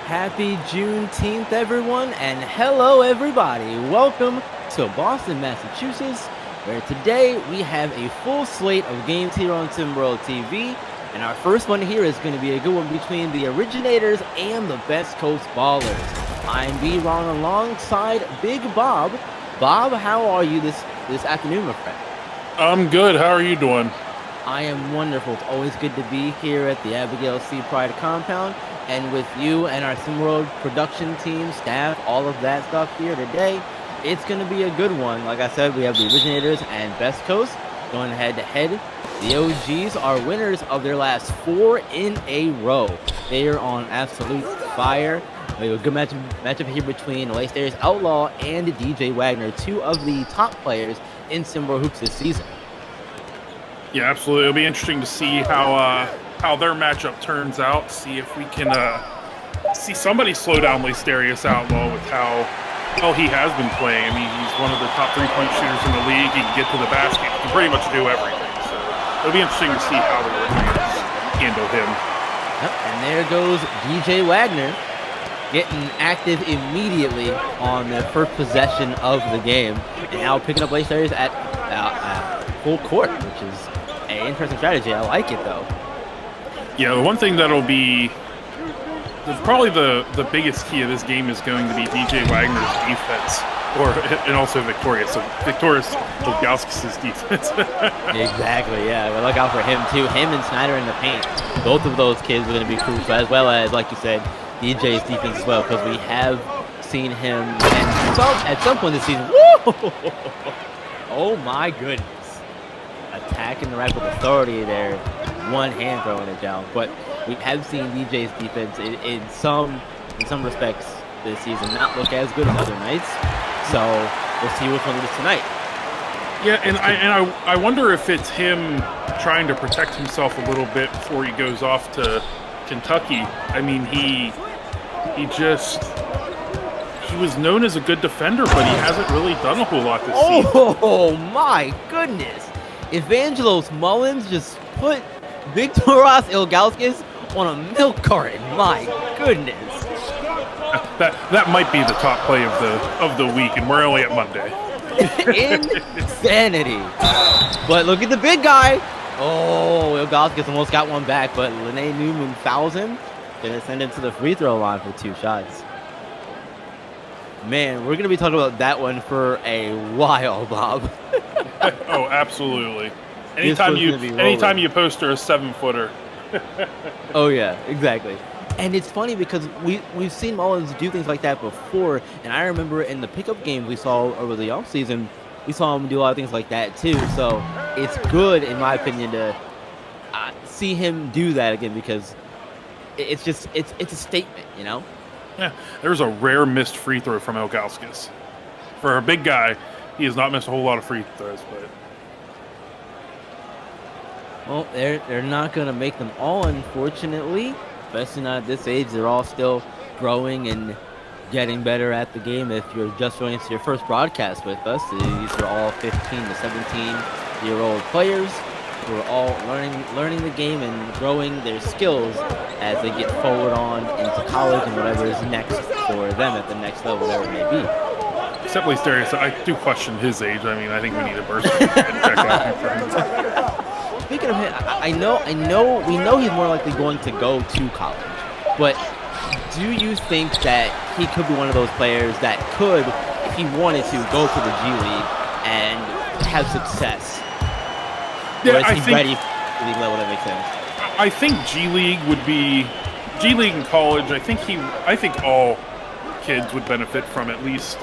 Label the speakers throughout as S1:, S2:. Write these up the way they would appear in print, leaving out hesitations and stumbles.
S1: Happy Juneteenth, everyone, and hello, everybody. Welcome to Boston, Massachusetts, where today we have a full slate of games here on SimWorld TV. And our first one here is going to be a good one between the Originators and the Best Coast Ballers. I'm B-Ron alongside Big Bob. Bob, how are you this afternoon, my friend?
S2: I'm good. How are you doing?
S1: I am wonderful. It's always good to be here at the Abigail C. Pride compound and with you and our SimWorld production team, staff, all of that stuff here today. It's going to be a good one. Like I said, we have the Originators and Best Coast going head-to-head. The OGs are winners of their last 4 in a row. They are on absolute fire. We have a good matchup here between Legendary Outlaw and DJ Wagner, two of the top players in SimWorld Hoops this season.
S2: Yeah, absolutely. It'll be interesting to see how their matchup turns out. See if we can see somebody slow down Legendarius Outlaw with how well he has been playing. I mean, he's one of the top three-point shooters in the league. He can get to the basket. He can pretty much do everything. So it'll be interesting to see how the Originators handle him.
S1: Yep, and there goes DJ Wagner getting active immediately on the first possession of the game, and now picking up Legendarius at full court, which is an interesting strategy. I like it, though.
S2: Yeah, the one thing that'll be probably the biggest key of this game is going to be DJ Wagner's defense, and also Victorious. So Victorious Ilgauskas' defense.
S1: Exactly, yeah. But look out for him, too. Him and Snyder in the paint. Both of those kids are going to be crucial, as well as, like you said, DJ's defense as well, because we have seen him at some point this season. Woo! Oh, my goodness. Attacking the rack with authority there, one hand throwing it down. But we have seen DJ's defense in some respects this season not look as good as other nights. So we'll see which one it is tonight.
S2: Yeah, and I wonder if it's him trying to protect himself a little bit before he goes off to Kentucky. I mean, he was known as a good defender, but he hasn't really done a whole lot this season.
S1: Oh my goodness! Evangelos Mullins just put Victorious Ilgauskas on a milk carton. My goodness.
S2: That might be the top play of the week, and we're only at Monday.
S1: Insanity. But look at the big guy. Oh, Ilgauskas almost got one back, but Lene Newman fouls him. Gonna send him to the free throw line for 2 shots. Man, we're gonna be talking about that one for a while, Bob.
S2: Oh, absolutely. Anytime you post her a 7-footer.
S1: Oh yeah, exactly. And it's funny because we've seen Mullins do things like that before, and I remember in the pickup games we saw over the offseason, we saw him do a lot of things like that too. So it's good, in my opinion, to see him do that again, because it's a statement, you know?
S2: Yeah, there's a rare missed free throw from Ilgauskas. For a big guy, he has not missed a whole lot of free throws, but...
S1: Well, they're not going to make them all, unfortunately. Especially not at this age. They're all still growing and getting better at the game. If you're just joining us your first broadcast with us, these are all 15 to 17-year-old players who are all learning the game and growing their skills as they get forward on into college and whatever is next for them at the next level, whatever it may be.
S2: Except Legendarius, I do question his age. I mean, I think we need a burst and check out for him.
S1: Speaking of him, we know he's more likely going to go to college. But do you think that he could be one of those players that could, if he wanted to, go to the G League and have success?
S2: Yeah,
S1: or is he ready for the league level? That makes sense.
S2: I think G League would be G League in college. I think all kids would benefit from at least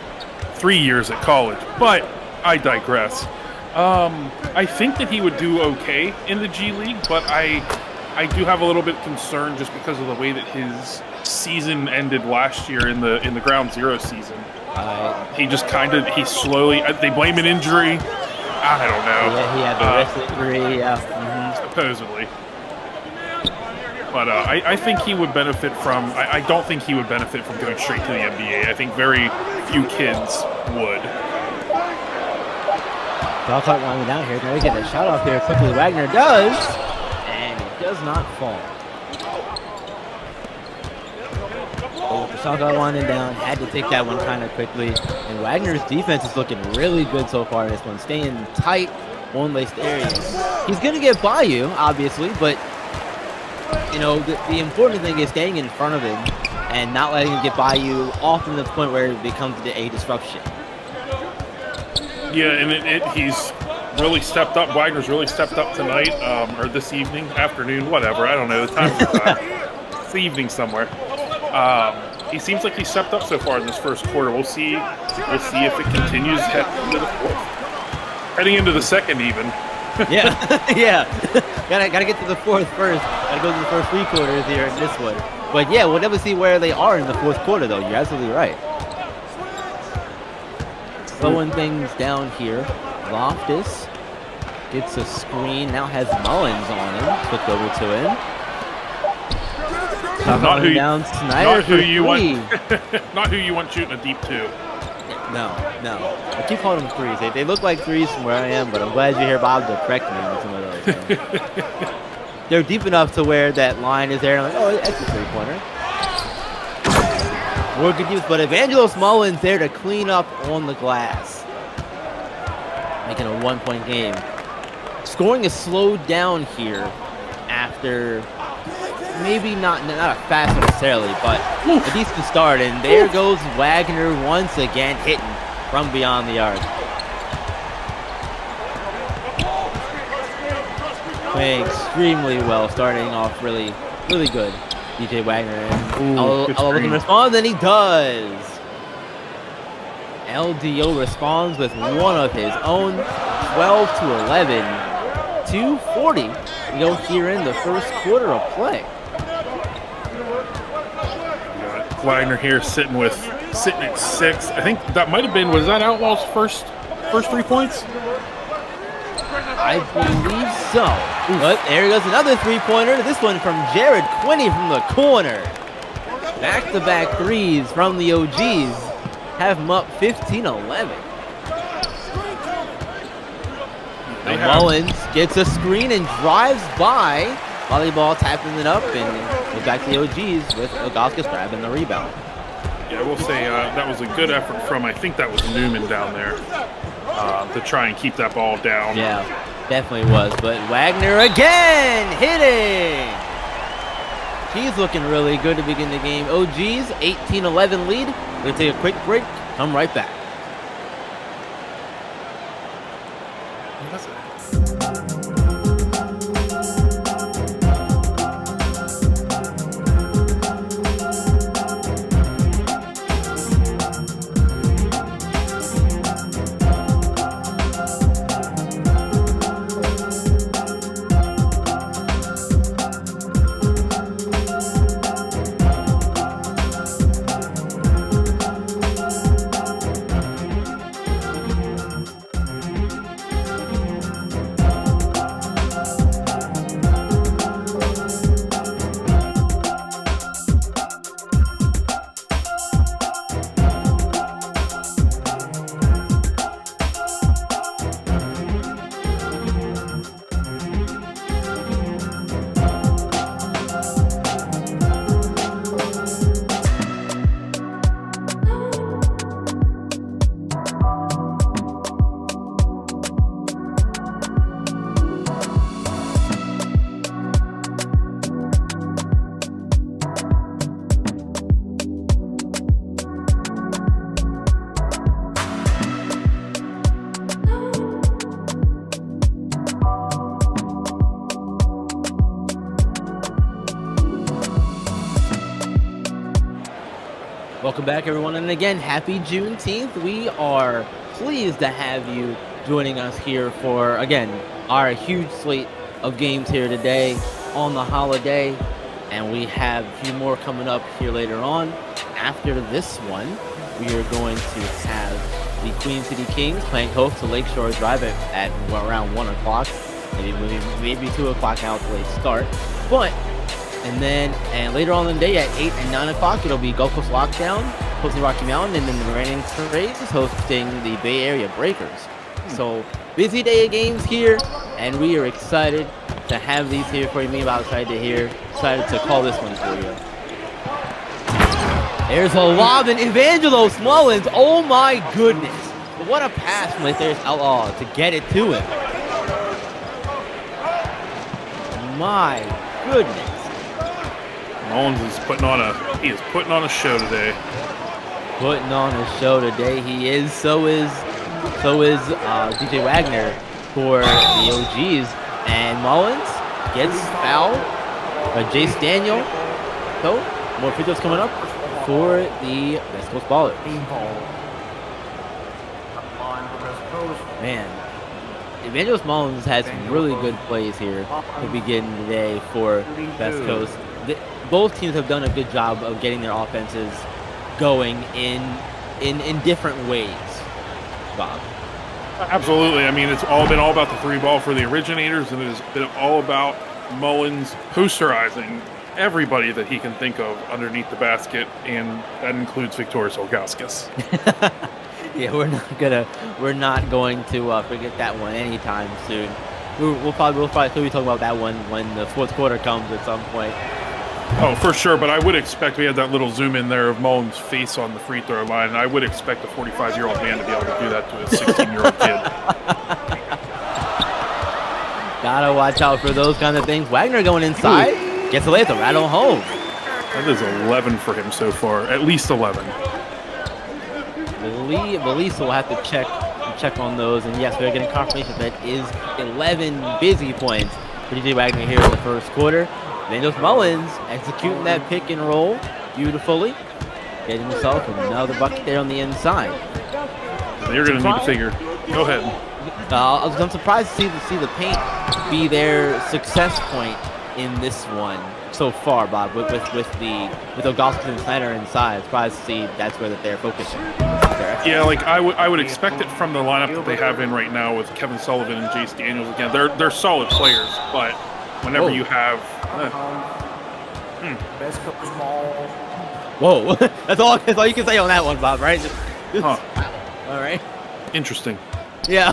S2: 3 years at college. But I digress. I think that he would do okay in the G League, but I do have a little bit concerned just because of the way that his season ended last year in the Ground Zero season. He slowly. They blame an injury. I don't know.
S1: Yeah, he had the wrist injury. Yeah,
S2: supposedly. But I think he would benefit from. I don't think he would benefit from going straight to the NBA. I think very few kids would.
S1: Ball clock running down here. Now we get a shot off here quickly. Wagner does, and it does not fall. But with the shot clock winding down, had to take that one kind of quickly. And Wagner's defense is looking really good so far in this one, staying tight on laced areas. He's going to get by you, obviously, but you know, the important thing is staying in front of him and not letting him get by you often to the point where it becomes a disruption.
S2: Yeah, and he's really stepped up. Wagner's really stepped up tonight, or this evening, afternoon, whatever. I don't know the time. It's the evening somewhere. He seems like he's stepped up so far in this first quarter. We'll see if it continues heading into the fourth. Heading into the second, even.
S1: Yeah, yeah. Gotta get to the fourth first. Gotta go to the first 3 quarters here in this one. But yeah, we'll never see where they are in the fourth quarter, though. You're absolutely right. Slowing things down here. Loftus gets a screen. Now has Mullins on him. Flipped over to him.
S2: Not who,
S1: down Snyder
S2: not who you want.
S1: three.
S2: Not who you want shooting a deep 2.
S1: No. I keep calling them threes. They look like threes from where I am, but I'm glad you hear Bob to correct me on some of those. So. They're deep enough to where that line is there. And I'm like, oh, that's a 3-pointer. More good use, but Evangelos Mullins there to clean up on the glass. Making a 1-point game. Scoring is slowed down here after maybe not a fast necessarily, but a decent start. And there goes Wagner once again hitting from beyond the arc. Playing extremely well, starting off really good. DJ Wagner, and I'll let him respond, and he does. LDO responds with one of his own, 12-11, 2:40 to go here in the first quarter of play.
S2: Wagner here sitting at 6. I think that might have been, was that Outlaw's first 3 points?
S1: I believe so. But there goes another 3-pointer. This one from Jared Quinney from the corner. Back-to-back threes from the OGs. Have him up 15-11. Mullins gets a screen and drives by. Volleyball tapping it up and goes back to the OGs with Ogauskas grabbing the rebound.
S2: Yeah, I will say that was a good effort from, I think that was Newman down there, to try and keep that ball down.
S1: Yeah, definitely was. But Wagner again hitting. He's looking really good to begin the game. OGs 18-11 lead. We're going to take a quick break. Come right back. Welcome back, everyone, and again, happy Juneteenth. We are pleased to have you joining us here for, again, our huge slate of games here today on the holiday, and we have a few more coming up here later on. After this one, we are going to have the Queen City Kings playing host to Lakeshore Drive at around 1 o'clock, maybe 2 o'clock out the late start, but and later on in the day at 8 and 9 o'clock, it'll be Gulf Coast Lockdown hosting Rocky Mountain, and then the Reigning Trades hosting the Bay Area Breakers. So busy day of games here, and we are excited to have these here for you. Me about excited to call this one for you. There's a lob and Evangelos Mullins. Oh my goodness. But what a pass from there's Outlaw to get it to him. My goodness.
S2: Mullins is putting on a show today.
S1: Putting on a show today. He is. So is DJ Wagner for the OGs. And Mullins gets fouled by Jace Daniel. So more free throws coming up for the West Coast Ballers. Man, Evangelos Mullins has some really good plays here to begin today for West Coast. Both teams have done a good job of getting their offenses going in different ways, Bob.
S2: Absolutely. I mean, it's been all about the three ball for the Originators, and it has been all about Mullins posterizing everybody that he can think of underneath the basket, and that includes Viktoras Ilgauskas.
S1: Yeah, we're not going to forget that one anytime soon. We'll probably still be talking about that one when the fourth quarter comes at some point.
S2: Oh, for sure, but I would expect, we had that little zoom in there of Mullins' face on the free throw line, and I would expect a 45-year-old man to be able to do that to a 16-year-old kid.
S1: Gotta watch out for those kind of things. Wagner going inside, gets away with a rattle home.
S2: That is 11 for him so far, at least 11.
S1: Ballerz will have to check on those, and yes, we're getting confirmation that is 11 busy points for DJ Wagner here in the first quarter. Evangelos Mullins executing that pick and roll beautifully, getting himself another bucket there on the inside.
S2: You're going to need to figure. Go ahead.
S1: I'm surprised to see the paint be their success point in this one so far, Bob. With Ilgauskas and Snyder inside, surprised to see that's where they're focusing.
S2: Yeah, like I would expect it from the lineup that they have in right now with Kevin Sullivan and Jace Daniels. Again, they're solid players, but whenever you have
S1: whoa, that's all you can say on that one, Bob. Right? All right.
S2: Interesting.
S1: Yeah.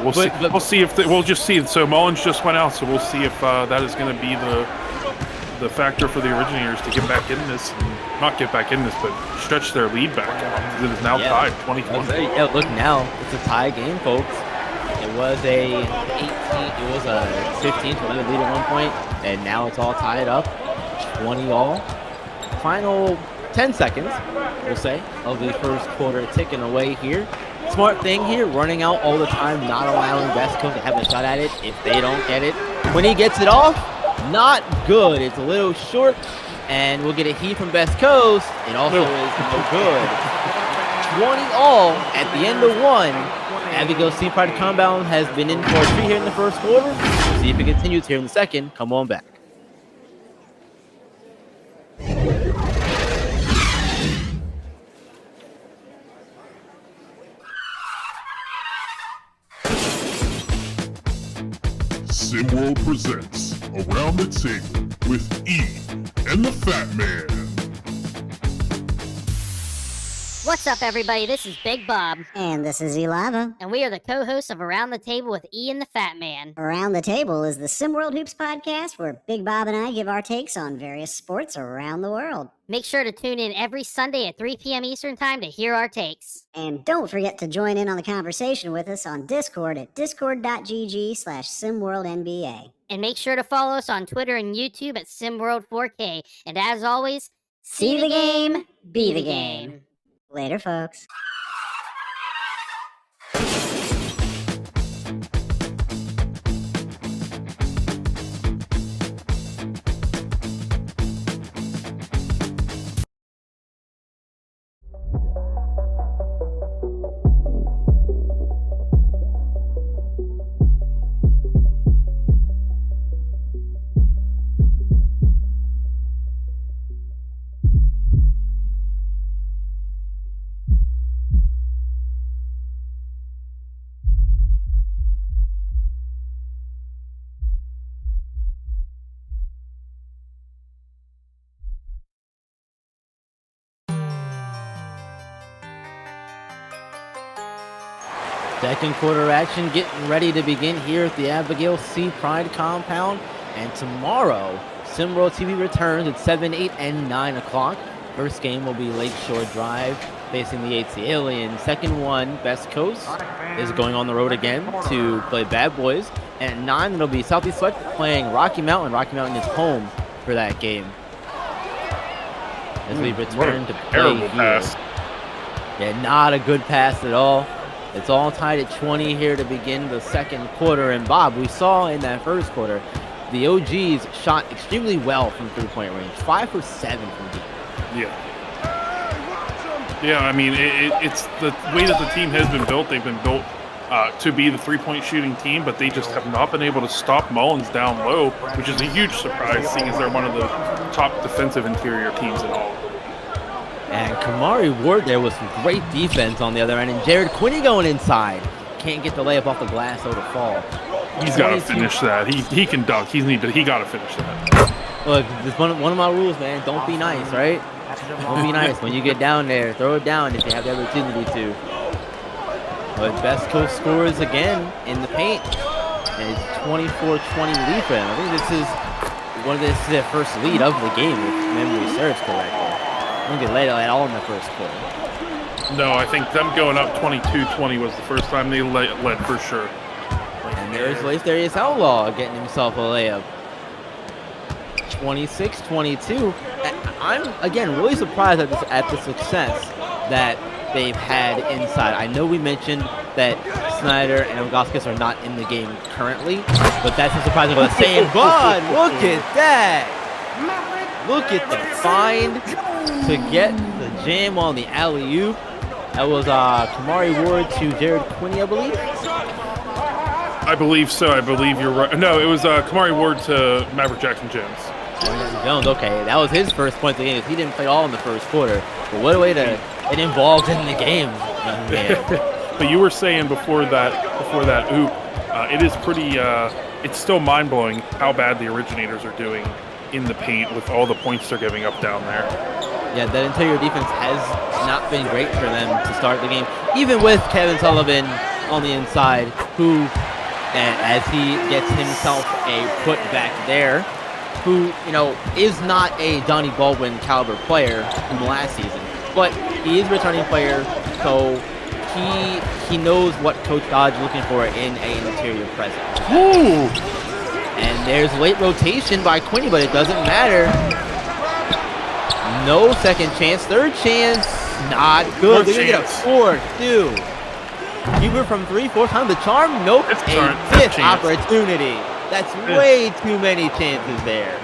S2: We'll see if we'll just see. So Mullins just went out, so we'll see if that is going to be the factor for the Originators to get back in this, and not get back in this, but stretch their lead back out. It is now tied, 2020.
S1: Yeah, look now, it's a tie game, folks. It was a 15 to 11 lead at one point, and now it's all tied up, 20 all. Final 10 seconds, we'll say, of the first quarter ticking away here. Smart thing here, running out all the time, not allowing West Coast to have a shot at it if they don't get it. When he gets it off, not good. It's a little short, and we'll get a heat from West Coast. It also is no good. 20 all at the end of one. Abigail C. Pride Compound has been in for a treat here in the first quarter. We'll see if it continues here in the second. Come on back.
S3: SimWorld presents Around the Table with E and the Fat Man.
S4: What's up, everybody? This is Big Bob.
S5: And this is Elava.
S4: And we are the co-hosts of Around the Table with E and the Fat Man.
S5: Around the Table is the SimWorld Hoops podcast where Big Bob and I give our takes on various sports around the world.
S4: Make sure to tune in every Sunday at 3 p.m. Eastern Time to hear our takes.
S5: And don't forget to join in on the conversation with us on Discord at discord.gg/SimWorld NBA.
S4: And make sure to follow us on Twitter and YouTube at SimWorld 4K. And as always,
S5: see the game, be the game. Later, folks.
S1: Second quarter action getting ready to begin here at the Abigail C. Pride Compound. And tomorrow, SimWorld TV returns at 7, 8, and 9 o'clock. First game will be Lakeshore Drive facing the AC Aliens. Second one, Best Coast, is going on the road again to play Bad Boys. And at 9, it'll be Southeast Select playing Rocky Mountain. Rocky Mountain is home for that game. As we return to play
S2: terrible
S1: here.
S2: pass.
S1: Yeah, not a good pass at all. It's all tied at 20 here to begin the second quarter. And Bob, we saw in that first quarter, the OGs shot extremely well from three-point range. 5 for 7 from deep.
S2: Yeah. Yeah, I mean, it's the way that the team has been built. They've been built to be the three-point shooting team, but they just have not been able to stop Mullins down low, which is a huge surprise, seeing as they're one of the top defensive interior teams in all.
S1: And Kamari Ward there with some great defense on the other end. And Jared Quinney going inside. Can't get the layup off the glass, though, to fall.
S2: He's got to finish that. He can dunk. He got to finish that.
S1: Look, this one of my rules, man. Don't be nice, right? Don't be nice. When you get down there, throw it down if you have the opportunity to. But Best Coast scores again in the paint. And it's 24-20 lead for them. I think this is their first lead of the game, if memory serves correctly. I think they led it all in the first quarter.
S2: No, I think them going up 22-20 was the first time they led for sure.
S1: And there's Lacerius Outlaw getting himself a layup. 26-22. I'm, again, really surprised at the success that they've had inside. I know we mentioned that Snyder and Ogaskis are not in the game currently, but that's not surprising what I'm saying. But look at that. Look at the find to get the jam on the alley-oop. That was Kamari Ward to Jared Quinney, I believe.
S2: I believe so. I believe you're right. No, it was Kamari Ward to Maverick Jackson Jones.
S1: Jones, okay, that was his first point of the game. He didn't play all in the first quarter, but what a way to get involved in the game, young man.
S2: But you were saying before that oop, it is pretty. It's still mind-blowing how bad the Originators are doing in the paint with all the points they're giving up down there.
S1: Yeah, that interior defense has not been great for them to start the game, even with Kevin Sullivan on the inside, who, and as he gets himself a put back there, who, you know, is not a Donnie Baldwin caliber player from last season, but he is a returning player, so he knows what Coach Dodge is looking for in an interior presence.
S2: Woo!
S1: And there's late rotation by Quinney, but it doesn't matter. No second chance, third chance, not good. They're gonna get a fourth, too. Huber from 3, 4 times the charm. Nope, a fifth opportunity. That's way too many chances there.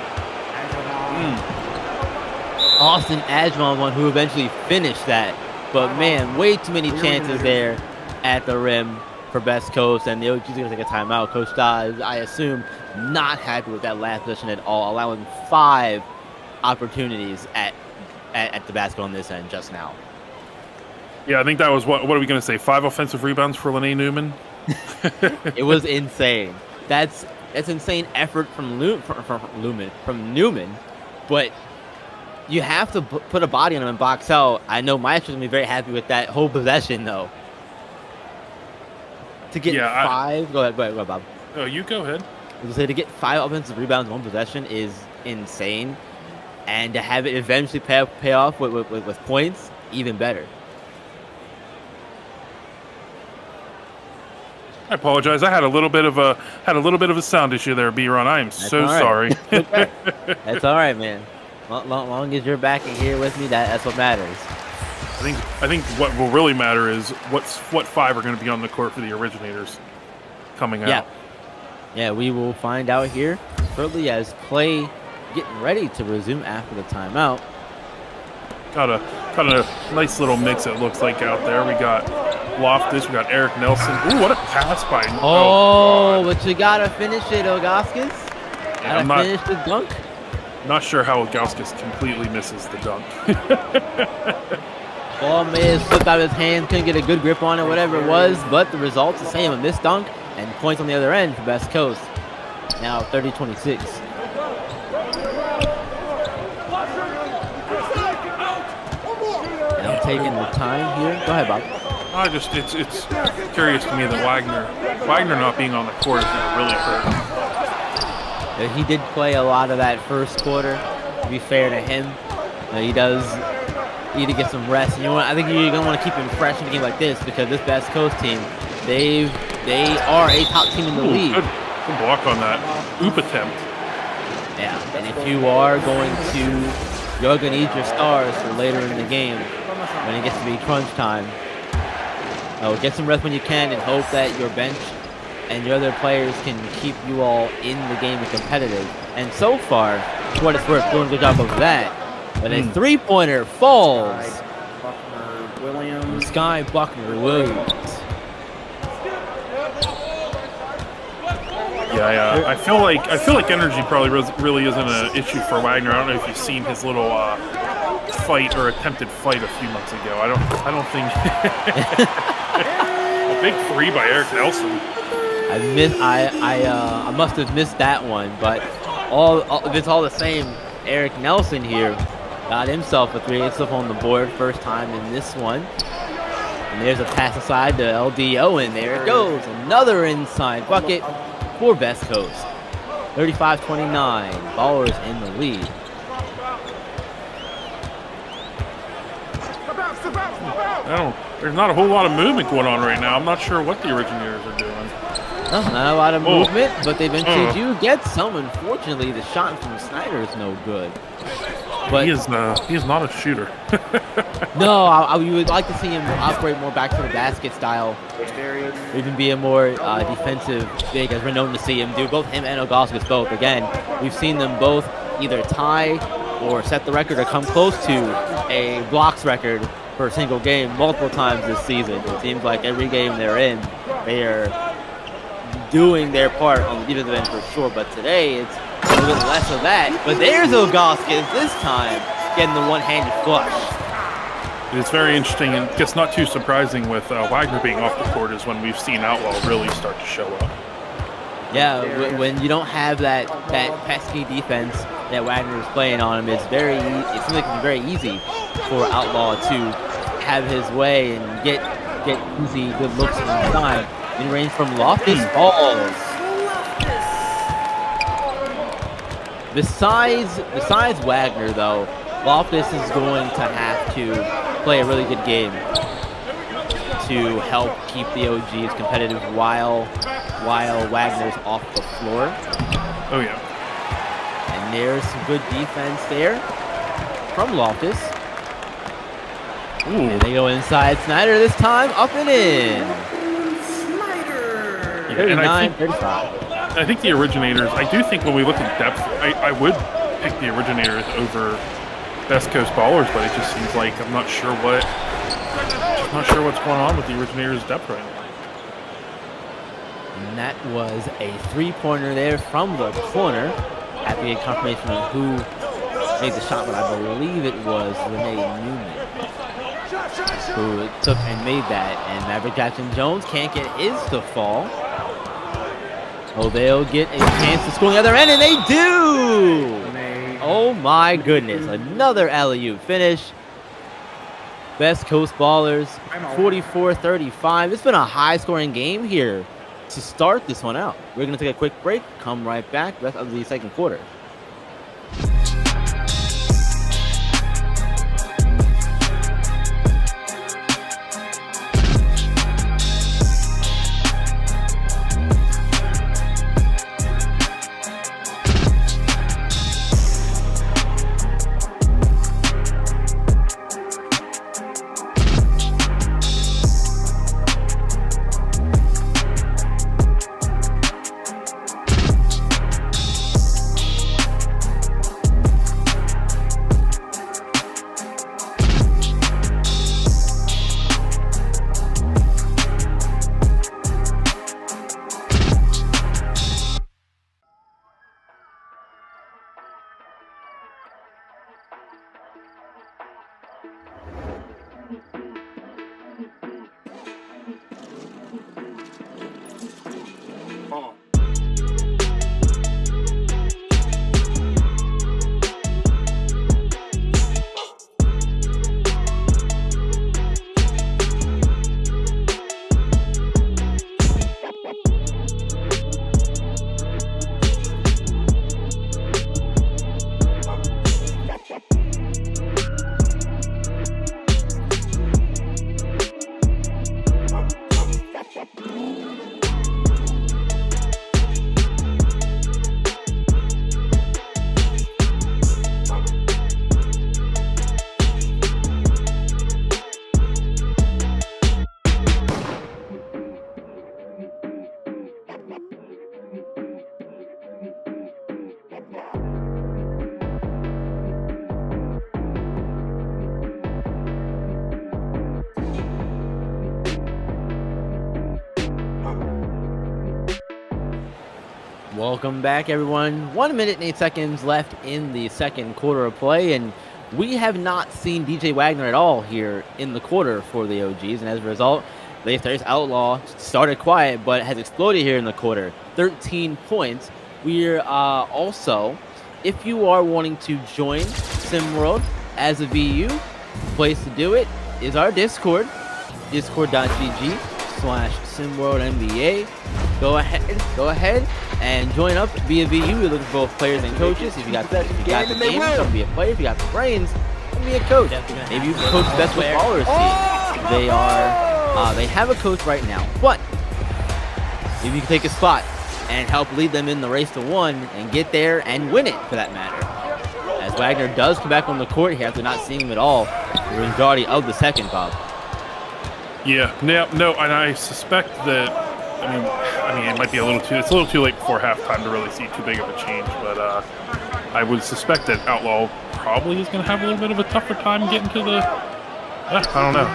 S1: Austin Adjman, one who eventually finished that. But man, way too many chances there at the rim for Best Coast. And the OG's going to take a timeout. Coach Dodge, I assume, not happy with that last possession at all, allowing 5 opportunities at the basket on this end just now.
S2: Yeah, I think that was, what are we going to say, 5 offensive rebounds for Lene Newman?
S1: It was insane. That's insane effort from Newman, but you have to put a body on him and box out. I know Maestro's going to be very happy with that whole possession, though. To get 5... Go ahead, Bob.
S2: Oh, you go ahead.
S1: I was going to say, to get 5 offensive rebounds in one possession is insane. And to have it eventually pay off with points, even better.
S2: I apologize. I had a little bit of a sound issue there, B-Ron. I am so sorry.
S1: That's all right, man. Long as you're back and here with me, that's what matters.
S2: I think what will really matter is what 5 are going to be on the court for the Originators coming out.
S1: Yeah, we will find out here shortly as play getting ready to resume after the timeout.
S2: Got a nice little mix, it looks like, out there. We got Loftus, we got Eric Nelson. Ooh, what a pass by...
S1: but you gotta finish it, Ogaskis. Gotta finish the dunk.
S2: Not sure how Ogaskis completely misses the dunk.
S1: Ball may have slipped out of his hand, couldn't get a good grip on it, whatever it was, but the result's the same. A missed dunk and points on the other end for Best Coast. Now 30-26. Now taking the time here. Go ahead, Bob.
S2: It's curious to me that Wagner not being on the court is going to really hurt.
S1: He did play a lot of that first quarter, to be fair to him. He does need to get some rest. And you know what? I think you're going to want to keep him fresh in a game like this because this West Coast team, they are a top team in the league.
S2: Good block on that oop attempt.
S1: Yeah, and if you're going to need your stars for later in the game when it gets to be crunch time. Get some rest when you can and hope that your bench and your other players can keep you all in the game and competitive. And so far, for what it's worth, doing a good job of that. But a three-pointer falls. Sky Buckner Williams.
S2: Yeah. I feel like energy probably really isn't an issue for Wagner. I don't know if you've seen his little fight or attempted fight a few months ago. I don't think a big three by Eric Nelson.
S1: I must have missed that one, but if it's all the same, Eric Nelson here got himself a three. It's up on the board first time in this one. And there's a pass aside to LDO, and there it goes. Another inside bucket for West Coast. 35-29. Ballerz in the lead.
S2: There's not a whole lot of movement going on right now. I'm not sure what the Originators are doing.
S1: No, not a lot of movement, but they eventually do get some. Unfortunately, the shot from Snyder is no good. But
S2: he is not a shooter.
S1: No, we would like to see him operate more back to the basket style, or even be a more defensive big, as we're known to see him do. Both him and Ogauskas both. Again, we've seen them both either tie or set the record or come close to a blocks record for a single game multiple times this season. It seems like every game they're in, they are doing their part on the defensive end for sure. But today, it's a little bit less of that. But there's Ogauskas this time, getting the one-handed flush.
S2: It's very interesting, and I guess not too surprising with Wagner being off the court is when we've seen Outlaw really start to show up.
S1: Yeah, when you don't have that pesky defense that Wagner is playing on him, it seems like it's very easy for Outlaw to have his way and get easy good looks inside. In range from Loftus falls. Besides Wagner, though, Loftus is going to have to play a really good game to help keep the OGs competitive while Wagner's off the floor.
S2: Oh yeah.
S1: And there's some good defense there from Loftus.
S2: Ooh.
S1: And they go inside. Snyder this time, up and in. 39-35.
S2: I think the Originators, I do think when we look at depth, I would pick the Originators over West Coast Ballerz, but it just seems like I'm not sure what's going on with the Originators' depth right now.
S1: And that was a three-pointer there from the corner. Have to get confirmation on who made the shot, but I believe it was Renee Newman who took and made that. And Maverick Jackson-Jones can't get his to fall. Oh, they'll get a chance to score on the other end, and they do! Oh my goodness, another alley-oop finish. West Coast Ballerz, 44-35. It's been a high-scoring game here to start this one out. We're going to take a quick break, come right back, rest of the second quarter. Welcome back, everyone. 1 minute and 8 seconds left in the second quarter of play, and we have not seen DJ Wagner at all here in the quarter for the OGs, and as a result, Ballerz Outlaw started quiet, but has exploded here in the quarter. 13 points. We're also, if you are wanting to join SimWorld as a VU, the place to do it is our Discord, discord.gg/SimWorld NBA. Go ahead and join up, be a VU. We're looking for both players and coaches. If you got the game, come be a player. If you got the brains, come be a coach. Maybe you can coach the best with Ballerz team. They have a coach right now, but if you can take a spot and help lead them in the race to 1 and get there and win it, for that matter. As Wagner does come back on the court here after not seeing him at all the majority of the second, Bob.
S2: Yeah, no, and I suspect that. I mean, it might be it's a little too late before halftime to really see too big of a change, but I would suspect that Outlaw probably is going to have a little bit of a tougher time getting to the. I don't know.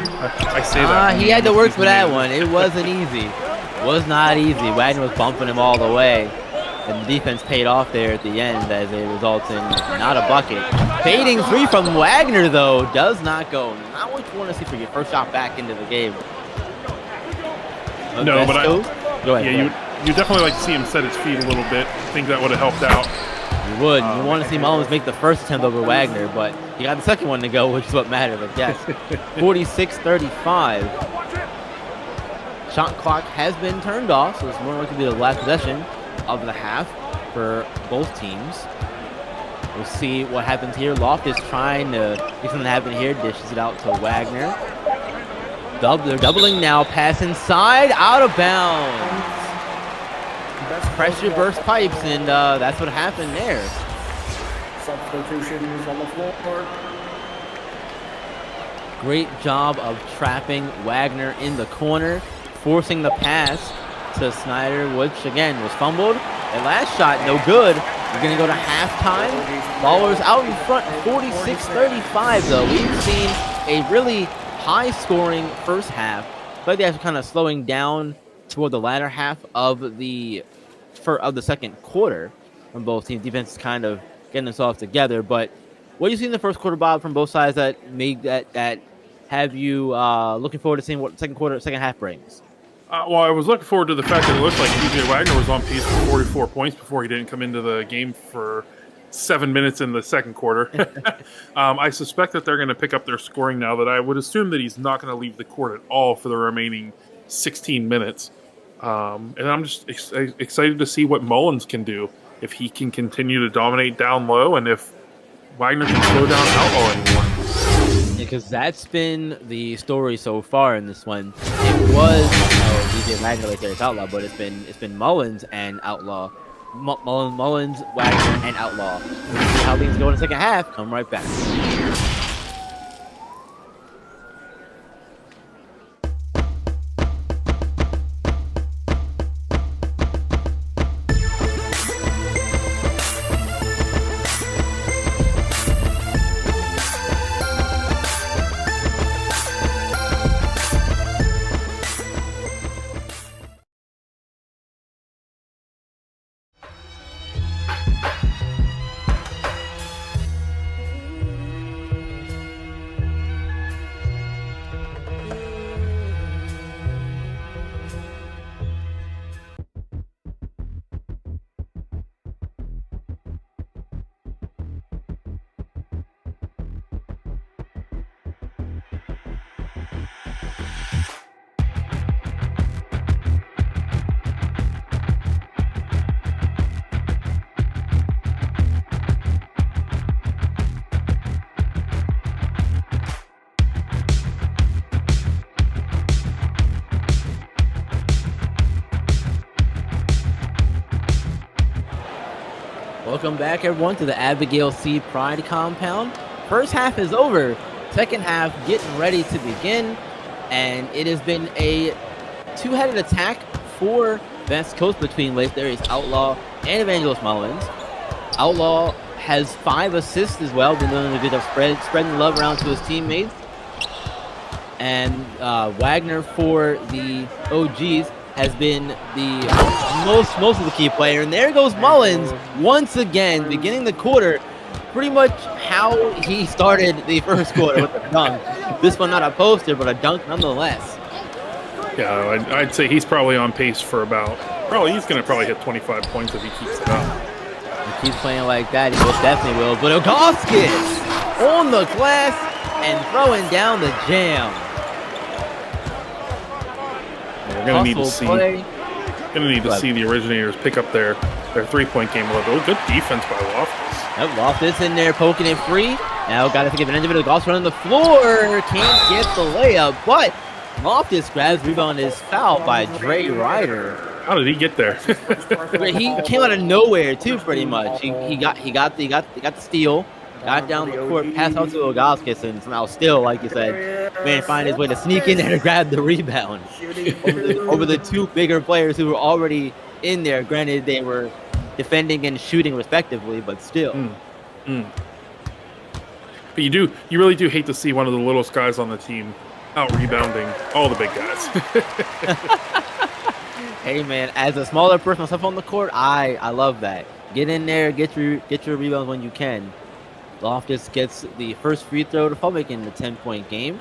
S2: I say that.
S1: He had to work for that one. It wasn't easy. It was not easy. Wagner was bumping him all the way, and the defense paid off there at the end as it results in not a bucket. Fading 3 from Wagner, though, does not go. Not what you want to see for your first shot back into the game.
S2: No, but
S1: go ahead.
S2: Yeah, you definitely like to see him set his feet a little bit. I think that would have helped out.
S1: You would. You want to see Mullins make the first attempt over Wagner, but he got the second one to go, which is what mattered, I guess. 46-35. Shot clock has been turned off, so it's more likely to be the last possession of the half for both teams. We'll see what happens here. Loft is trying to get something to happen here. Dishes it out to Wagner. They're doubling now. Pass inside, out of bounds. Pressure burst pipes, and that's what happened there.
S6: Substitutions on the floor.
S1: Great job of trapping Wagner in the corner, forcing the pass to Snyder, which again was fumbled. And last shot, no good. We're going to go to halftime. Ballerz out in front, 46-35 though. We've seen a really high-scoring first half, but they are kind of slowing down toward the latter half of the second quarter from both teams. Defense is kind of getting themselves together. But what do you see in the first quarter, Bob, from both sides that have you looking forward to seeing what second half brings?
S2: Well, I was looking forward to the fact that it looked like DJ Wagner was on pace for 44 points before he didn't come into the game for 7 minutes in the second quarter. I suspect that they're going to pick up their scoring now, that I would assume that he's not going to leave the court at all for the remaining 16 minutes. And I'm just excited to see what Mullins can do, if he can continue to dominate down low, and if Wagner can slow down Outlaw anymore.
S1: Because that's been the story so far in this one. It was DJ Wagner like there's Outlaw, but it's been Mullins and Outlaw. Mullins, Wagner, and Outlaw. We'll see how things go in the second half. Come right back. Welcome back, everyone, to the Abigail C. Pride compound. First half is over. Second half getting ready to begin. And it has been a two-headed attack for West Coast between Ballerz Outlaw and Evangelist Mullins. Outlaw has 5 assists as well, been doing a bit of spreading love around to his teammates. And Wagner for the OGs has been the most of the key player. And there goes Mullins once again, beginning the quarter, pretty much how he started the first quarter with a dunk. This one not a poster, but a dunk nonetheless.
S2: Yeah, I'd say he's probably on pace for he's going to probably hit 25 points if he keeps it up.
S1: If he keeps playing like that, he most definitely will. But Ilgauskas on the glass and throwing down the jam.
S2: We're going to need to see the Originators pick up their 3-point game a little bit. Good defense by Loftus.
S1: Yep, Loftus in there poking it free. Now got to take advantage of it. Ilgauskas running the floor. Can't get the layup, but Loftus grabs rebound is fouled by Dre Ryder.
S2: How did he get there?
S1: He came out of nowhere too, pretty much. He got the steal, got down the court, passed out to Ilgauskas, and somehow still, like you said, man, find his way to sneak in there to grab the rebound over the two bigger players who were already in there. Granted, they were defending and shooting respectively, but still.
S2: But you really do hate to see one of the littlest guys on the team out rebounding all the big guys.
S1: Hey man, as a smaller person myself on the court, I love that. Get in there, get your rebounds when you can. Loftus gets the first free throw to fall, making the 10-point game,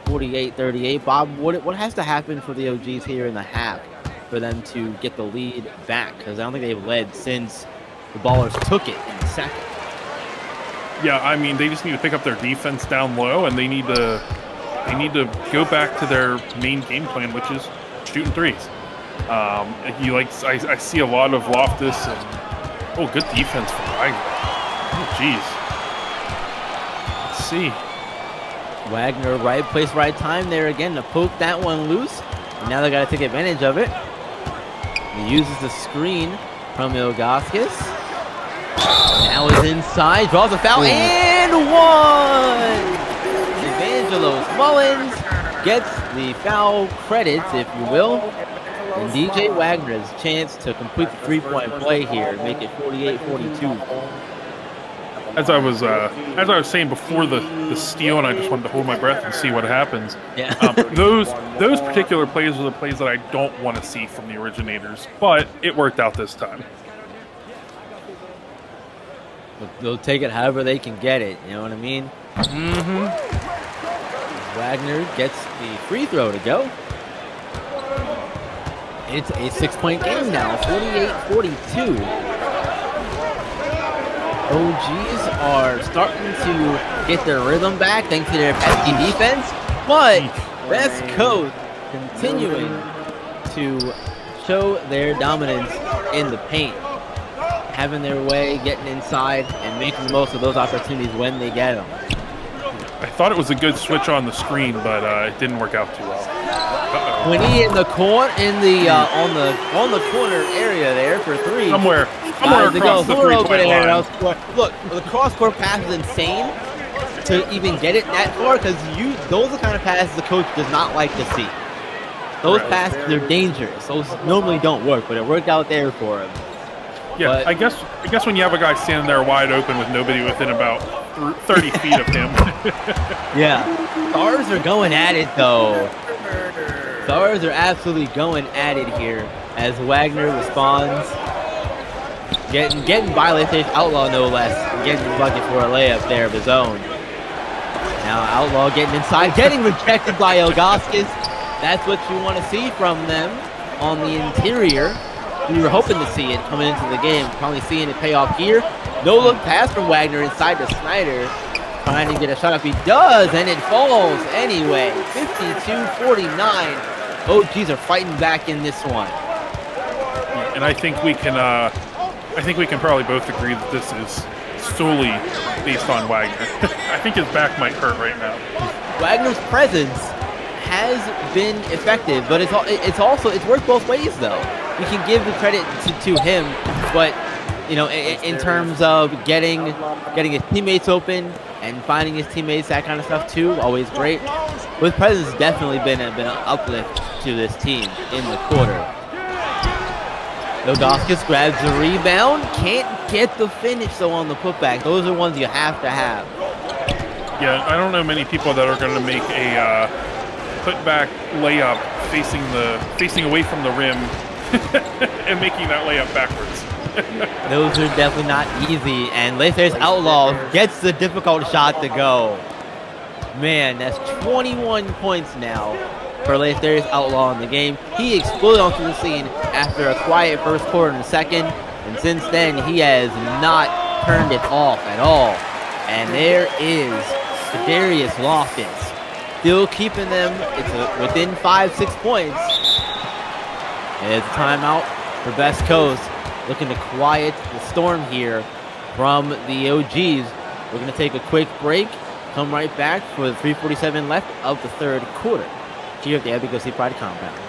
S1: 48-38. Bob, what has to happen for the OGs here in the half for them to get the lead back? Because I don't think they've led since the Ballers took it in the second.
S2: Yeah, I mean, they just need to pick up their defense down low, and they need to go back to their main game plan, which is shooting threes. I see a lot of Loftus and good defense from Wagner. Oh, jeez. Let's see.
S1: Wagner, right place, right time there again to poke that one loose. And now they got to take advantage of it. He uses the screen from Ilgauskas. Now he's inside, draws a foul, and one! Evangelos Mullins gets the foul credits, if you will. And DJ Wagner's chance to complete the three-point play here, make it 48-42.
S2: As I was saying before the steal, and I just wanted to hold my breath and see what happens.
S1: Yeah.
S2: Those particular plays are the plays that I don't want to see from the Originators, but it worked out this time.
S1: They'll take it however they can get it, you know what I mean?
S2: Mm-hmm.
S1: Wagner gets the free throw to go. It's a 6-point game now, 48-42. OGs are starting to get their rhythm back thanks to their pesky defense, but West Coast continuing to show their dominance in the paint, having their way, getting inside, and making the most of those opportunities when they get them.
S2: I thought it was a good switch on the screen, but it didn't work out too well. Uh-oh.
S1: When he in the corner, on the corner area there for three.
S2: Somewhere across the three-point line.
S1: Look, the cross-court pass is insane to even get it that far because those are the kind of passes the coach does not like to see. Those passes are dangerous. Those normally don't work, but it worked out there for him.
S2: Yeah,
S1: but,
S2: I guess when you have a guy standing there wide open with nobody within about 30 feet of him.
S1: Yeah. Stars are going at it, though. Stars are absolutely going at it here as Wagner responds. Getting violated, Outlaw no less, getting the bucket for a layup there of his own. Now Outlaw getting inside, getting rejected by Ilgauskas. That's what you want to see from them on the interior. We were hoping to see it coming into the game. Probably seeing it pay off here. No look pass from Wagner inside to Snyder. Trying to get a shot up. He does, and it falls anyway. 52-49. OGs are fighting back in this one.
S2: And I think we can probably both agree that this is solely based on Wagner. I think his back might hurt right now.
S1: Wagner's presence has been effective, but it's worked both ways though. We can give the credit to him, but in terms of getting his teammates open and finding his teammates, that kind of stuff too, always great. But his presence has definitely been an uplift to this team in the quarter. Ilgauskas grabs the rebound, can't get the finish though on the putback. Those are ones you have to have.
S2: Yeah, I don't know many people that are going to make a putback layup facing away from the rim and making that layup backwards.
S1: Those are definitely not easy, and Leif's Outlaw gets the difficult shot to go. Man, that's 21 points now for Leif's Outlaw in the game. He exploded onto the scene after a quiet first quarter and second, and since then he has not turned it off at all. And there is Darius Loftus, still keeping them within 5-6 points. And it's a timeout for Best Coast, looking to quiet the storm here from the OGs. We're going to take a quick break, come right back for the 3:47 left of the third quarter here at the Abigail C. Pride compound.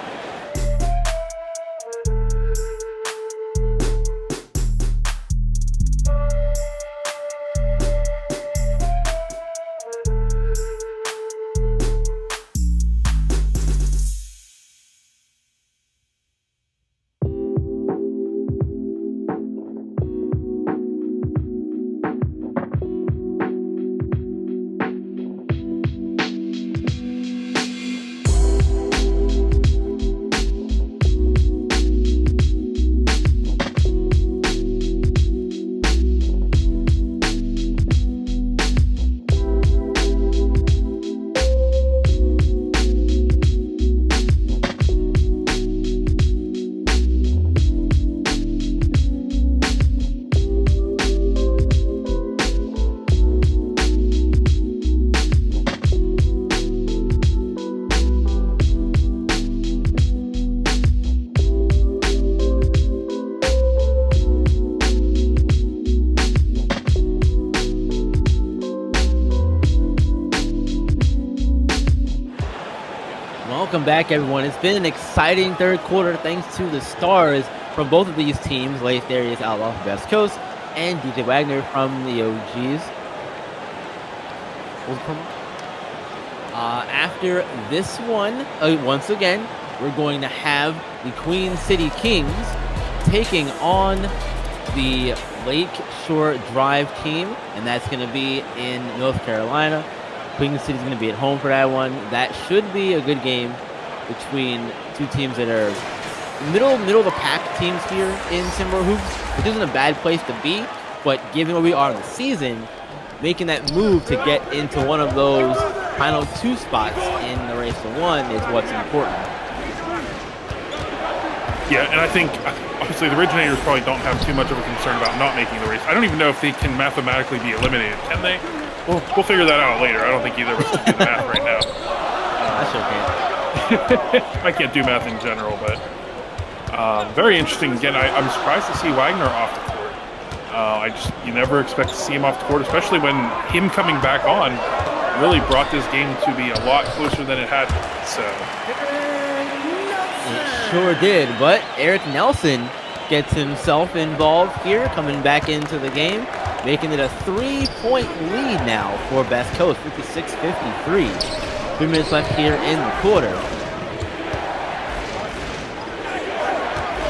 S1: Welcome back, everyone. It's been an exciting third quarter thanks to the stars from both of these teams, Leif Darius Outlaw from West Coast and DJ Wagner from the OGs. After this one, once again, we're going to have the Queen City Kings taking on the Lake Shore Drive team, and that's going to be in North Carolina. Queen City's going to be at home for that one. That should be a good game between two teams that are middle of the pack teams here in SimWorld Hoops, which isn't a bad place to be, but given where we are in the season, making that move to get into one of those final two spots in the race to one is what's important.
S2: Yeah, and I think, obviously, the Originators probably don't have too much of a concern about not making the race. I don't even know if they can mathematically be eliminated. Can they? We'll figure that out later. I don't think either of us can do the math right now.
S1: I sure can.
S2: I can't do math in general, but very interesting. Again, I'm surprised to see Wagner off the court. You never expect to see him off the court, especially when him coming back on really brought this game to be a lot closer than it had been. So
S1: it sure did, but Eric Nelson gets himself involved here, coming back into the game, making it a 3-point lead now for Best Coast, 56-53. 3 minutes left here in the quarter.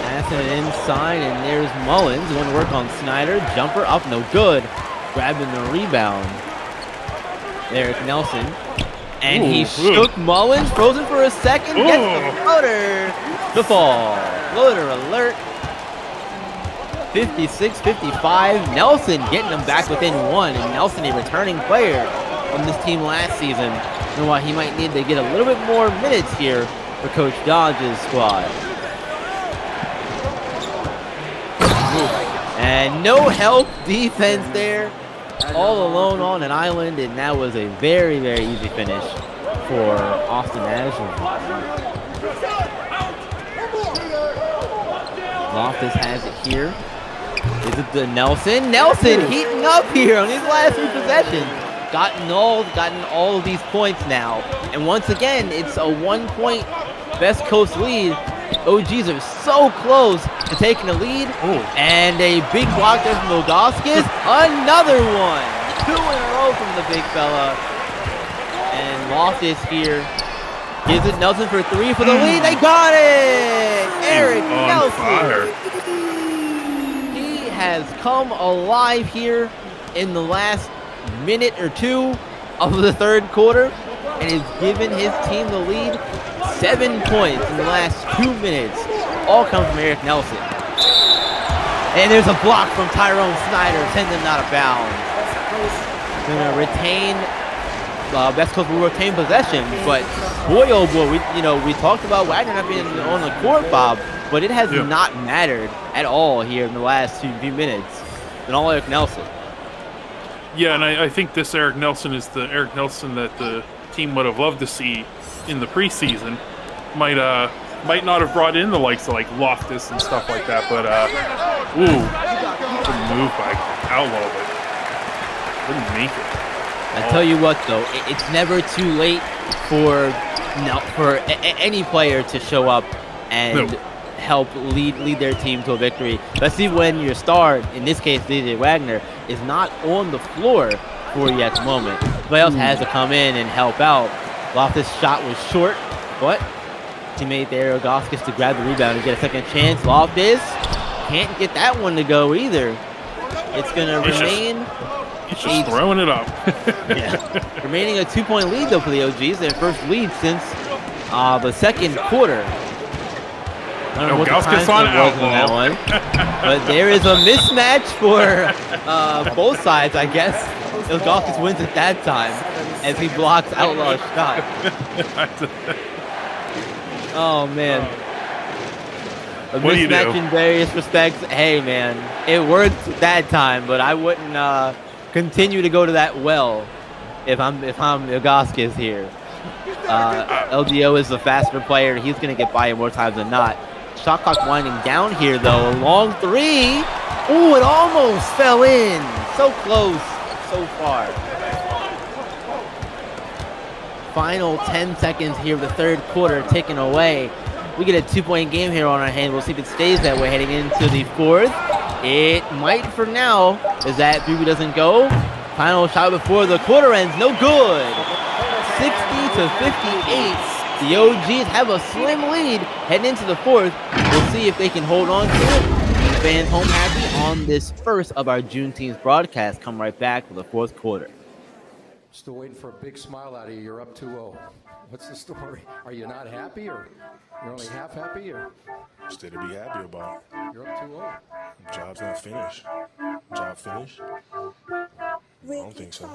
S1: Passing it inside, and there's Mullins going to work on Snyder. Jumper up, no good. Grabbing the rebound. There's Nelson. And he shook Mullins, frozen for a second, gets the floater to fall. Floater alert. 56-55. Nelson getting them back within one. And Nelson, a returning player from this team last season. And why he might need to get a little bit more minutes here for Coach Dodge's squad. And no help defense there. All alone on an island. And that was a very, very easy finish for Austin Azure. Loftus has it here. Is it the Nelson? Nelson heating up here on these last three possessions. Gotten all of these points now. And once again, it's a 1-point Best Coast lead. OGs are so close to taking the lead. And a big block there from Odoskis. Another one. 2 in a row from the big fella. And Loftus here gives it Nelson for 3 for the lead. They got it! Eric Nelson. He has come alive here in the last minute or two of the third quarter and has given his team the lead. 7 points in the last 2 minutes all comes from Eric Nelson. And there's a block from Tyrone Snyder, send them out of bounds. Gonna retain, West Coast will retain possession, but boy, oh boy, we talked about Wagner not being on the court, Bob, but it has not mattered at all here in the last few minutes. And all Eric Nelson.
S2: Yeah, and I think this Eric Nelson is the Eric Nelson that the team would have loved to see in the preseason. Might not have brought in the likes of like Loftus and stuff like that, but good move by Outlaw, but couldn't make it.
S1: I tell you what, though, it's never too late for any player to show up and help lead their team to a victory. Especially when your star, in this case DJ Wagner, is not on the floor for you at the moment. Somebody else has to come in and help out. Loftus' shot was short, but teammate there, Goskis, to grab the rebound and get a second chance. Loftus can't get that one to go either. It's going to remain...
S2: He's just throwing it up.
S1: Remaining a 2-point lead, though, for the OGs. Their first lead since the second quarter. I don't know what the time was on that one. But there is a mismatch for both sides, I guess. Goskis wins at that time as he blocks Outlaw's shot. Oh, man. A mismatch in various respects. Hey, man, it worked that time, but I wouldn't continue to go to that well if I'm Goskis here. LDO is the faster player. He's going to get by more times than not. Shot clock winding down here, though. A long three. Ooh, it almost fell in. So close, so far. Final 10 seconds here of the third quarter ticking away. We get a 2-point game here on our hand. We'll see if it stays that way heading into the fourth. It might for now, as that 3 doesn't go. Final shot before the quarter ends, no good. 60-58. The OGs have a slim lead heading into the fourth. We'll see if they can hold on to it. Keep fans home happy on this first of our Juneteenth broadcast. Come right back for the fourth quarter.
S6: Still waiting for a big smile out of you. You're up 2-0. What's the story? Are you not happy, or you're only half happy, or?
S7: Still to be happy about.
S6: You're up 2-0.
S7: Job's not finished. Job finished? I don't think so.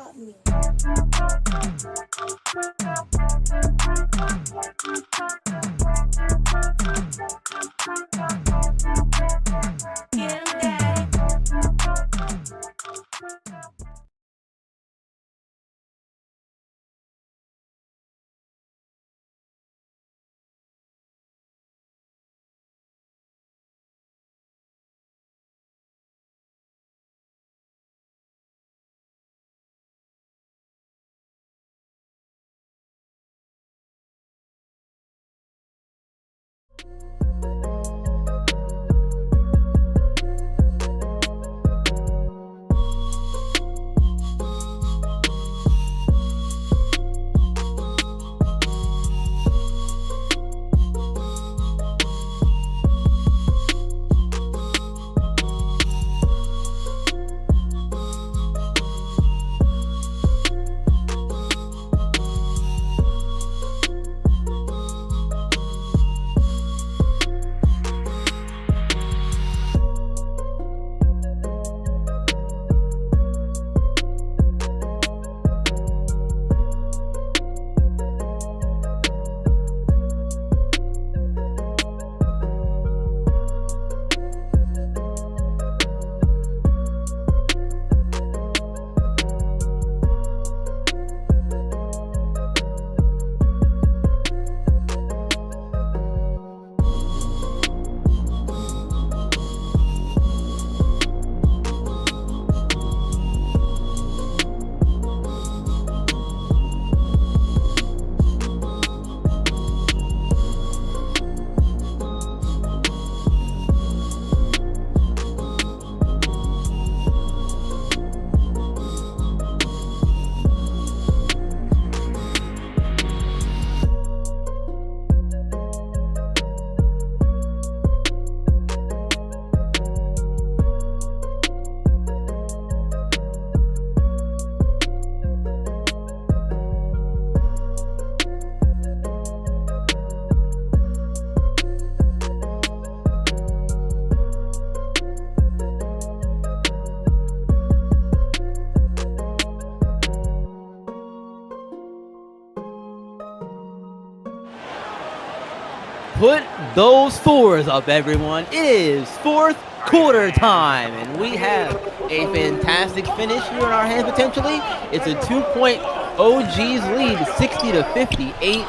S1: Put those fours up, everyone. It is fourth quarter time, and we have a fantastic finish here in our hands potentially. It's a 2-point OG's lead, 60-58.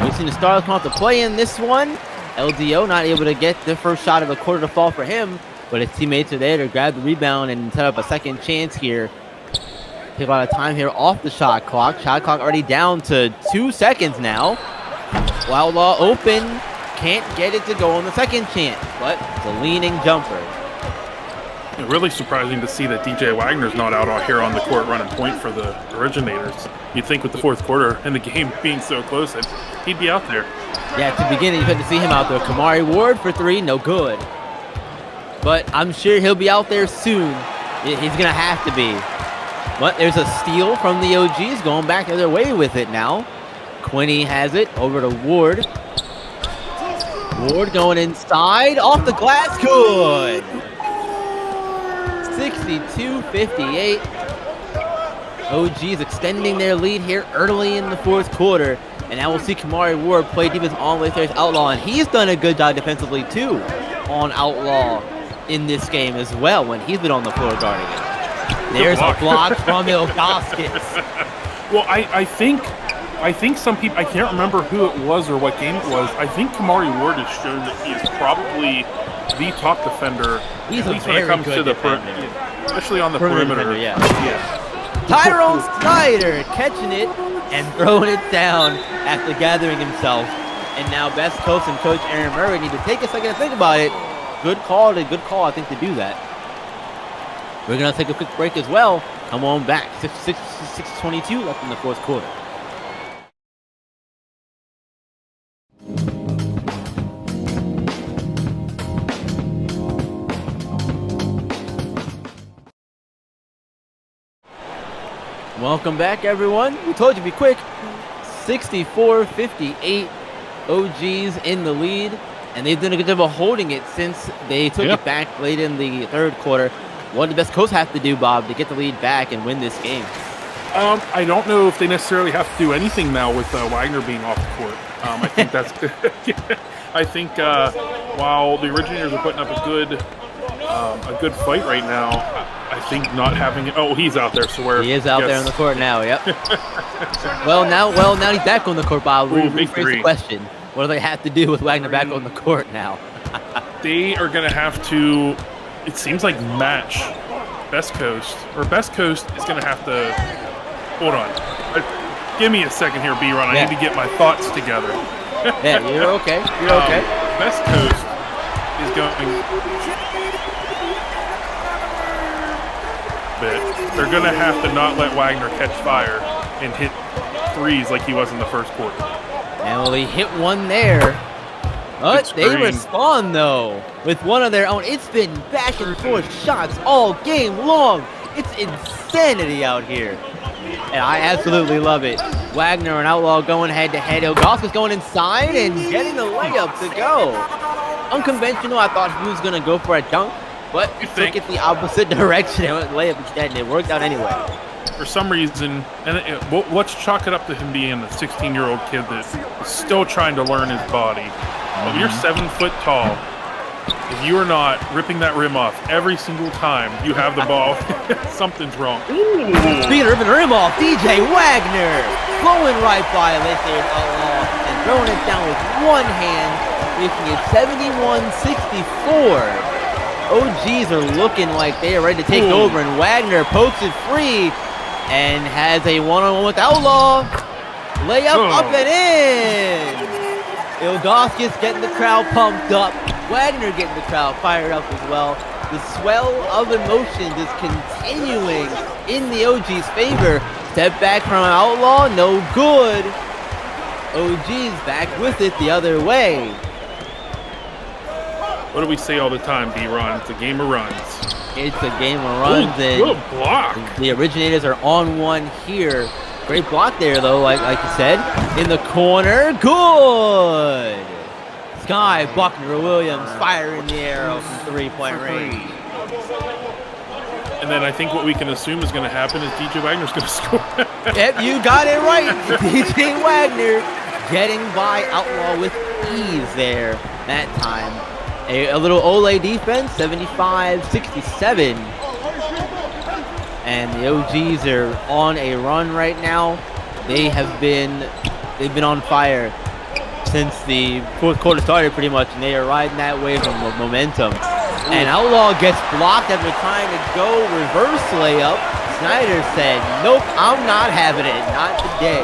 S1: We've seen the Stars come out to play in this one. LDO not able to get the first shot of a quarter to fall for him, but his teammates are there to grab the rebound and set up a second chance here. Take a lot of time here off the shot clock. Shot clock already down to 2 seconds now. Outlaw open. Can't get it to go on the second chance, but it's a leaning jumper.
S2: Really surprising to see that DJ Wagner's not out here on the court running point for the Originators. You'd think with the fourth quarter and the game being so close that he'd be out there.
S1: Yeah, at the beginning, you had to see him out there. Kamari Ward for three, no good. But I'm sure he'll be out there soon. He's going to have to be. But there's a steal from the OGs going back the other way with it now. Quinney has it over to Ward. Ward going inside, off the glass, good. 62-58. OGs extending their lead here early in the fourth quarter. And now we'll see Kamari Ward play defense on with their Outlaw. And he's done a good job defensively, too, on Outlaw in this game as well when he's been on the floor guarding it. There's a block from Ilgauskas.
S2: Well, I think some people, I can't remember who it was or what game it was. I think Kamari Ward has shown that he is probably the top defender,
S1: He's
S2: at
S1: a
S2: least when it
S1: very
S2: comes
S1: good
S2: to the
S1: defender.
S2: especially on the perimeter.
S1: Yeah.
S2: Yes.
S1: Tyrone Snyder catching it and throwing it down after gathering himself. And now Best Coast and Coach Aaron Murray need to take a second to think about it. Good call, I think, to do that. We're going to take a quick break as well. Come on back. 6:22 left in the fourth quarter. Welcome back, everyone. We told you to be quick. 64-58. OGs in the lead, and they've done a good job of holding it since they took it back late in the third quarter. What do the Best Coast have to do, Bob, to get the lead back and win this game?
S2: I don't know if they necessarily have to do anything now with Wagner being off the court. I think that's good. I think while the Originators are putting up a good fight right now, I think not having it. Oh, he's out there. So
S1: he is out there on the court now. Yep. well, now he's back on the court, Bob. Rephrase the question. What do they have to do with Wagner back on the court now?
S2: They are going to have to. It seems like match Best Coast, or Best Coast is going to have to. Hold on. Give me a second here, B-Ron. I need to get my thoughts together.
S1: Yeah, you're okay. You're okay.
S2: Best Coast is going. But they're going to have to not let Wagner catch fire and hit threes like he was in the first quarter.
S1: And well, he hit one there. But they respond, though, with one of their own. It's been back and forth shots all game long. It's insanity out here. And I absolutely love it. Wagner and Outlaw going head-to-head. Ilgauskas going inside and getting the layup to go. Unconventional. I thought he was going to go for a dunk, but he took it the opposite direction and went layup instead, and it worked out anyway.
S2: For some reason, and let's chalk it up to him being a 16-year-old kid that is still trying to learn his body. If you're 7 foot tall, if you are not ripping that rim off every single time you have the ball, something's wrong.
S1: Speaking of ripping the rim off, DJ Wagner going right by Lizard Outlaw and throwing it down with one hand, making it 71-64. OGs are looking like they are ready to take over, and Wagner pokes it free and has a one-on-one with Outlaw. Layup up and in. Ilgauskas getting the crowd pumped up. Wagner getting the crowd fired up as well. The swell of emotions is continuing in the OG's favor. Step back from Outlaw, no good. OG's back with it the other way.
S2: What do we say all the time, B-Ron? It's a game of runs.
S1: It's a game of runs.
S2: Good block.
S1: The Originators are on one here. Great block there, though, like you said. In the corner, good. Sky, Buckner, Williams, fire in the arrow from three-point range.
S2: And then I think what we can assume is going to happen is DJ Wagner's going to score.
S1: Yep, you got it right. DJ Wagner getting by Outlaw with ease there that time. A little Ole defense, 75-67. And the OGs are on a run right now. They've been on fire since the fourth quarter started pretty much, and they are riding that wave of momentum. And Outlaw gets blocked after trying to go reverse layup. Snyder said, nope, I'm not having it, not today.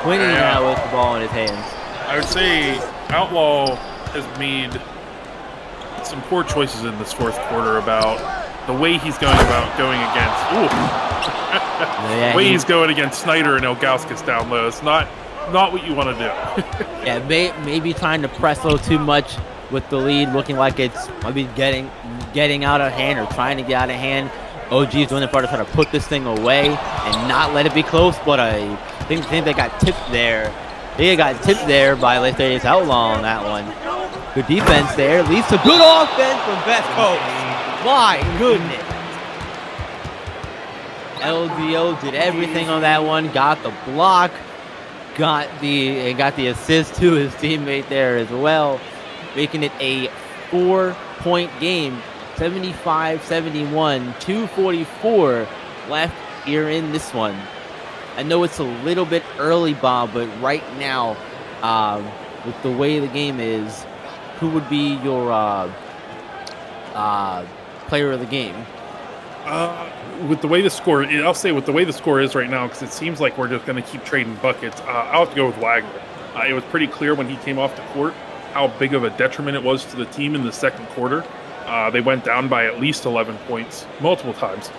S1: Quinny now with the ball in his hands.
S2: I would say Outlaw has made some poor choices in this fourth quarter about the way he's going against. He's going against Snyder and Ilgauskas down low. It's not what you want to do.
S1: Yeah, maybe trying to press a little too much with the lead, looking like it's maybe getting out of hand or trying to get out of hand. OG's doing their part to try to put this thing away and not let it be close, but I think they got tipped there. They got tipped there by Leitharius Outlaw on that one. Good defense there, leads to good offense from Best Coast. My goodness. LDO did everything on that one, got the block, got the assist to his teammate there as well, making it a 4-point game, 75-71, 2:44 left here in this one. I know it's a little bit early, Bob, but right now, with the way the game is, who would be your player of the game?
S2: With the way the score, I'll say with the way the score is right now, because it seems like we're just going to keep trading buckets. I'll have to go with Wagner. It was pretty clear when he came off the court how big of a detriment it was to the team in the second quarter. They went down by at least 11 points multiple times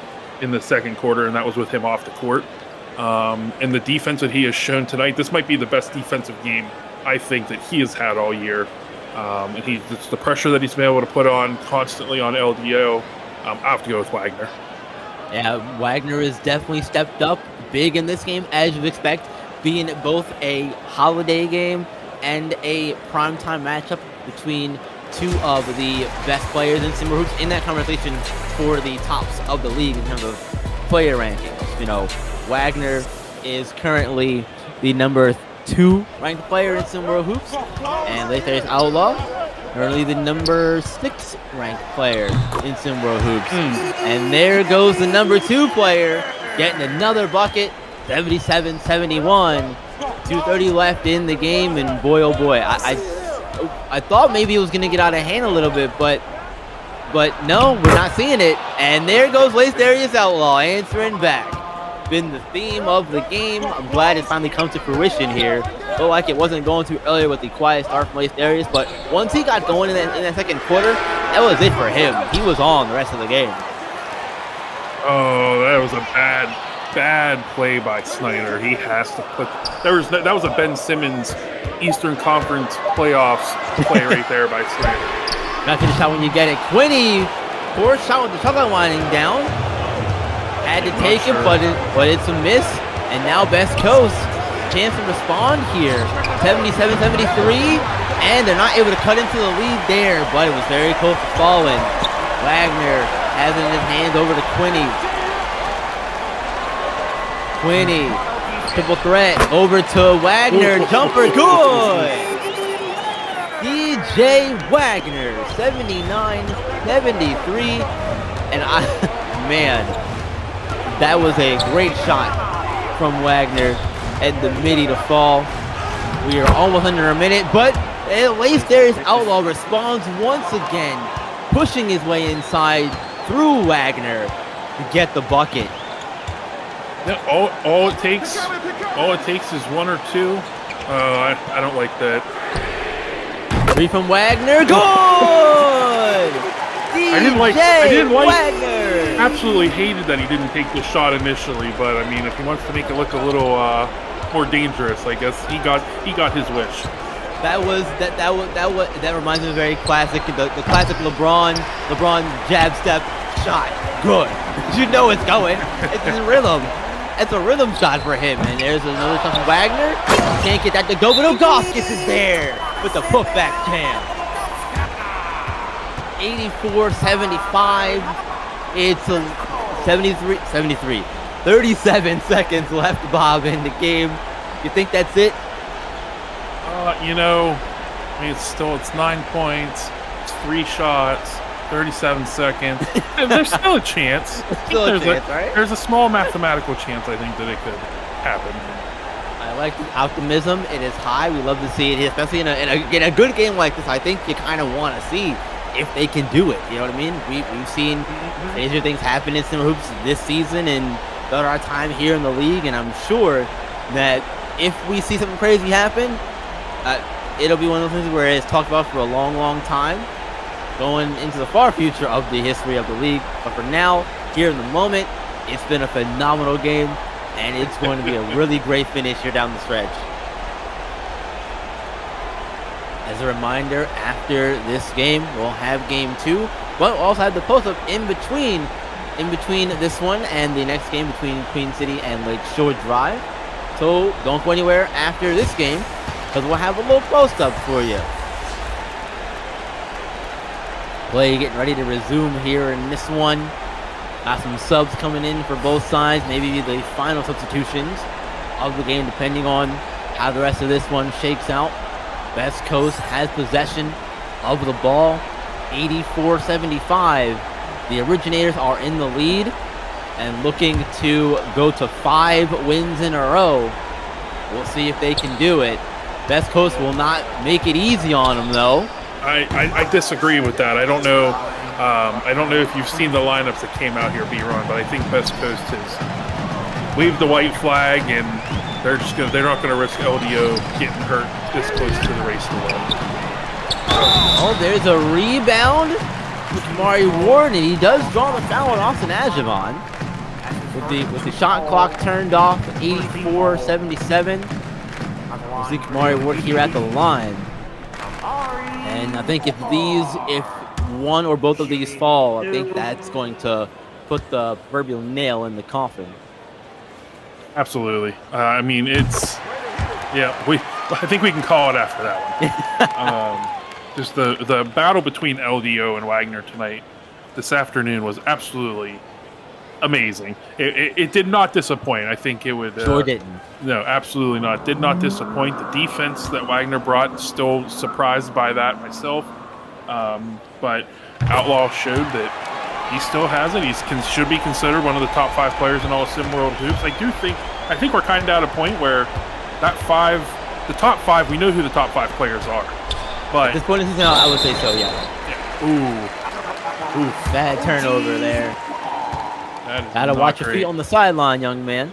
S2: in the second quarter, and that was with him off the court. And the defense that he has shown tonight, this might be the best defensive game I think that he has had all year. And it's the pressure that he's been able to put on constantly on LDO. I have to go with Wagner.
S1: Yeah, Wagner has definitely stepped up big in this game, as you'd expect, being both a holiday game and a primetime matchup between two of the best players in SimWorld Hoops in that conversation for the tops of the league in terms of player rankings. You know, Wagner is currently the number 2 ranked player in SimWorld Hoops, and Leitharius Outlaw currently the number 6 ranked player in SimWorld Hoops. And there goes the number 2 player getting another bucket, 77-71, 2:30 left in the game, and boy oh boy, I thought maybe it was gonna get out of hand a little bit, but no, we're not seeing it. And there goes Leitharius Outlaw answering back. Been the theme of the game. I'm glad it's finally come to fruition here. Felt like it wasn't going too earlier with the quiet start from Leitharius, but once he got going in that second quarter, that was it for him. He was on the rest of the game.
S2: Oh, that was a bad play by Snyder. He has to put that was a Ben Simmons Eastern Conference playoffs play right there by Snyder.
S1: Not to the shot when you get it. Quinny, poor shot with the shotgun winding down. Had to take it, but it's a miss. And now Best Coast, chance to respond here. 77-73, and they're not able to cut into the lead there, but it was very close to falling. Wagner has it in his hands over to Quinny. Quinny, triple threat, over to Wagner, jumper, good! DJ Wagner, 79-73, and man, that was a great shot from Wagner at the midi to fall. We are almost under a minute, but at least there's Outlaw responds once again, pushing his way inside through Wagner to get the bucket.
S2: Yeah, all it takes is one or two. I don't like that.
S1: 3 from Wagner, good!
S2: I didn't like
S1: Wagner!
S2: Absolutely hated that he didn't take the shot initially, but I mean, if he wants to make it look a little more dangerous, I guess he got his wish.
S1: That reminds me of very classic, the classic LeBron jab step shot. Good. You know it's going. It's in rhythm. It's a rhythm shot for him. And there's another shot from Wagner. Can't get that to go, but Ilgauskas is there with the putback jam. 84-75. It's 73. 37 seconds left, Bob, in the game. You think that's it?
S2: It's 9 points, it's 3 shots, 37 seconds. There's still a chance. There's a small mathematical chance, I think, that it could happen.
S1: I like the optimism. It is high. We love to see it, especially in a good game like this. I think you kind of want to see if they can do it. You know what I mean? We've seen major things happen in Sim Hoops this season and throughout our time here in the league, and I'm sure that if we see something crazy happen, it'll be one of those things where it's talked about for a long, long time, going into the far future of the history of the league. But for now, here in the moment, it's been a phenomenal game, and it's going to be a really great finish here down the stretch. As a reminder, after this game, we'll have game 2, but we'll also have the post-up in between this one and the next game between Queen City and Lakeshore Drive. So don't go anywhere after this game, because we'll have a little post-up for you. Play getting ready to resume here in this one. Got some subs coming in for both sides, maybe the final substitutions of the game, depending on how the rest of this one shakes out. West Coast has possession of the ball, 84-75. The Originators are in the lead and looking to go to 5 wins in a row. We'll see if they can do it. West Coast will not make it easy on them, though.
S2: I disagree with that. I don't know. I don't know if you've seen the lineups that came out here, B-Ron, but I think West Coast has waved the white flag, and they're not gonna risk LDO getting hurt this close to the race to win.
S1: Oh, there's a rebound with Kamari Ward, and he does draw the foul on Austin Ajavan. With the shot clock turned off, 84-77. We'll see Kamari Ward here at the line. And I think if one or both of these fall, I think that's going to put the proverbial nail in the coffin.
S2: Absolutely. I think we can call it after that one. Just the battle between LDO and Wagner tonight, this afternoon, was absolutely amazing. It did not disappoint. I think it would.
S1: Sure didn't.
S2: No, absolutely not. Did not disappoint. The defense that Wagner brought, still surprised by that myself. But Outlaw showed that he still has it. He should be considered one of the top 5 players in all of SimWorld Hoops. I think we're kind of at a point where the top 5, we know who the top 5 players are. But
S1: at this point in the season, I would say so, yeah.
S2: Ooh.
S1: Bad turnover there. Gotta watch your feet on the sideline, young man.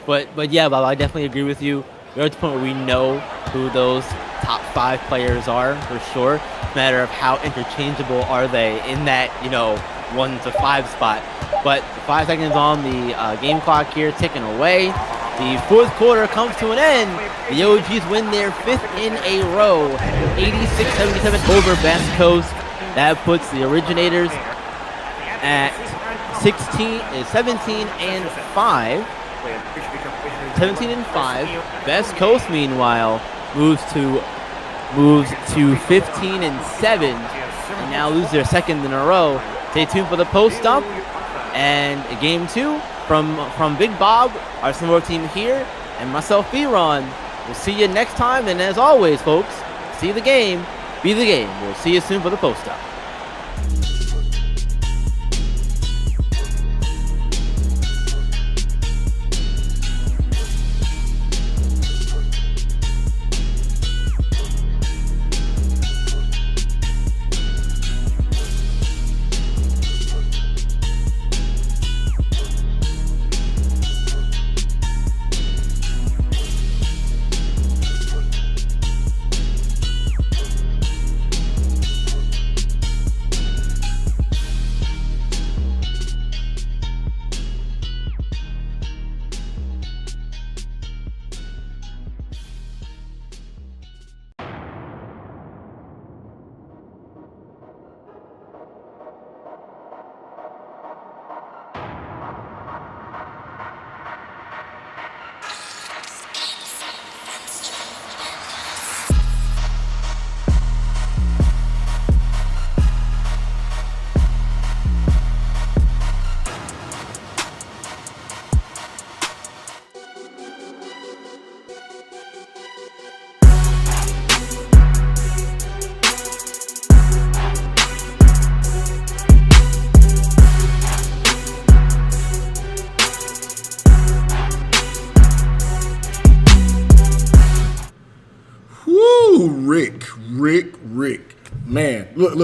S1: But yeah, Bob, I definitely agree with you. We're at the point where we know who those top 5 players are for sure. It's a matter of how interchangeable are they in that 1 to 5 spot. But 5 seconds on the game clock here, ticking away. The 4th quarter comes to an end. The OGs win their 5th in a row, 86-77 over West Coast. That puts the Originators at 17-5. 17-5. West Coast, meanwhile, moves to 15-7, and now lose their 2nd in a row. Stay tuned for the post-up and game 2 from Big Bob, our SimWorld team here, and myself, B-Ron. We'll see you next time, and as always, folks, see the game, be the game. We'll see you soon for the post-up.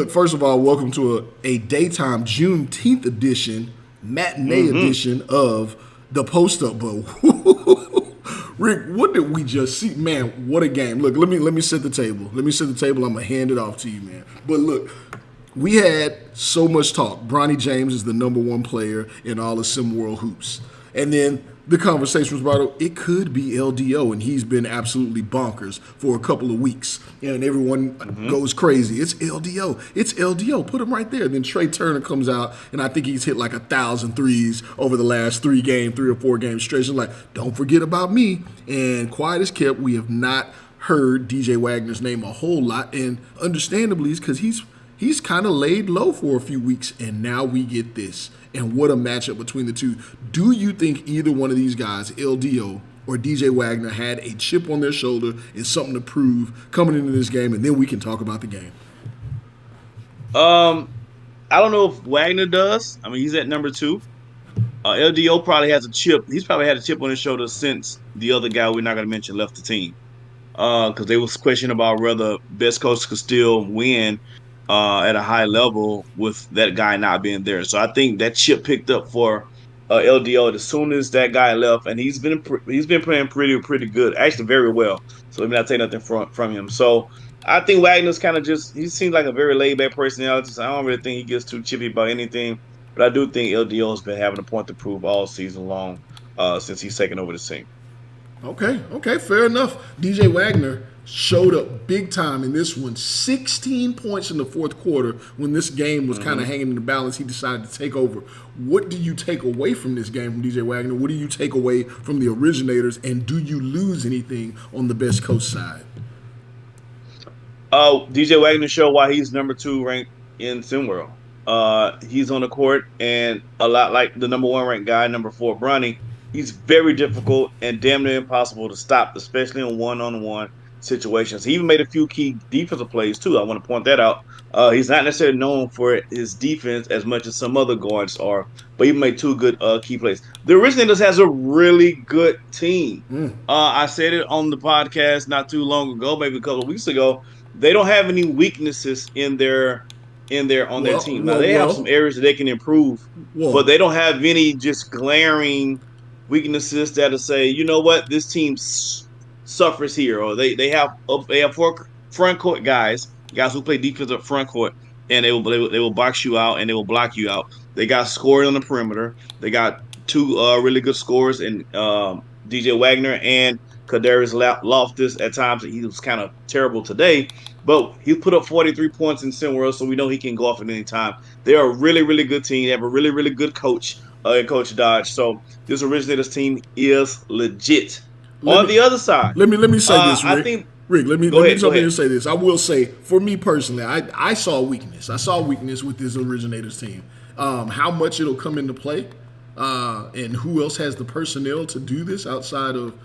S8: look, first of all, welcome to a daytime Juneteenth edition, matinee edition of the Post Up. But Rick, what did we just see? Man, what a game. Look, let me set the table. I'm going to hand it off to you, man. But look, we had so much talk. Bronny James is the number one player in all of SimWorld hoops. And then the conversation was brought up, it could be LDO, and he's been absolutely bonkers for a couple of weeks. And everyone goes crazy. It's LDO. Put him right there. And then Trey Turner comes out, and I think he's hit like 1,000 threes over the last 3 or 4 game stretch. And like, don't forget about me. And quiet as kept, we have not heard DJ Wagner's name a whole lot. And understandably, it's because he's kind of laid low for a few weeks, and now we get this. And what a matchup between the two. Do you think either one of these guys, LDO or DJ Wagner, had a chip on their shoulder and something to prove coming into this game? And then we can talk about the game.
S9: I don't know if Wagner does. I mean, he's at number 2. LDO probably has a chip. He's probably had a chip on his shoulder since the other guy we're not going to mention left the team. Because they was questioning about whether best coach could still win at a high level with that guy not being there. So I think that chip picked up for LDO as soon as that guy left, and he's been playing pretty good, actually very well. So let me not take nothing from him. So I think Wagner's kind of he seems like a very laid back personality. So I don't really think he gets too chippy about anything. But I do think LDO has been having a point to prove all season long since he's taken over the team.
S8: Okay, fair enough. DJ Wagner showed up big time in this one. 16 points in the fourth quarter when this game was kind of hanging in the balance. He decided to take over. What do you take away from this game from DJ Wagner? What do you take away from the Originators? And do you lose anything on the Best Coast side?
S9: DJ Wagner showed why he's number 2 ranked in SimWorld. He's on the court, and a lot like the number 1 ranked guy, number 4, Bronny. He's very difficult and damn near impossible to stop, especially in one-on-one situations. He even made a few key defensive plays, too. I want to point that out. He's not necessarily known for his defense as much as some other guards are, but he made 2 good key plays. The Originators has a really good team. I said it on the podcast not too long ago, maybe a couple of weeks ago. They don't have any weaknesses on their team. Now, they have some areas that they can improve, but they don't have any just glaring weaknesses that'll say, you know what, this team suffers here, or they have 4 front court guys who play defense up front court, and they will box you out and they will block you out. They got scoring on the perimeter. They got 2 really good scorers in DJ Wagner and Kadarius Loftus. At times he was kind of terrible today, but he put up 43 points in SimWorld, so we know he can go off at any time. They're a really, really good team. They have a really, really good coach, Coach Dodge. So this Originators team is legit. On the other side,
S8: let me say this, Rick. Rick, let me jump in and say this. I will say, for me personally, I saw weakness. I saw weakness with this Originators team. How much it'll come into play, and who else has the personnel to do this outside of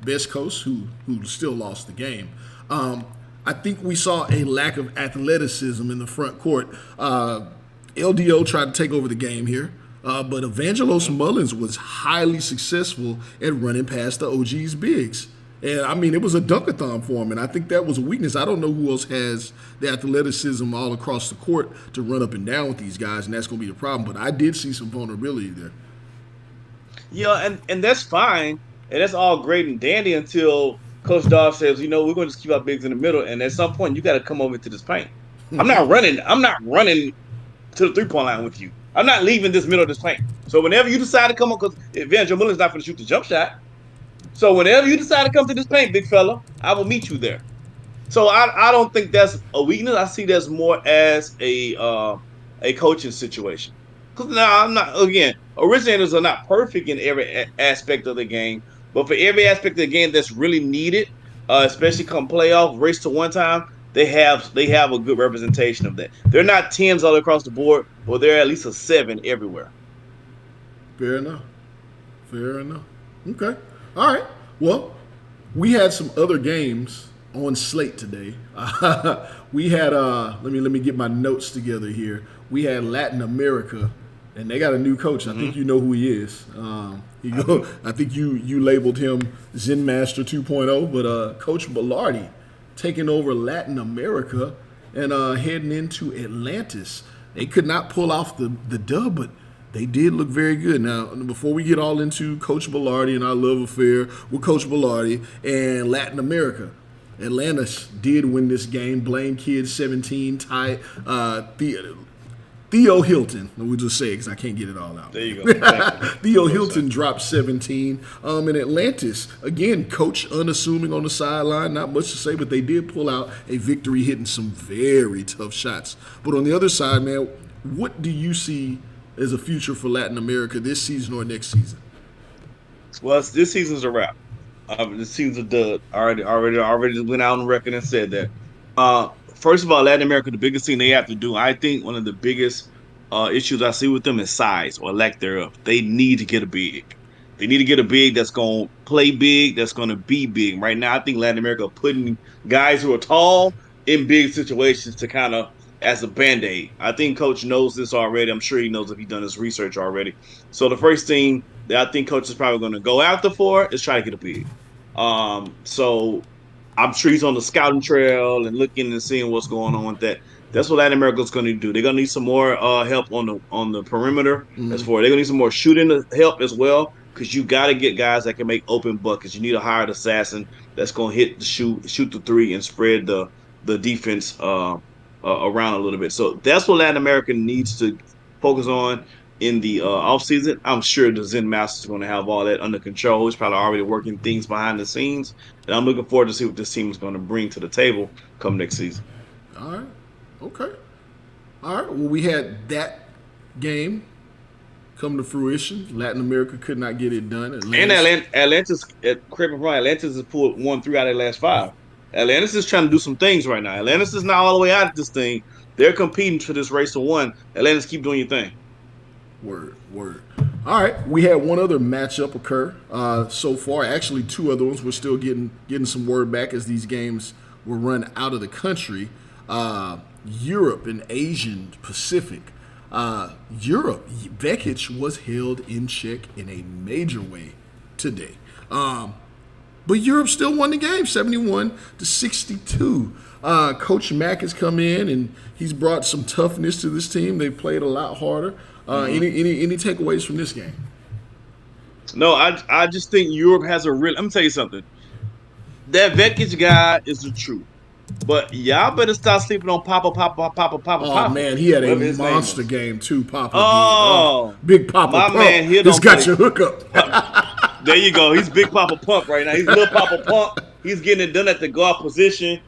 S8: Best Coast, who still lost the game. I think we saw a lack of athleticism in the front court. LDO tried to take over the game here. But Evangelos Mullins was highly successful at running past the OG's bigs. And, I mean, it was a dunk-a-thon for him, and I think that was a weakness. I don't know who else has the athleticism all across the court to run up and down with these guys, and that's going to be the problem. But I did see some vulnerability there.
S9: Yeah, and that's fine, and that's all great and dandy until Coach Dawes says, you know, we're going to just keep our bigs in the middle, and at some point you got to come over to this paint. I'm not running to the three-point line with you. I'm not leaving this middle of this paint. So whenever you decide to come up, because Evangelos Mullins not going to shoot the jump shot. So whenever you decide to come to this paint, big fella, I will meet you there. So I don't think that's a weakness. I see that's more as a coaching situation. Because now I'm not, again, Originators are not perfect in every aspect of the game, but for every aspect of the game that's really needed, especially come playoff, race to one time, they have a good representation of that. They're not 10s all across the board, but they're at least a 7 everywhere.
S8: Fair enough. Okay. All right. Well, we had some other games on slate today. We had let me get my notes together here. We had Latin America, and they got a new coach. I think you know who he is. I think you labeled him Zen Master 2.0, but Coach Ballerz taking over Latin America, and heading into Atlantis. They could not pull off the dub, but they did look very good. Now, before we get all into Coach Ballerz and our love affair with Coach Ballerz and Latin America, Atlantis did win this game. Blaine Kidd 17, tie Theo Hilton. We'll just say it because I can't get it all out.
S9: There you go.
S8: Theo Hilton dropped 17. In Atlantis, again, coach unassuming on the sideline. Not much to say, but they did pull out a victory, hitting some very tough shots. But on the other side, man, what do you see as a future for Latin America this season or next season?
S9: Well, this season's a wrap. This season's a dud. Already went out on record and said that. First of all, Latin America, the biggest thing they have to do, I think one of the biggest issues I see with them is size or lack thereof. They need to get a big. They need to get a big that's going to play big, that's going to be big. Right now, I think Latin America are putting guys who are tall in big situations to kind of as a Band-Aid. I think Coach knows this already. I'm sure he knows if he's done his research already. So the first thing that I think Coach is probably going to go after for is try to get a big. So I'm sure he's on the scouting trail and looking and seeing what's going on with that. That's what Latin America's going to do. They're going to need some more help on the perimeter. They're going to need some more shooting help as well, because you got to get guys that can make open buckets. You need a hired assassin that's going to hit the shoot the three, and spread the defense around a little bit. So that's what Latin America needs to focus on in the offseason. I'm sure the Zen Master is going to have all that under control. He's probably already working things behind the scenes, and I'm looking forward to see what this team is going to bring to the table come next season.
S8: All right. Okay. All right. Well, we had that game come to fruition. Latin America could not get it done.
S9: Atlantis, correct me if I'm wrong, Atlantis has pulled 1-3 out of their last 5. Atlantis is trying to do some things right now. Atlantis is not all the way out of this thing. They're competing for this race to 1. Atlantis, keep doing your thing.
S8: Word. All right, we had one other matchup occur so far. Actually, 2 other ones. We're still getting some word back as these games were run out of the country. Europe and Asian Pacific. Europe, Vekic was held in check in a major way today. But Europe still won the game, 71-62. Coach Mack has come in and he's brought some toughness to this team. They've played a lot harder. Any takeaways from this game?
S9: No, I just think Europe has a real. Let me tell you something. That Vekic guy is the truth. But y'all better stop sleeping on Papa.
S8: Oh, man, he had a monster game too, Papa.
S9: Oh,
S8: Big Papa
S9: my
S8: Pump.
S9: man here
S8: Just got your hookup.
S9: There you go. He's Big Papa Pump right now. He's Little Papa Pump. He's getting it done at the guard position.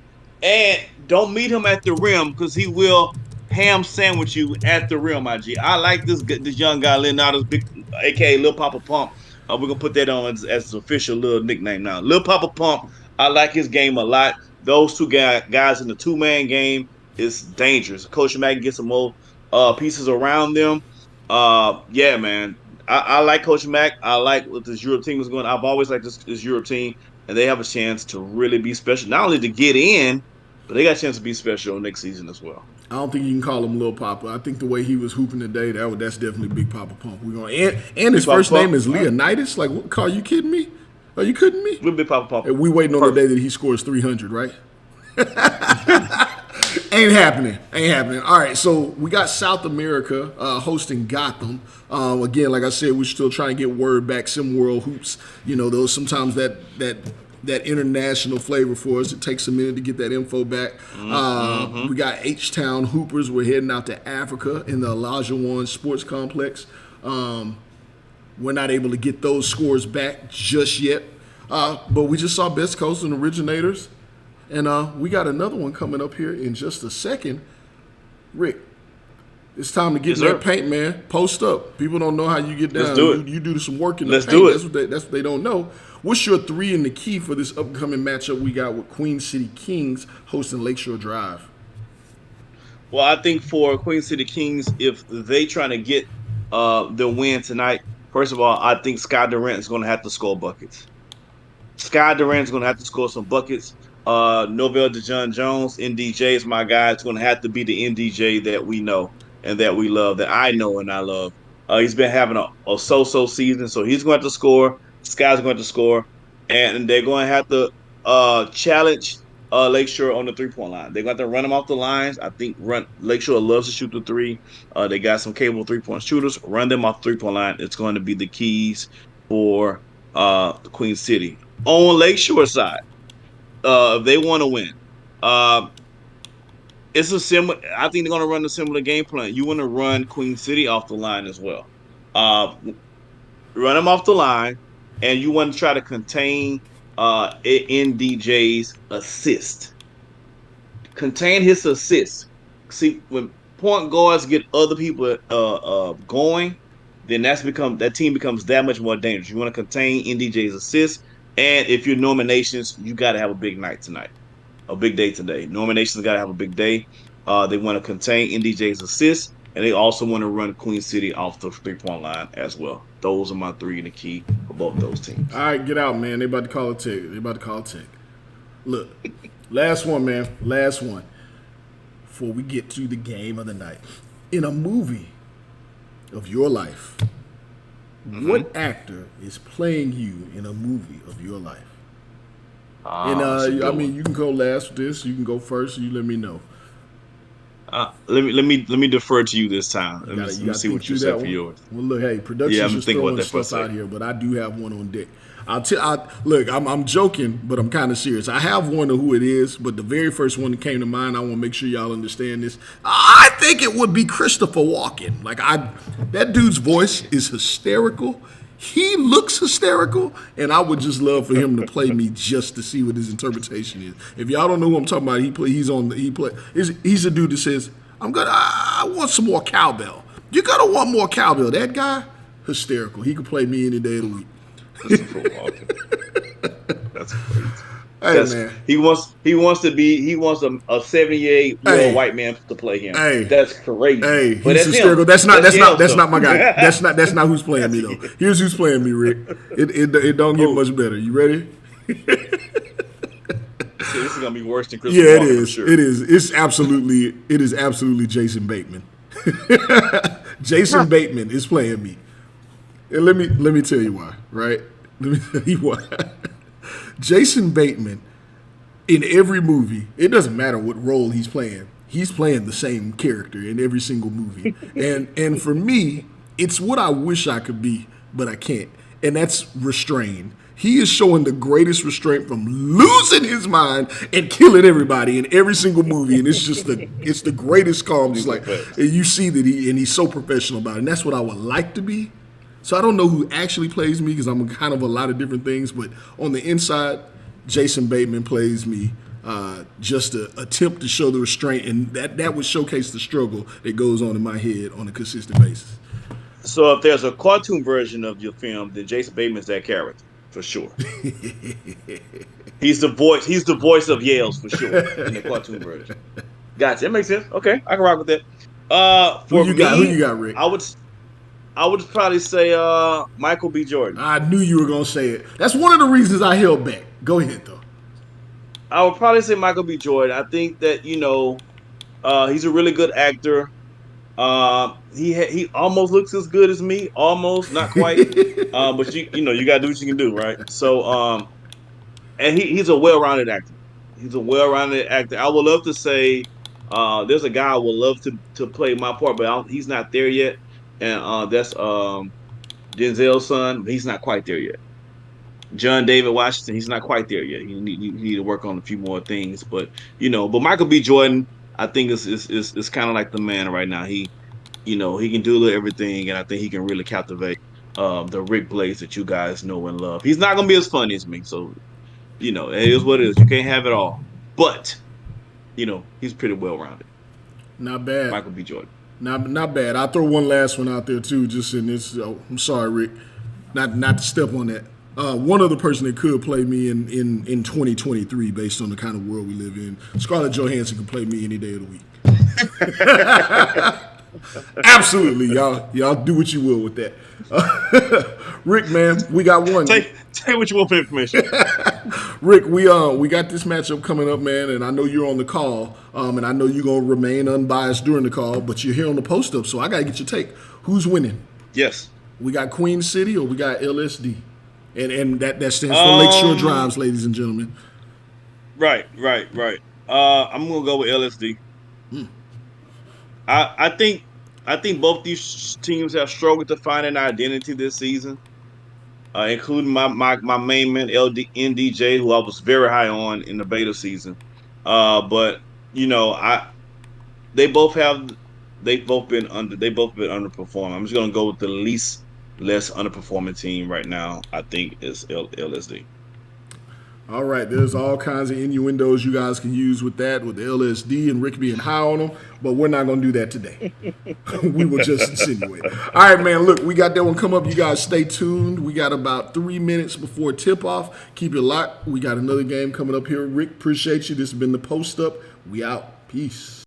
S9: And don't meet him at the rim, because he will ham sandwich you at the rim, my G. I like this young guy, Leonardo's big, a.k.a. Little Papa Pump. We're going to put that on as his official little nickname now. Little Papa Pump, I like his game a lot. Those 2 guys in the 2-man game is dangerous. Coach Mack can get some more pieces around them. Yeah, man. I like Coach Mack. I like what this Europe team is going. I've always liked this Europe team, and they have a chance to really be special. Not only to get in, but they got a chance to be special next season as well.
S8: I don't think you can call him Lil Papa. I think the way he was hooping today, that's definitely Big Papa Pump. We're going and his first name is Leonidas. Like, what? Are you kidding me? Are you kidding me?
S9: We're Big Papa Pump.
S8: And we waiting on the day that he scores 300, right? Ain't happening. All right, so we got South America hosting Gotham. Again, like I said, we're still trying to get word back. SimWorld Hoops, those sometimes that international flavor for us. It takes a minute to get that info back. We got H-Town Hoopers. We're heading out to Africa in the Olajuwon Sports Complex. We're not able to get those scores back just yet. But we just saw Best Coast and Originators. And we got another one coming up here in just a second. Rick, it's time to get in that paint, man. Post up. People don't know how you get down.
S9: Let's do it.
S8: You do some work in the
S9: Let's
S8: paint.
S9: do it.
S8: That's what they don't know. What's your 3 in the key for this upcoming matchup we got with Queen City Kings hosting Lakeshore Drive?
S9: Well, I think for Queen City Kings, if they trying to get the win tonight, first of all, I think Sky Durant is going to have to score buckets. Sky Durant is going to have to score some buckets. Novell DeJohn Jones, NDJ is my guy. It's going to have to be the NDJ that we know and that we love, that I know and I love. He's been having a so-so season, so he's going to have to score. Sky's going to score, and they're going to have to challenge Lakeshore on the 3-point line. They're going to run them off the lines. I think Lakeshore loves to shoot the three. They got some capable 3-point shooters. Run them off the 3-point line. It's going to be the keys for Queen City. On Lakeshore side, if they want to win, it's a similar. I think they're going to run a similar game plan. You want to run Queen City off the line as well. Run them off the line, and you want to try to contain NDJ's assist. Contain his assist. See, when point guards get other people going, then that team becomes that much more dangerous. You want to contain NDJ's assist, and if you're nominations, you got to have a big night tonight, a big day today. Nominations got to have a big day. They want to contain NDJ's assist, and they also want to run Queen City off the 3-point line as well. Those are my three in the key for both those teams.
S8: All right, get out, man. They about to call a tick. Look, last one, man. Last one. Before we get to the game of the night. In a movie of your life, what actor is playing you in a movie of your life? I mean, you can go last with this. You can go first. You let me know.
S9: Let me defer to you this time. Let me see what you said for yours.
S8: Well, look, hey, production's just throwing stuff out here, but I do have one on deck. Look, I'm joking, but I'm kind of serious. I have one of who it is, but the very first one that came to mind, I want to make sure y'all understand this. I think it would be Christopher Walken. That dude's voice is hysterical. He looks hysterical, and I would just love for him to play me just to see what his interpretation is. If y'all don't know who I'm talking about, he's a dude that says, I want some more cowbell. You're gonna want more cowbell. That guy, hysterical. He could play me any day of the week.
S9: That's crazy.
S8: Hey, man.
S9: He wants a 78-year-old white man to play him. Hey, that's crazy.
S8: Hey,
S9: but
S8: he's hysterical. That's not my guy. That's not who's playing me though. Here's who's playing me, Rick. It don't get much better. You ready?
S9: So this is gonna be worse than Christopher
S8: Walken,
S9: it is.
S8: Sure. It is. It is absolutely Jason Bateman. Jason Bateman is playing me. And let me tell you why, right? Let me tell you why. Jason Bateman, in every movie, it doesn't matter what role he's playing the same character in every single movie. And for me, it's what I wish I could be, but I can't. And that's restrained. He is showing the greatest restraint from losing his mind and killing everybody in every single movie. And it's just the greatest calm. Just like, you see that he's so professional about it. And that's what I would like to be. So I don't know who actually plays me because I'm kind of a lot of different things. But on the inside, Jason Bateman plays me just to attempt to show the restraint. And that would showcase the struggle that goes on in my head on a consistent basis.
S9: So if there's a cartoon version of your film, then Jason Bateman's that character. For sure. He's the voice of Yale's for sure in the cartoon version. Gotcha. That makes sense. Okay, I can rock with that. Who you got, Rick? I would probably say Michael B. Jordan.
S8: I knew you were gonna say it. That's one of the reasons I held back. Go ahead though.
S9: I would probably say Michael B. Jordan. I think that he's a really good actor. He almost looks as good as me, almost, not quite. But you gotta do what you can do, right? So and he's a well-rounded actor. I would love to say there's a guy I would love to play my part, but he's not there yet. And that's Denzel's son. He's not quite there yet. John David Washington, he's not quite there yet. You need to work on a few more things, but Michael B. Jordan, I think is kind of like the man right now. He can do a little everything, and I think he can really captivate the Rick Blaze that you guys know and love. He's not gonna be as funny as me, so it is what it is. You can't have it all, but he's pretty well rounded.
S8: Not bad.
S9: Michael B. Jordan.
S8: Not bad. I'll throw one last one out there too, just in this. I'm sorry, Rick, not to step on that. One other person that could play me in 2023, based on the kind of world we live in, Scarlett Johansson can play me any day of the week. Absolutely, y'all do what you will with that. Rick, man, we got one.
S9: Take what you want for information.
S8: Rick, we got this matchup coming up, man, and I know you're on the call, and I know you're gonna remain unbiased during the call, but you're here on the post up, so I gotta get your take. Who's winning?
S9: Yes,
S8: we got Queen City or we got LSD, and that stands for Lakeshore Drives, ladies and gentlemen.
S9: Right. I'm gonna go with LSD. I think both these teams have struggled to find an identity this season, including my main man NDJ, who I was very high on in the beta season. But you know, they both have they both been underperforming. I'm just gonna go with the least less underperforming team right now. I think is LSD.
S8: All right, there's all kinds of innuendos you guys can use with that, with the LSD and Rick being high on them, but we're not going to do that today. We will just insinuate. All right, man, look, we got that one come up. You guys stay tuned. We got about 3 minutes before tip-off. Keep it locked. We got another game coming up here. Rick, appreciate you. This has been the Post Up. We out. Peace.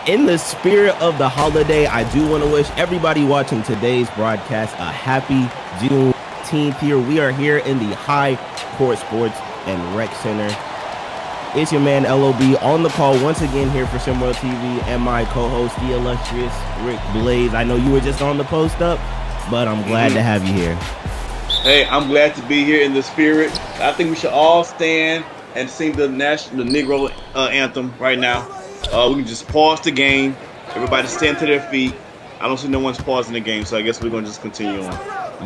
S10: In the spirit of the holiday, I do want to wish everybody watching today's broadcast a happy Juneteenth here. We are here in the High Court Sports and Rec Center. It's your man LOB on the call once again here for SimWorld TV and my co-host, the illustrious Rick Blaze. I know you were just on the Post Up, but I'm glad to have you here.
S9: Hey, I'm glad to be here in the spirit. I think we should all stand and sing the Negro anthem right now. We can just pause the game. Everybody stand to their feet. I don't see no one's pausing the game, so I guess we're going to just continue on.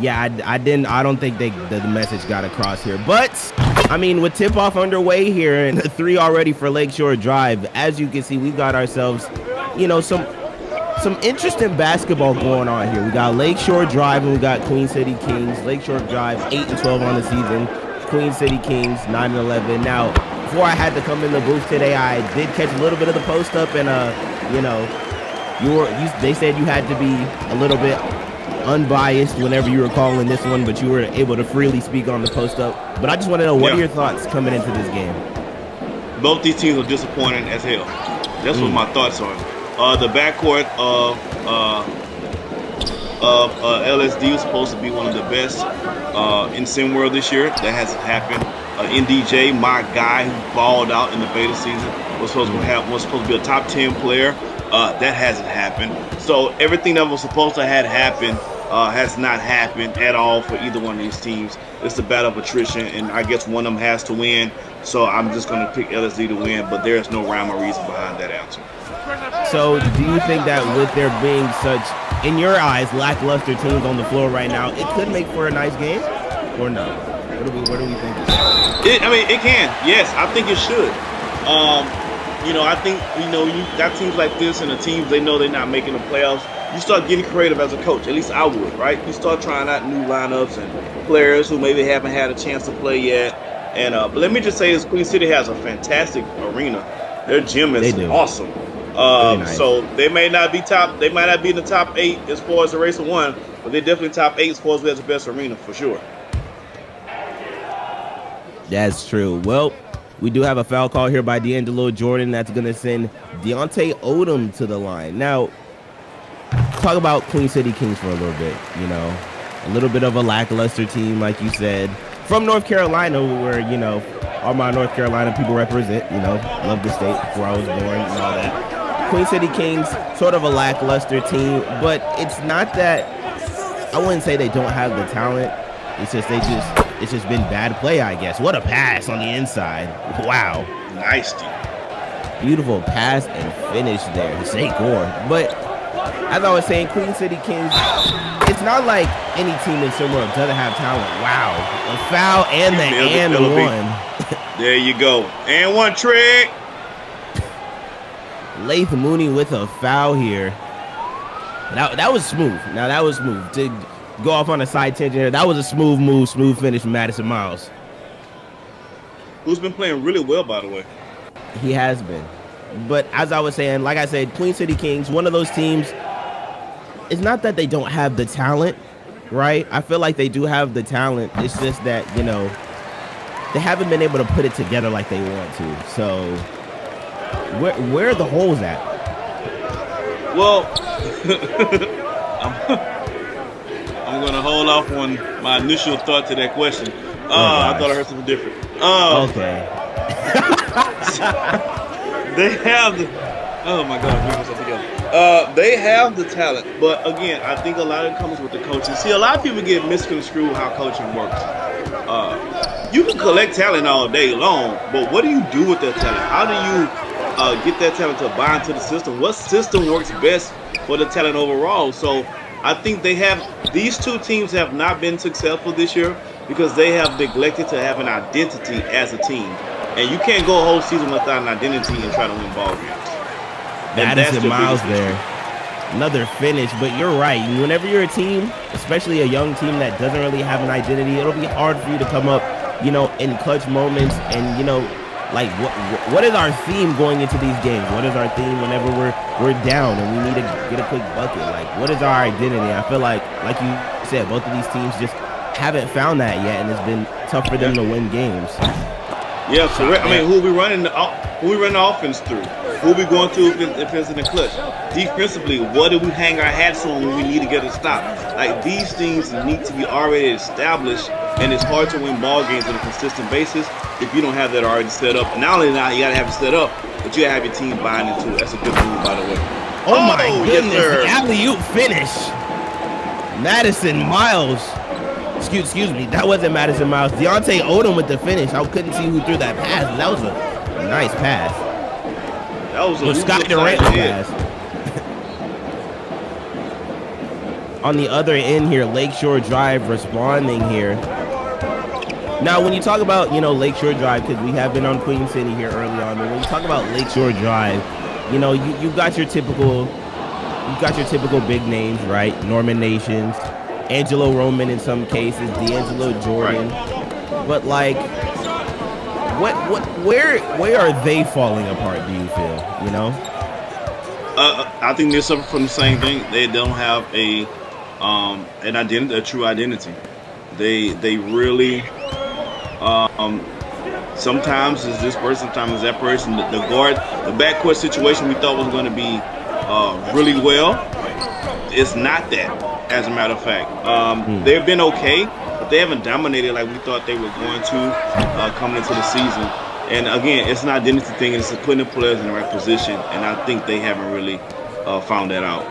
S10: Yeah, I don't think the message got across here. But, I mean, with tip-off underway here and 3 already for Lakeshore Drive, as you can see, we've got ourselves, you know, some interesting basketball going on here. We got Lakeshore Drive and we got Queen City Kings. Lakeshore Drive, 8-12 on the season. Queen City Kings, 9-11. Now, before I had to come in the booth today, I did catch a little bit of the post-up, and, you know, they said you had to be a little bit unbiased whenever you were calling this one, but you were able to freely speak on the post-up. But I just want to know, what are your thoughts coming into this game?
S9: Both these teams are disappointing as hell. That's what my thoughts are. The backcourt of LSD was supposed to be one of the best in SimWorld this year. That hasn't happened. NDJ, my guy who balled out in the beta season, was supposed to be a top 10 player. That hasn't happened. So everything that was supposed to have happened has not happened at all for either one of these teams. It's a battle of attrition, and I guess one of them has to win. So I'm just going to pick LSD to win, but there's no rhyme or reason behind that answer.
S10: So do you think that with there being such, in your eyes, lackluster teams on the floor right now, it could make for a nice game, or no? What do we think?
S9: It can. Yes, I think it should. I think, you got teams like this and the teams they know they're not making the playoffs. You start getting creative as a coach. At least I would, right? You start trying out new lineups and players who maybe haven't had a chance to play yet. And but let me just say this: Queen City has a fantastic arena. Their gym is awesome.
S10: Really nice.
S9: So they might not be in the top 8 as far as the race of one, but they're definitely top 8 as far as who has the best arena for sure.
S10: That's true. Well, we do have a foul call here by D'Angelo Jordan. That's going to send Deontay Odom to the line. Now, talk about Queen City Kings for a little bit. A little bit of a lackluster team, like you said, from North Carolina, where, all my North Carolina people represent, love the state where I was born and all that. Queen City Kings, sort of a lackluster team, but it's not that, I wouldn't say they don't have the talent. It's just it's just been bad play, I guess. What a pass on the inside. Wow.
S9: Nice.
S10: Beautiful pass and finish there. Say Gore. But as I was saying, Queen City Kings, it's not like any team in SimWorld doesn't have talent. Wow. A foul and the one.
S9: There you go. And one trick.
S10: Lath Mooney with a foul here. That was smooth. Now that was smooth. To go off on a side tangent here, that was a smooth move, smooth finish from Madison Miles.
S9: Who's been playing really well, by the way.
S10: He has been. But as I was saying, like I said, Queen City Kings, one of those teams, it's not that they don't have the talent, right? I feel like they do have the talent. It's just that, they haven't been able to put it together like they want to. So where are the holes at?
S9: Well, I'm going to hold off on my initial thought to that question. I thought I heard something different.
S10: Okay.
S9: They have the... Oh, my God. I'm myself together. They have the talent, but again, I think a lot of it comes with the coaching. See, a lot of people get misconstrued how coaching works. You can collect talent all day long, but what do you do with that talent? How do you get that talent to buy into the system? What system works best for the talent overall? So I think these two teams have not been successful this year because they have neglected to have an identity as a team. And you can't go a whole season without an identity and try to win ball games.
S10: Madison Miles there. Another finish, but you're right. Whenever you're a team, especially a young team that doesn't really have an identity, it'll be hard for you to come up, in clutch moments and, like what is our theme going into these games? What is our theme whenever we're down and we need to get a quick bucket? Like, what is our identity? I feel like you said, both of these teams just haven't found that yet, and it's been tough for them to win games.
S9: Yeah, so who we running the offense through? Who we going through if it's in the clutch? Defensively, what do we hang our hats on when we need to get a stop? Like, these things need to be already established, and it's hard to win ball games on a consistent basis if you don't have that already set up. And not only that, you got to have it set up, but you got to have your team buying into it. That's a good move, by the way.
S10: Oh my goodness,
S9: yes,
S10: the alley-oop finish. Madison Miles. Excuse me, that wasn't Madison Miles. Deontay Odom with the finish. I couldn't see who threw that pass, but that was a nice pass.
S9: That was a
S10: Scott Durant pass. On the other end here, Lakeshore Drive responding here. Now, when you talk about, Lakeshore Drive, because we have been on Queen City here early on, but when you talk about Lakeshore Drive, you've got your typical big names, right? Norman Nations, Angelo Roman in some cases, D'Angelo Jordan. Right. But like, where are they falling apart? Do you feel?
S9: I think they suffer from the same thing. They don't have an identity, a true identity. They really. Sometimes it's this person, sometimes it's that person. The backcourt situation we thought was going to be really well. It's not that, as a matter of fact. They've been okay, but but they haven't dominated like we thought they were going to coming into the season. And again, it's not an identity thing; it's putting the players in the right position. And I think they haven't really found that out.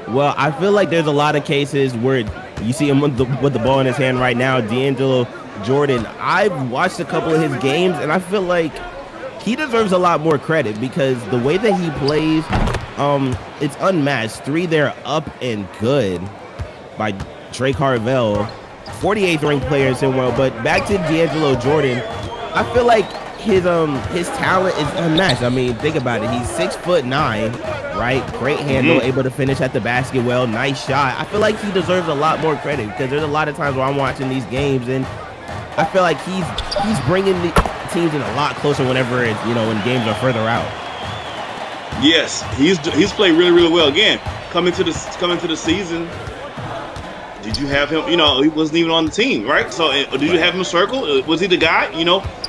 S10: Well, I feel like there's a lot of cases where you see him with the ball in his hand right now, D'Angelo Jordan. I've watched a couple of his games, and I feel like he deserves a lot more credit because the way that he plays, it's unmatched. 3 there up and good by Drake Harvell, 48th ranked player in SimWorld. But back to D'Angelo Jordan, I feel like his talent is unmatched. I mean, think about it. He's 6'9", right? Great handle, able to finish at the basket well. Nice shot. I feel like he deserves a lot more credit because there's a lot of times where I'm watching these games and I feel like he's bringing the teams in a lot closer whenever it's, when games are further out.
S9: Yes, he's played really, really well. Again, coming to the season, did you have him? He wasn't even on the team, right? So did you have him circled? Was he the guy?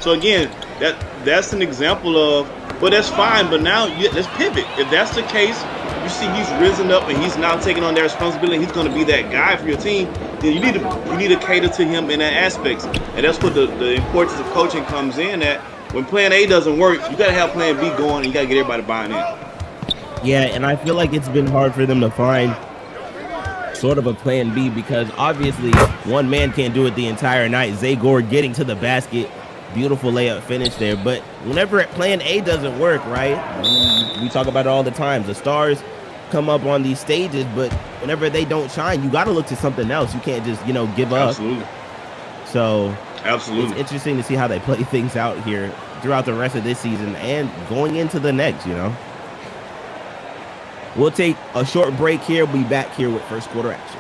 S9: So again, that's an example of. But that's fine. But now let's pivot. If that's the case, you see he's risen up and he's now taking on that responsibility. He's going to be that guy for your team. Then you need to cater to him in that aspects, and that's what the importance of coaching comes in. That when Plan A doesn't work, you got to have Plan B going, and you got to get everybody buying in.
S10: Yeah, and I feel like it's been hard for them to find sort of a Plan B because obviously one man can't do it the entire night. Zay Gore getting to the basket. Beautiful layup finish there. But whenever Plan A doesn't work, right, we talk about it all the time. The stars come up on these stages, but whenever they don't shine, you got to look to something else. You can't just, give up.
S9: Absolutely.
S10: So
S9: absolutely,
S10: it's interesting to see how they play things out here throughout the rest of this season and going into the next, We'll take a short break here. We'll be back here with first quarter action.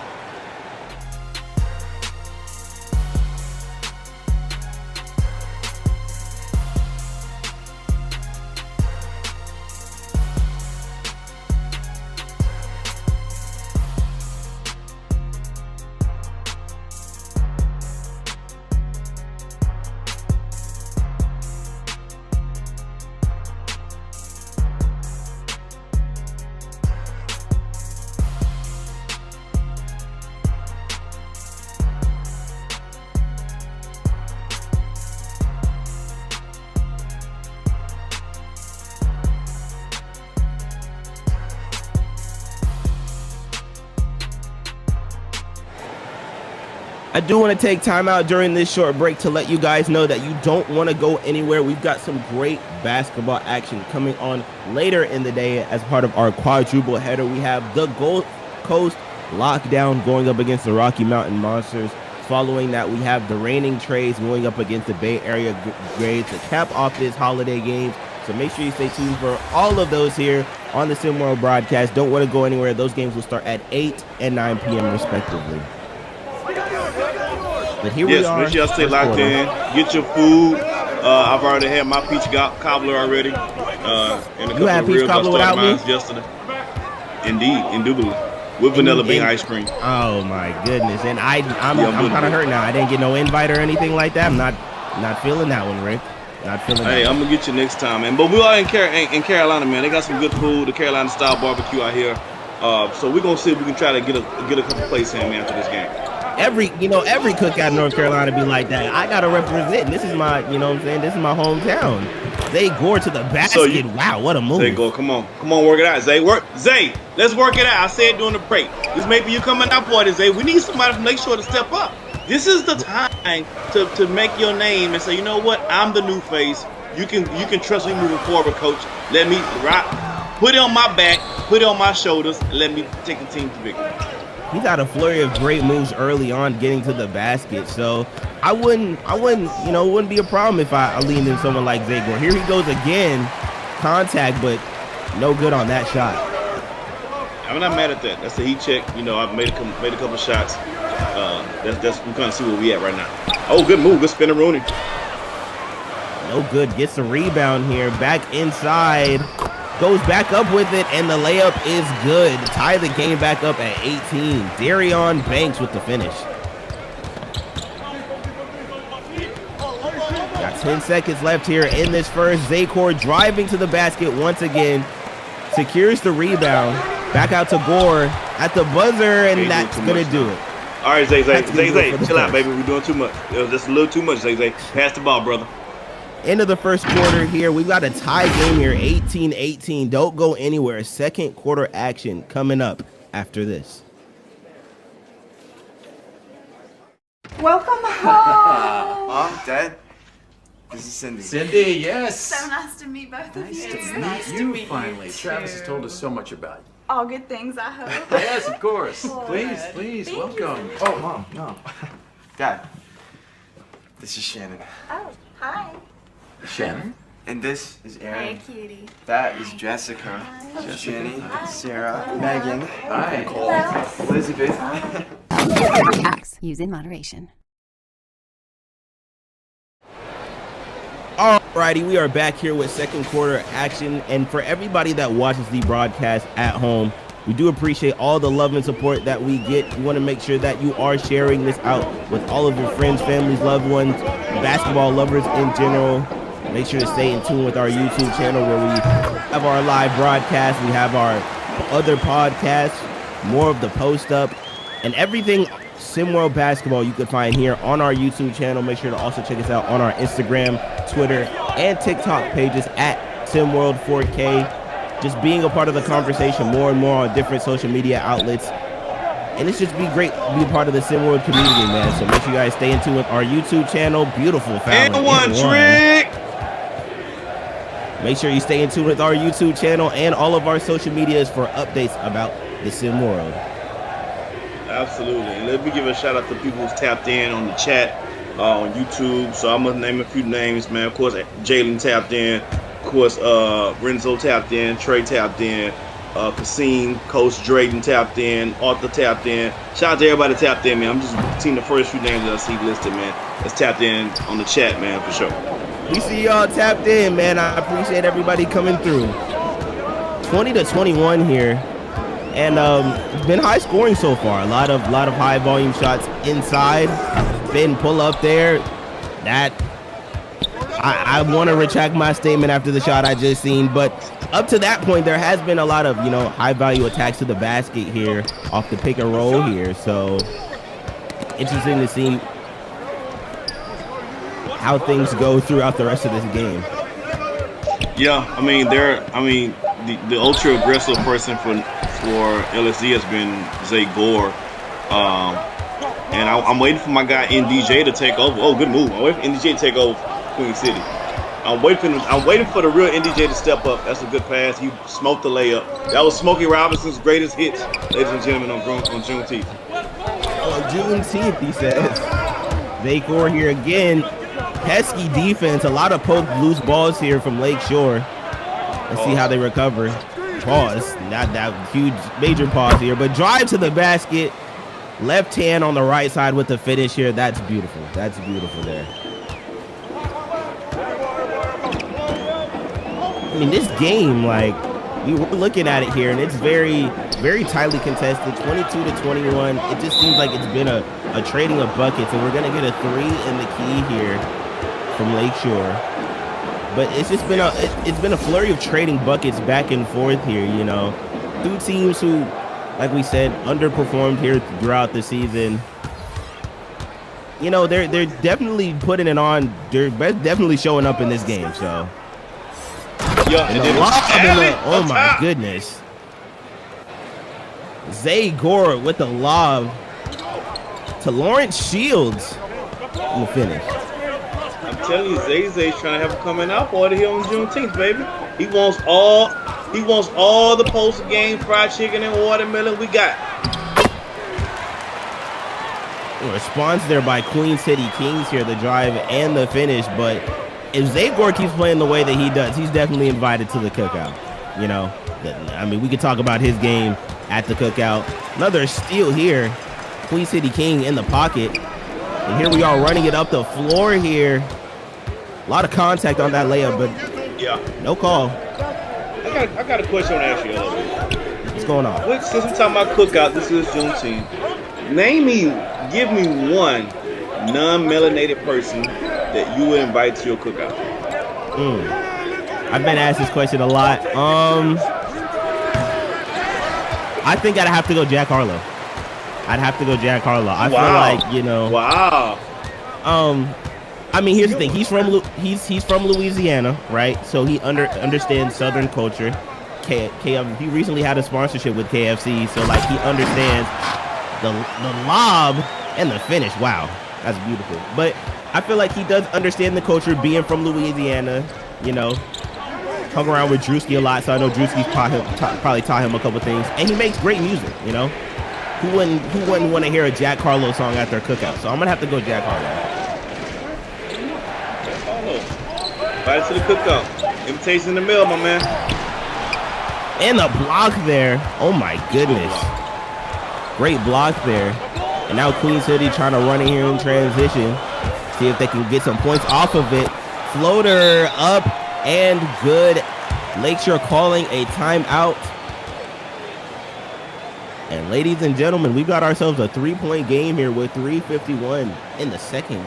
S10: I do want to take time out during this short break to let you guys know that you don't want to go anywhere. We've got some great basketball action coming on later in the day as part of our quadruple header. We have the Gold Coast Lockdown going up against the Rocky Mountain Monsters. Following that, we have the Reigning Trays going up against the Bay Area Grades to cap off this holiday game. So make sure you stay tuned for all of those here on the SimWorld broadcast. Don't want to go anywhere. Those games will start at 8 and 9 p.m. respectively. But here we are.
S9: Make sure y'all stay locked in. Get your food. I've already had my peach cobbler already. And a couple of ribs. I started mine yesterday. Indeed, indubitably. With vanilla bean ice cream.
S10: Oh my goodness! And I'm kind of hurt now. I didn't get no invite or anything like that. I'm not feeling that one, Rick. Not feeling that.
S9: Hey, I'm gonna get you next time, man. But we are in Carolina, man. They got some good food. The Carolina style barbecue out here. So we're gonna see if we can try to get a couple places in, man, after this game.
S10: Every cookout in North Carolina be like that. I gotta represent. This is my, this is my hometown. Zay Gore to the basket. Wow, what a move.
S9: Zay Gore, come on, work it out. Zay, let's work it out. I said during the break. This may be you coming out party, Zay. We need somebody to make sure to step up. This is the time to make your name and say, you know what? I'm the new face. You can trust me moving forward, coach. Let me put it on my back, put it on my shoulders, and let me take the team to victory.
S10: He's got a flurry of great moves early on getting to the basket. So I wouldn't, it wouldn't be a problem if I leaned in someone like Zay Gore. Here he goes again. Contact, but no good on that shot.
S9: I'm not mad at that. That's a heat check. I've made a couple shots. That's we kind of see where we at right now. Oh, good move. Good spinner Rooney.
S10: No good. Gets the rebound here. Back inside. Goes back up with it, and the layup is good. Tie the game back up at 18. Darion Banks with the finish. Got 10 seconds left here in this first. Zay Gore driving to the basket once again. Secures the rebound. Back out to Gore at the buzzer, and that's going to do it.
S9: All right, Zay,
S10: Had to do it for the
S9: chill out,
S10: first.
S9: baby. We're doing too much. It was just a little too much, Zay. Pass the ball, brother.
S10: End of the first quarter here. We've got a tie game here, 18-18. Don't go anywhere. Second quarter action coming up after this.
S11: Welcome home.
S12: Mom, Dad, this is Cindy.
S6: Cindy, yes.
S11: So nice to meet both of you.
S6: Nice to meet you finally. Travis has told us so much about you.
S11: All good things, I hope.
S6: Yes, of course.
S11: Good.
S6: Please,
S11: Thank
S6: welcome.
S11: you.
S12: Oh, Mom, no. Dad, this is Shannon.
S11: Oh, hi.
S6: Shannon.
S12: And this is Aaron.
S11: Hey, cutie.
S12: That is Jessica. Jenny, Sarah, Megan,
S6: Hi.
S12: Nicole, Elizabeth.
S13: Acts. Use in moderation.
S10: Alrighty, we are back here with second quarter action. And for everybody that watches the broadcast at home, we do appreciate all the love and support that we get. We want to make sure that you are sharing this out with all of your friends, families, loved ones, basketball lovers in general. Make sure to stay in tune with our YouTube channel where we have our live broadcast. We have our other podcasts, more of the post up, and everything SimWorld basketball you can find here on our YouTube channel. Make sure to also check us out on our Instagram, Twitter, and TikTok pages at SimWorld 4K. Just being a part of the conversation more and more on different social media outlets. And it's just be great to be a part of the SimWorld community, man. So make sure you guys stay in tune with our YouTube channel. Beautiful foul.
S9: And one trick.
S10: Make sure you stay in tune with our YouTube channel and all of our social medias for updates about the SimWorld.
S9: Absolutely. And let me give a shout out to people who's tapped in on the chat on YouTube. So I'm gonna name a few names, man. Of course, Jalen tapped in. Of course, Renzo tapped in. Trey tapped in. Kasim, Coach Drayden tapped in. Arthur tapped in. Shout out to everybody tapped in, man. I'm just seeing the first few names that I see listed, man. That's tapped in on the chat, man, for sure.
S10: We see y'all tapped in, man. I appreciate everybody coming through. 20-21 here. And it's been high scoring so far. A lot of high volume shots inside. Been pull up there. That I want to retract my statement after the shot I just seen, but up to that point there has been a lot of, high value attacks to the basket here off the pick and roll here. So interesting to see how things go throughout the rest of this game.
S9: Yeah, the ultra aggressive person for LSD has been Zay Gore, and I'm waiting for my guy NDJ to take over. Oh, good move! I'm waiting for NDJ to take over Queen City. I'm waiting for the real NDJ to step up. That's a good pass. He smoked the layup. That was Smokey Robinson's greatest hits, ladies and gentlemen, on Juneteenth.
S10: Oh, Juneteenth, he says. Zay Gore here again. Pesky defense. A lot of poke loose balls here from Lakeshore. Let's see how they recover. Pause. Not that huge, major pause here, but drive to the basket. Left hand on the right side with the finish here. That's beautiful. That's beautiful there. I mean, this game, like, we were looking at it here, and it's very, very tightly contested, 22-21. It just seems like it's been a trading of buckets, and we're going to get a three in the key here from Lakeshore. But it's just been it's been a flurry of trading buckets back and forth here, Two teams who, like we said, underperformed here throughout the season. They're definitely putting it on. They're definitely showing up in this game, so. Oh my goodness. Zay Gore with the lob to Lawrence Shields in the finish.
S9: I'm telling you, Zay's trying to have a coming out party here on Juneteenth, baby. He wants all the post-game fried chicken and watermelon we got.
S10: A response there by Queen City Kings here, the drive and the finish, but if Zay Gore keeps playing the way that he does, he's definitely invited to the cookout. We could talk about his game at the cookout. Another steal here. Queen City King in the pocket. And here we are running it up the floor here. A lot of contact on that layup, but no call.
S9: I got a question to ask you.
S10: What's going on?
S9: Since we're talking about cookout, this is Juneteenth. Give me one non-melanated person that you would invite to your cookout.
S10: I've been asked this question a lot. I think I'd have to go Jack Harlow. I'd have to go Giancarlo. I feel
S9: Wow.
S10: like, you know.
S9: Wow.
S10: I mean, here's the thing. He's from Louisiana, right? So he understands Southern culture. He recently had a sponsorship with KFC, so like he understands the lob and the finish. Wow, that's beautiful. But I feel like he does understand the culture, being from Louisiana. You know, hung around with Drewski a lot, so I know Drewski's probably taught him a couple things, and he makes great music. You know, who wouldn't want to hear a Jack Harlow song after a cookout? So I'm gonna have to go Jack Harlow.
S9: Right to the cookout. Invitation in the mail, my man.
S10: And the block there. Oh my goodness. Great block there. And now Queen City trying to run in here in transition. See if they can get some points off of it. Floater up and good. Lakeshore calling a timeout. And ladies and gentlemen, we got ourselves a 3-point game here with 3:51 in the second.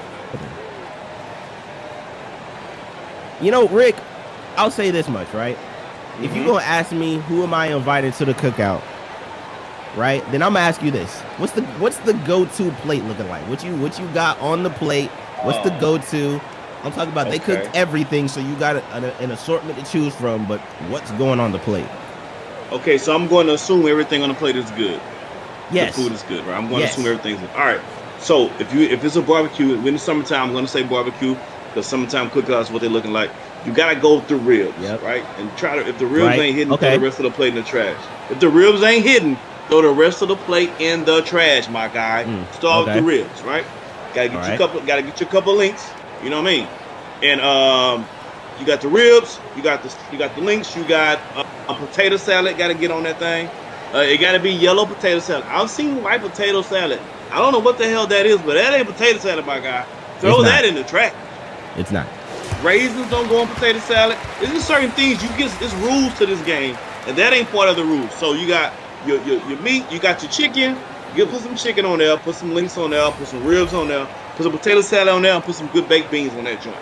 S10: You know, Rick, I'll say this much, right? If you're going to ask me who am I invited to the cookout, right? Then I'm going to ask you this. What's the go-to plate looking like? What you got on the plate? What's the go-to? I'm talking about they cooked everything, so you got an assortment to choose from, but what's going on the plate?
S9: Okay, so I'm going to assume everything on the plate is good.
S10: Yes.
S9: The food is good, right? I'm going to assume everything's good. All right. So if it's a barbecue, in the summertime, I'm going to say barbecue because summertime cookouts what they're looking like. You gotta go with the ribs, right? And try to, if the ribs ain't hidden, throw the rest of the plate in the trash. If the ribs ain't hidden, throw the rest of the plate in the trash, my guy. Start with the ribs, right? Gotta get your couple links. You know what I mean? And you got the ribs, you got the links, you got a potato salad. Gotta get on that thing. It gotta be yellow potato salad. I've seen white potato salad. I don't know what the hell that is, but that ain't potato salad, my guy. Throw that in the trash.
S10: It's not.
S9: Raisins don't go on potato salad. There's just certain things there's rules to this game, and that ain't part of the rules. So you got your meat, you got your chicken. You put some chicken on there, put some links on there, put some ribs on there, put some potato salad on there, and put some good baked beans on that joint.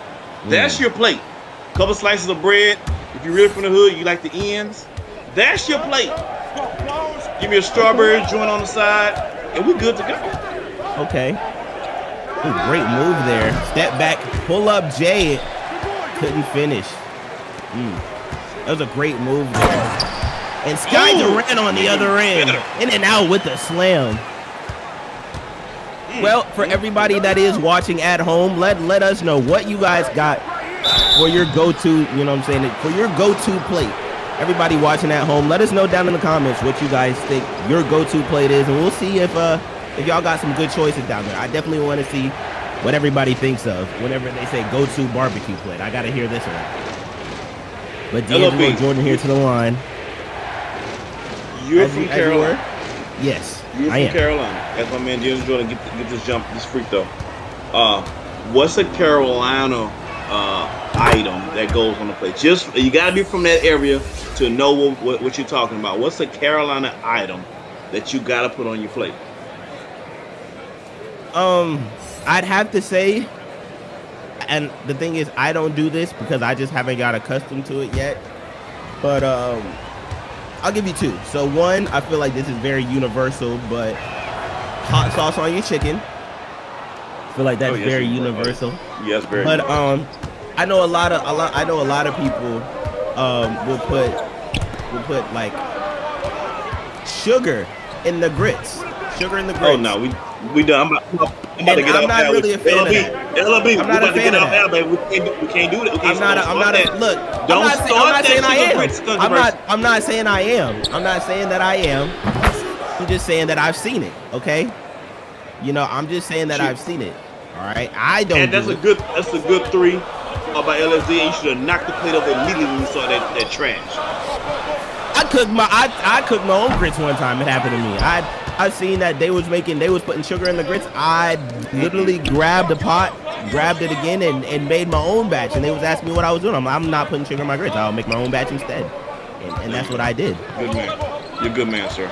S9: That's your plate. Couple slices of bread. If you're really from the hood, you like the ends. That's your plate. Give me a strawberry joint on the side, and we're good to go.
S10: Okay. Ooh, great move there. Step back, pull up Jay. Couldn't finish. That was a great move there. And Sky Durant on the other end. In and out with the slam. Well, for everybody that is watching at home, let us know what you guys got for your go-to, you know what I'm saying, for your go-to plate. Everybody watching at home, let us know down in the comments what you guys think your go-to plate is, and we'll see if y'all got some good choices down there. I definitely want to see what everybody thinks of whenever they say go-to barbecue plate. I got to hear this one. But D'Angelo Jordan here to the line.
S9: You're from Carolina?
S10: Yes,
S9: You're
S10: I
S9: from
S10: am.
S9: Carolina. That's my man D'Angelo Jordan. Get this free throw. What's a Carolina item that goes on the plate? Just you got to be from that area to know what you're talking about. What's a Carolina item that you got to put on your plate?
S10: I'd have to say, and the thing is, I don't do this because I just haven't got accustomed to it yet. But I'll give you two. So one, I feel like this is very universal, but hot sauce on your chicken. I feel like that's very universal.
S9: Yes, very.
S10: But I know a lot of people will put like sugar in the grits. Sugar in the grits.
S9: Oh no, we done. I'm about to get
S10: I'm
S9: off
S10: not really a fan of that.
S9: LB,
S10: I'm not a fan of that.
S9: We can't do that.
S10: I'm not saying I am. I'm not saying that I am. I'm just saying that I've seen it. Okay. You know, I'm just saying that I've seen it. All right. I don't.
S9: And that's a good three by LSD. And you should have knocked the plate over immediately when you saw that trash.
S10: I cooked my own grits one time. It happened to me. I've seen that they was putting sugar in the grits. I literally grabbed a pot, grabbed it again, and made my own batch. And they was asking me what I was doing. I'm not putting sugar in my grits. I'll make my own batch instead. And that's what I did.
S9: Good man. You're a good man, sir.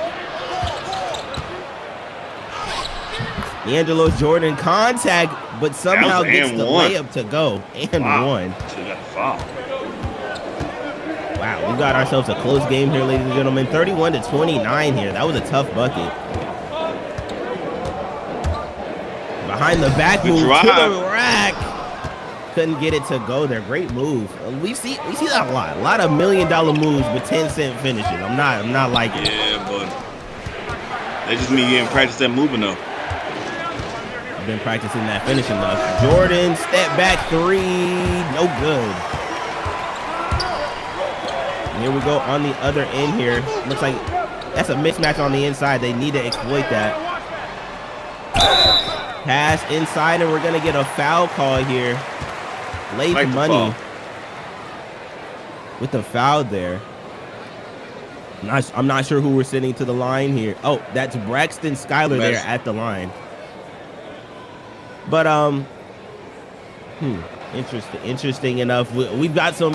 S10: D'Angelo Jordan contact, but somehow gets the layup to go. And one. Wow, we got ourselves a close game here, ladies and gentlemen. 31-29 here. That was a tough bucket. Behind the back
S9: Good
S10: move
S9: drive.
S10: to the rack. Couldn't get it to go there. Great move. We see that a lot. A lot of $1 million moves with 10-cent finishes. I'm not liking it.
S9: Yeah, but that just means you didn't practice that moving though.
S10: I've been practicing that finishing though. Jordan, step back three. No good. And here we go on the other end here. Looks like that's a mismatch on the inside. They need to exploit that. Pass inside, and we're going to get a foul call here. Late
S9: Like
S10: money with the foul there. I'm not sure who we're sending to the line here. Oh, that's Braxton Schuyler there at the line. But interesting enough. We've got some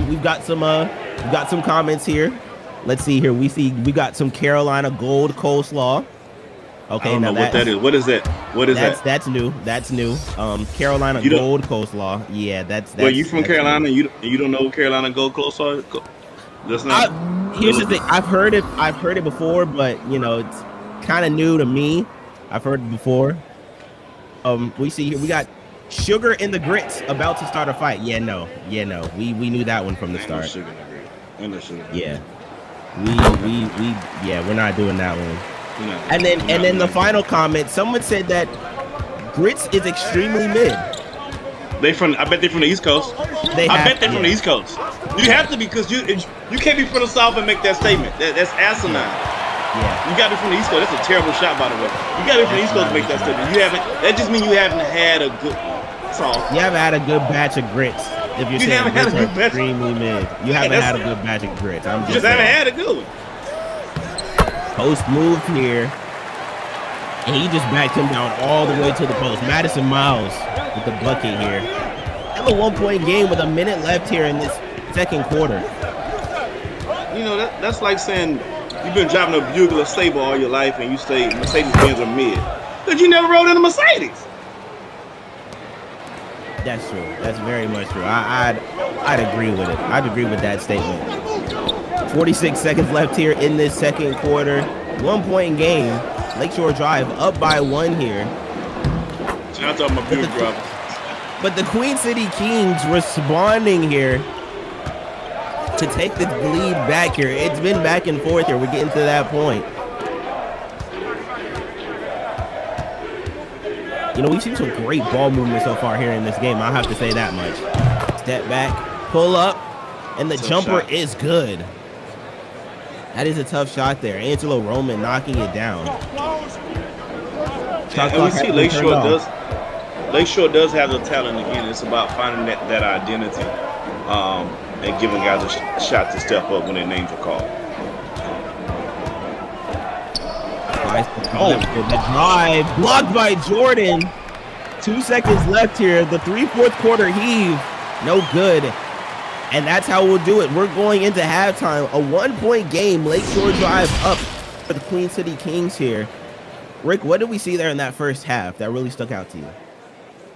S10: comments here. Let's see here. We got some Carolina gold coleslaw. Okay,
S9: I don't know what that is. What is that? What is that?
S10: That's new. That's new. Carolina gold coleslaw. Yeah, that's.
S9: Well, you from Carolina? You don't know Carolina gold coleslaw? That's not.
S10: Here's the thing. I've heard it before, but it's kind of new to me. I've heard it before. We see here we got sugar in the grits about to start a fight. Yeah, no. We knew that one from the start.
S9: No sugar in the grits. Ain't no sugar.
S10: Yeah. We're not doing that one. And then the final comment, someone said that grits is extremely mid.
S9: I bet they're from the East Coast. I bet they're from the East Coast. You have to, because you can't be from the South and make that statement. That's asinine.
S10: Yeah.
S9: You got to be from the East Coast. That's a terrible shot, by the way. You got to be from the East Coast to make that statement. That just means you haven't had a good. That's all. You
S10: haven't had a good batch of grits. If you're saying grits are extremely mid, you haven't had a good batch of grits.
S9: You just haven't had a good one.
S10: Post moved here, and he just backed him down all the way to the post. Madison Miles with the bucket here. Have a 1-point game with a minute left here in this second quarter.
S9: That's like saying you've been driving a Buick or Sabre all your life, and you say Mercedes-Benz are mid, because you never rode in a Mercedes.
S10: That's true. That's very much true. I'd agree with it. I'd agree with that statement. 46 seconds left here in this second quarter. 1-point game. Lakeshore Drive up by 1 here.
S9: Shout out to my Buick drivers.
S10: But the Queen City Kings responding here to take the lead back here. It's been back and forth here. We're getting to that point. We've seen some great ball movement so far here in this game. I'll have to say that much. Step back, pull up, and the jumper is good. That is a tough shot there. Angelo Roman knocking it down.
S9: And we see Lakeshore does have the talent again. It's about finding that identity and giving guys a shot to step up when their names are called.
S10: The drive blocked by Jordan. 2 seconds left here. The 3/4 quarter heave. No good. And that's how we'll do it. We're going into halftime. A 1-point game. Lakeshore Drive up for the Queen City Kings here. Rick, what did we see there in that first half that really stuck out to you?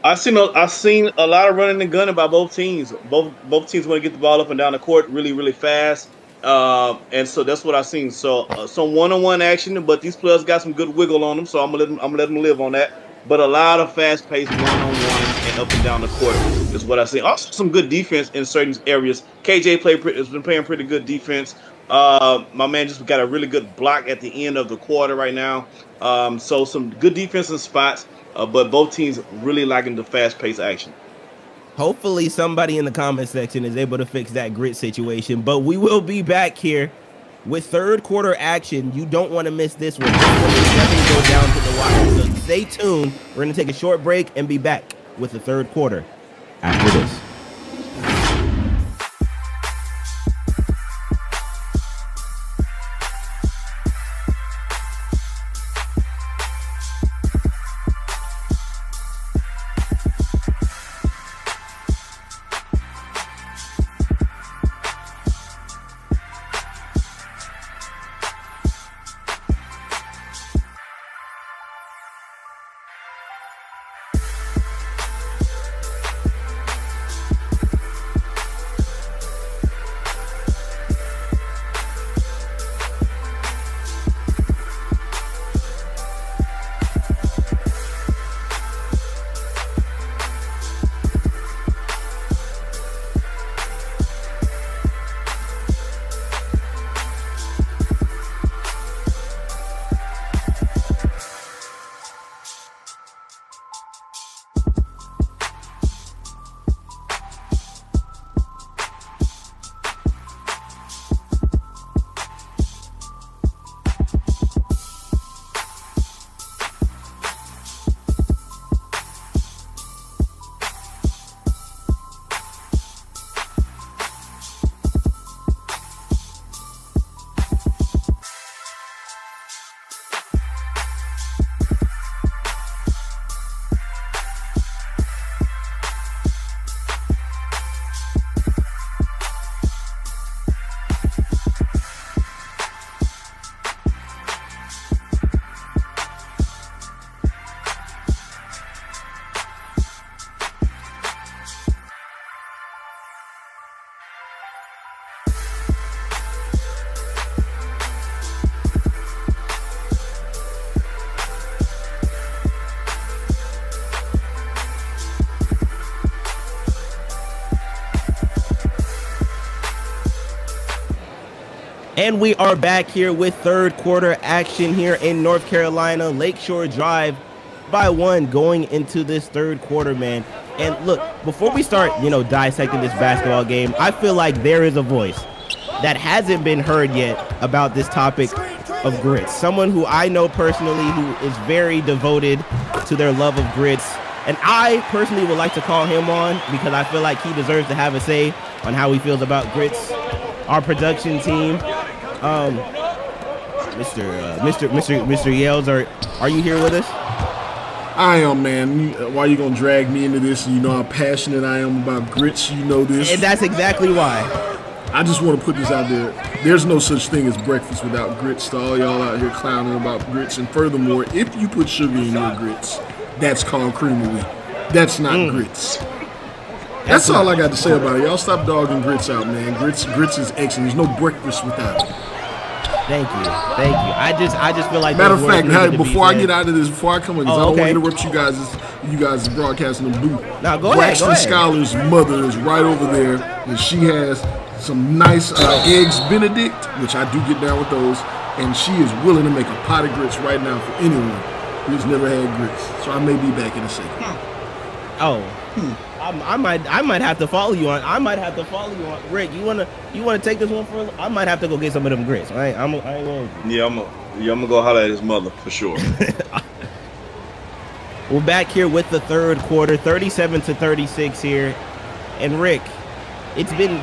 S9: I've seen a lot of running and gunning by both teams. Both teams want to get the ball up and down the court really, really fast. And so that's what I've seen. So some one-on-one action, but these players got some good wiggle on them. So I'm gonna let them live on that. But a lot of fast-paced one-on-one and up and down the court is what I've seen. Also, some good defense in certain areas. KJ has been playing pretty good defense. My man just got a really good block at the end of the quarter right now. So some good defensive spots, but both teams really liking the fast-paced action.
S10: Hopefully somebody in the comment section is able to fix that grit situation. But we will be back here with third quarter action. You don't want to miss this one. This one is definitely go down to the wire. So stay tuned. We're going to take a short break and be back with the third quarter after this. And we are back here with third quarter action here in North Carolina. Lakeshore Drive by 1 going into this third quarter, man. And look, before we start, dissecting this basketball game, I feel like there is a voice that hasn't been heard yet about this topic of grits. Someone who I know personally who is very devoted to their love of grits. And I personally would like to call him on because I feel like he deserves to have a say on how he feels about grits. Our production team, Mr. Yales, are you here with us?
S8: I am, man. Why you gonna drag me into this? You know how passionate I am about grits. You know this.
S10: And that's exactly why.
S8: I just want to put this out there. There's no such thing as breakfast without grits. To all y'all out here clowning about grits. And furthermore, if you put sugar in your grits, that's called creamery. That's not grits. That's all I got to say about it. Y'all stop dogging grits out, man. Grits is excellent. There's no breakfast without it.
S10: Thank you. I just feel like
S8: matter of fact, before I get out of this, before I come in, because I don't want to interrupt you guys broadcasting the booth.
S10: No, go
S8: Braxton
S10: ahead.
S8: Scholar's mother is right over there, and she has some nice eggs Benedict, which I do get down with those, and she is willing to make a pot of grits right now for anyone who's never had grits. So I may be back in a second.
S10: I might have to follow you on. Rick, you wanna take this one for? I might have to go get some of them grits. I ain't going.
S9: Yeah, I'm gonna go holler at his mother for sure.
S10: We're back here with the third quarter, 37-36 here, and Rick, it's been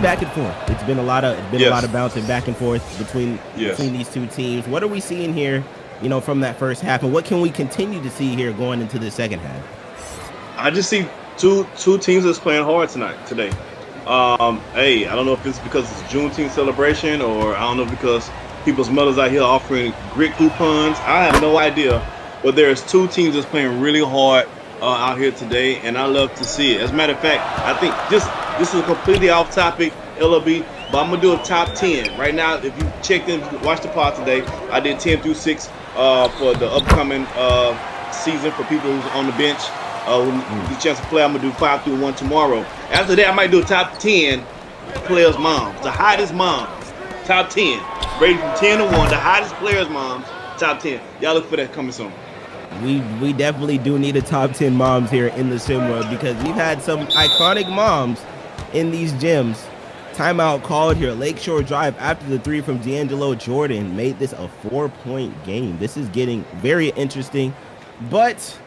S10: back and forth. It's been a lot of bouncing back and forth between these two teams. What are we seeing here? From that first half, and what can we continue to see here going into the second half?
S9: I just see two teams that's playing hard today. I don't know if it's because it's Juneteenth celebration, or I don't know because people's mothers out here offering grit coupons. I have no idea, but there's two teams that's playing really hard out here today, and I love to see it. As a matter of fact, I think this is completely off topic, LOB, but I'm gonna do a top 10 right now. If you checked in, watch the pod today, I did 10 through 6 for the upcoming season for people who's on the bench. When you get a chance to play, I'm going to do 5 through 1 tomorrow. After that, I might do a top 10 players' moms, the hottest moms, top 10. Rated from 10 to 1, the hottest players' moms, top 10. Y'all look for that coming soon.
S10: We definitely do need a top 10 moms here in the SimWorld because we've had some iconic moms in these gyms. Timeout called here. Lakeshore Drive after the 3 from D'Angelo Jordan made this a 4-point game. This is getting very interesting, but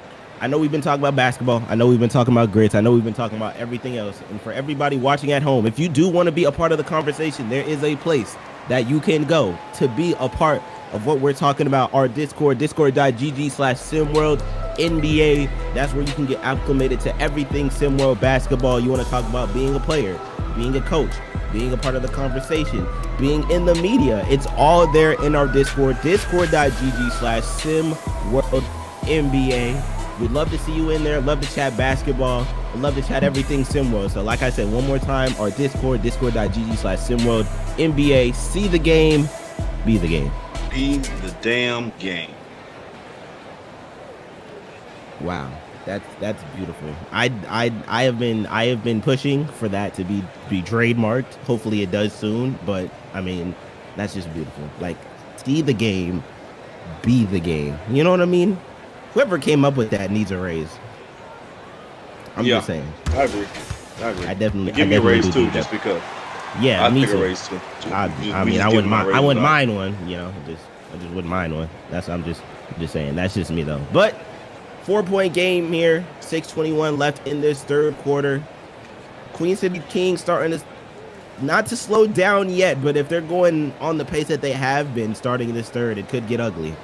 S10: I know we've been talking about basketball. I know we've been talking about grits. I know we've been talking about everything else. And for everybody watching at home, if you do want to be a part of the conversation, there is a place that you can go to be a part of what we're talking about. Our Discord, discord.gg/SimWorld NBA. That's where you can get acclimated to everything SimWorld basketball. You want to talk about being a player, being a coach, being a part of the conversation, being in the media. It's all there in our Discord, discord.gg/SimWorld NBA. We'd love to see you in there. Love to chat basketball. We'd love to chat everything SimWorld. So like I said, one more time, our Discord, discord.gg/SimWorld NBA. See the game, be the game.
S9: Be the damn game.
S10: Wow, that's beautiful. I have been pushing for that to be trademarked. Hopefully it does soon, but I mean, that's just beautiful. Like, see the game, be the game. You know what I mean? Whoever came up with that needs a raise. I'm just saying.
S9: I agree.
S10: I definitely
S9: give me a raise too, just because.
S10: Yeah,
S9: I'd
S10: me
S9: take
S10: too.
S9: a raise too.
S10: I wouldn't mind one. I just wouldn't mind one. I'm just saying. That's just me though. But 4-point game here. 6:21 left in this third quarter. Queen City Kings starting to not to slow down yet, but if they're going on the pace that they have been starting this third, it could get ugly.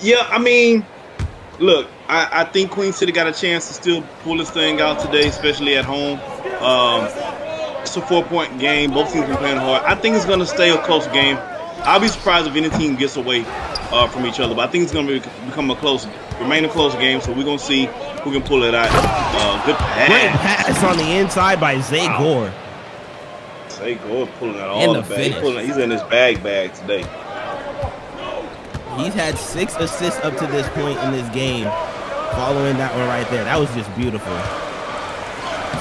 S9: Yeah, I mean, look, I think Queen City got a chance to still pull this thing out today, especially at home. It's a 4-point game. Both teams been playing hard. I think it's going to stay a close game. I'll be surprised if any team gets away from each other, but I think it's going to remain a close game, so we're going to see who can pull it out. Good pass.
S10: Great pass on the inside by Zay Gore.
S9: Zay Gore pulling out all the bag. He's in his bag today.
S10: He's had 6 assists up to this point in this game. Following that one right there. That was just beautiful.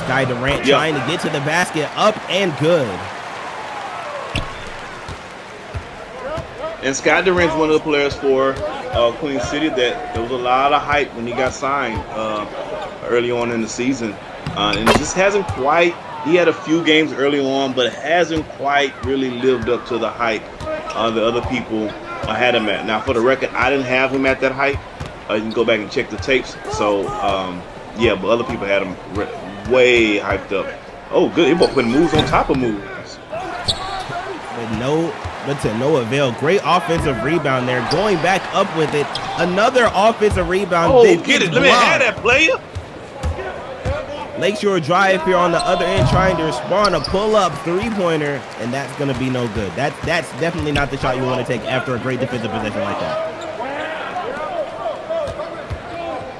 S10: Sky Durant trying to get to the basket. Up and good.
S9: And Scott Durant's one of the players for Queen City that there was a lot of hype when he got signed early on in the season. And it just hasn't quite, he had a few games early on, but it hasn't quite really lived up to the hype the other people had him at. Now, for the record, I didn't have him at that hype. You can go back and check the tapes. So, yeah, but other people had him way hyped up. Oh, good. They both putting moves on top of moves.
S10: But to no avail. Great offensive rebound there. Going back up with it. Another offensive rebound.
S9: Oh, get it. Let me have that, player.
S10: Lakeshore Drive here on the other end trying to respond a pull-up three-pointer, and that's going to be no good. That's definitely not the shot you want to take after a great defensive possession like that.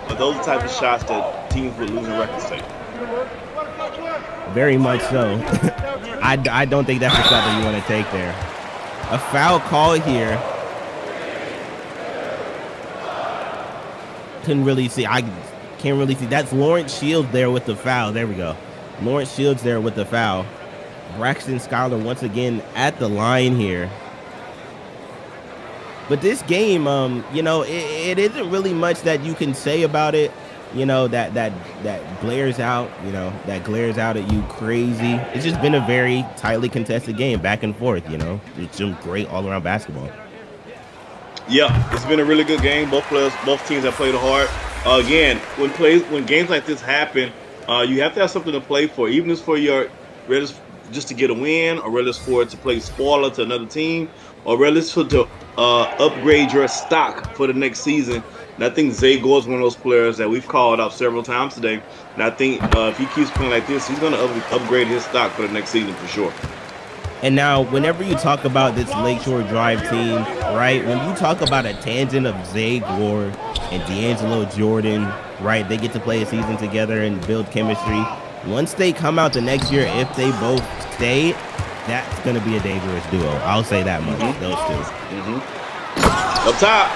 S9: But those are the type of shots that teams with losing records take.
S10: Very much so. I don't think that's the shot that you want to take there. A foul call here. Couldn't really see. I can't really see. That's Lawrence Shields there with the foul. There we go. Lawrence Shields there with the foul. Braxton Schuyler once again at the line here. But this game, you know, it isn't really much that you can say about it. You know, that glares out, you know, that glares out at you crazy. It's just been a very tightly contested game, back and forth, you know. It's some great all-around basketball.
S9: Yeah, it's been a really good game. Both teams have played hard. Again, when games like this happen, you have to have something to play for, even if it's for just to get a win, or whether it's for it to play spoiler to another team, or whether it's to upgrade your stock for the next season. And I think Zay Gore is one of those players that we've called out several times today. And I think if he keeps playing like this, he's going to upgrade his stock for the next season for sure.
S10: And now, whenever you talk about this Lakeshore Drive team, right, when you talk about a tangent of Zay Gore and D'Angelo Jordan, right, they get to play a season together and build chemistry. Once they come out the next year, if they both stay, that's going to be a dangerous duo. I'll say that much, those two.
S9: Up top.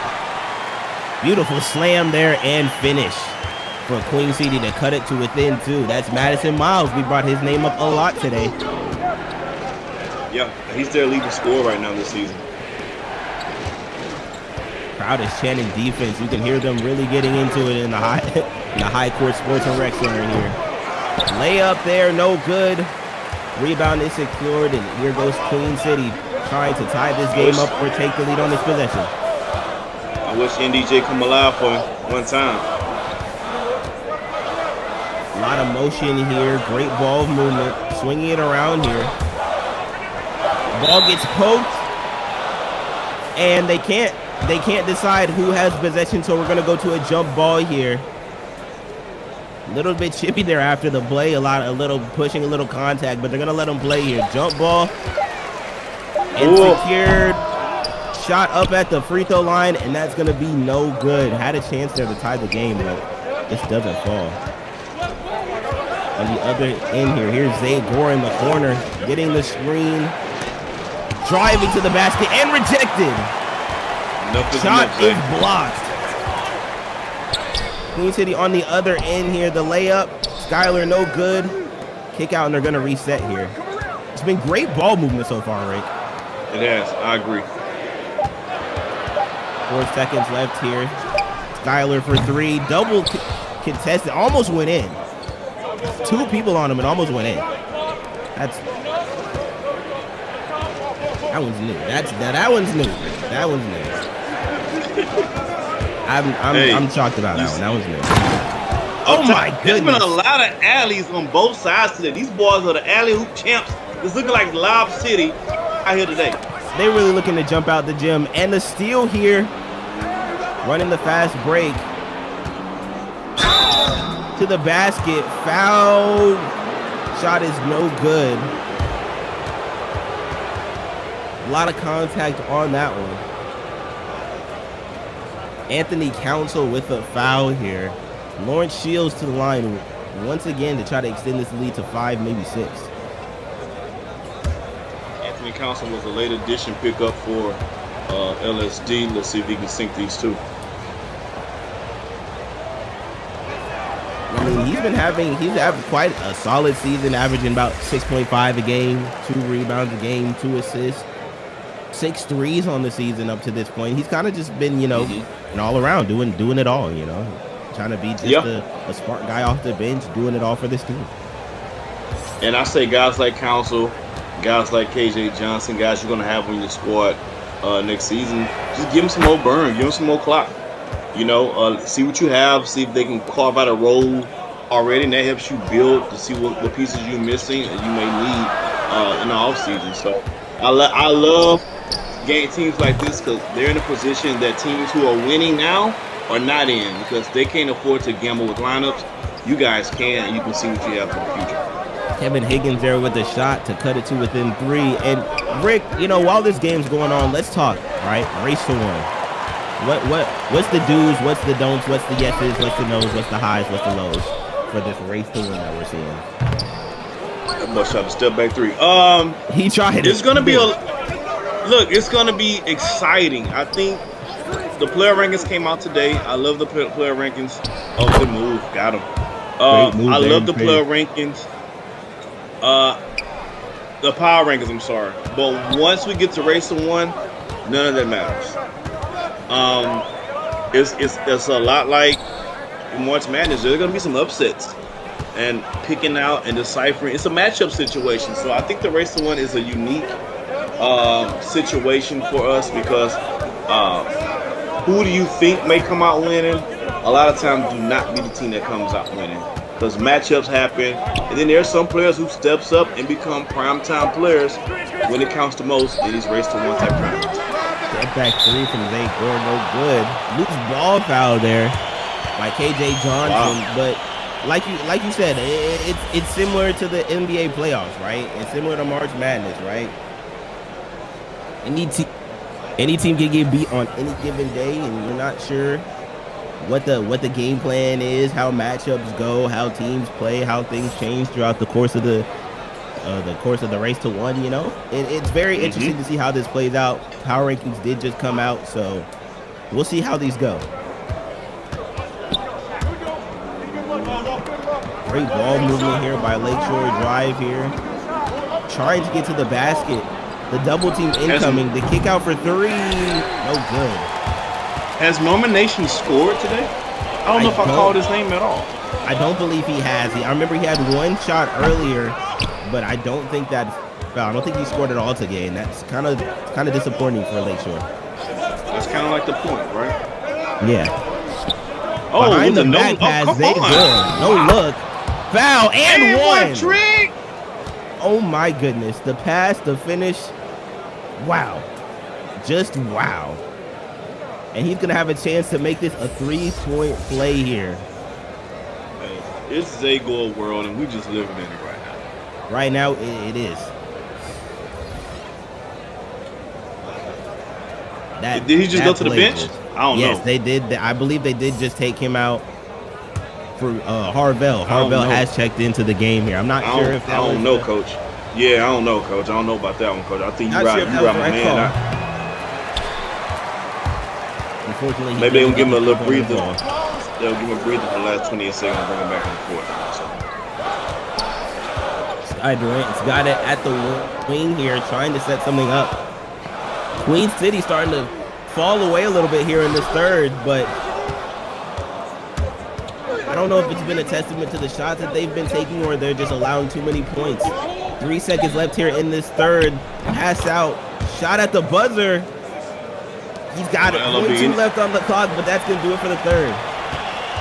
S10: Beautiful slam there and finish for Queen City to cut it to within two. That's Madison Miles. We brought his name up a lot today.
S9: Yeah, he's their leading scorer right now this season.
S10: Crowd is chanting defense. You can hear them really getting into it in the high court sports and rec center here. Layup there, no good. Rebound is secured, and here goes Queen City trying to tie this game up or take the lead on this possession.
S9: I wish NDJ come alive for one time.
S10: A lot of motion here. Great ball movement. Swinging it around here. Ball gets poked, and they can't decide who has possession, so we're going to go to a jump ball here. A little bit chippy there after the play. A little pushing, a little contact, but they're going to let them play here. Jump ball. And secured. Shot up at the free throw line, and that's going to be no good. Had a chance there to tie the game, but this doesn't fall. On the other end here, here's Zay Gore in the corner, getting the screen, driving to the basket, and rejected. Shot is blocked. Queen City on the other end here, the layup. Schuyler, no good. Kick out, and they're going to reset here. It's been great ball movement so far, Rick.
S9: It has. I agree.
S10: 4 seconds left here. Schuyler for three. Double contested. Almost went in. 2 people on him and almost went in. That one's new. That one's new. That one's new. I'm shocked about that one. That one's new. Oh my goodness.
S9: There's been a lot of alleys on both sides today. These boys are the alley hoop champs. It's looking like Lob City out here today.
S10: They're really looking to jump out the gym. And the steal here, running the fast break to the basket. Foul. Shot is no good. A lot of contact on that one. Anthony Council with a foul here. Lawrence Shields to the line once again to try to extend this lead to 5, maybe 6.
S9: Anthony Council was a late addition pickup for LSD. Let's see if he can sink these two.
S10: I mean, he's having quite a solid season, averaging about 6.5 a game, 2 rebounds a game, 2 assists. 6 threes on the season up to this point. He's kind of just been, an all around doing it all, trying to be just a smart guy off the bench, doing it all for this team.
S9: And I say guys like Council, guys like KJ Johnson, guys you're going to have on your squad next season, just give them some more burn, give them some more clock. See what you have, see if they can carve out a role already, and that helps you build to see what pieces you're missing and you may need in the offseason. So I love game teams like this because they're in a position that teams who are winning now are not in because they can't afford to gamble with lineups. You guys can, and you can see what you have for the future.
S10: Kevin Higgins there with a shot to cut it to within 3. And Rick, while this game's going on, let's talk, right? Race to 1. What's the do's, what's the don'ts, what's the yeses, what's the no's, what's the highs, what's the lows for this race to 1 that we're seeing?
S9: That much shot to step back 3.
S10: He tried.
S9: It's gonna be it's gonna be exciting. I think the player rankings came out today. I love the player rankings. Oh, good move, got him. I love the player rankings. The power rankings. I'm sorry, but once we get to race to 1, none of that matters. It's a lot like in March Madness. There's gonna be some upsets and picking out and deciphering. It's a matchup situation, so I think the race to 1 is a unique situation for us because who do you think may come out winning? A lot of times do not be the team that comes out winning because matchups happen, and then there's some players who steps up and become primetime players when it counts the most in these race to 1 type tournaments.
S10: Step back 3 from Zay Gore, no good. Luke's ball foul there by KJ Johnson, but like you said, it's similar to the NBA playoffs, right? It's similar to March Madness, right? Any team can get beat on any given day, and you're not sure what the game plan is, how matchups go, how teams play, how things change throughout the course of the race to 1. It's very interesting to see how this plays out. Power rankings did just come out, so we'll see how these go. Great ball movement here by Lakeshore Drive here, trying to get to the basket. The double team incoming. The kick out for 3. No good.
S9: Has Norman Nation scored today? I don't know if I called his name at all.
S10: I don't believe he has. I remember he had 1 shot earlier, but I don't think that. I don't think he scored at all today, and that's kind of disappointing for Lakeshore.
S9: That's kind of like the point, right?
S10: Yeah.
S9: Oh,
S10: behind the back pass, they good. No look. Foul and 1.
S9: Trick.
S10: Oh my goodness. The pass, the finish. Wow. Just wow. And he's going to have a chance to make this a 3-point play here.
S9: Hey, it's Zay Gore world, and we just living in it right now.
S10: Right now, it is.
S9: Did he just go to the bench? I don't know.
S10: Yes, they did. I believe they did just take him out for Harvell. Harvell has checked into the game here. I'm not sure if that
S9: I don't know, Coach. Yeah, I don't know, Coach. I don't know about that one, Coach. I think you're right. You're right, my man.
S10: Unfortunately,
S9: maybe they'll give him a little breather. They'll give him a breather for the last 28 seconds and bring him back on the court.
S10: Sky Durant's got it at the wing here, trying to set something up. Queen City starting to fall away a little bit here in this third, but I don't know if it's been a testament to the shots that they've been taking or they're just allowing too many points. 3 seconds left here in this third. Pass out. Shot at the buzzer. He's got it. 0.2 left on the clock, but that's going to do it for the third.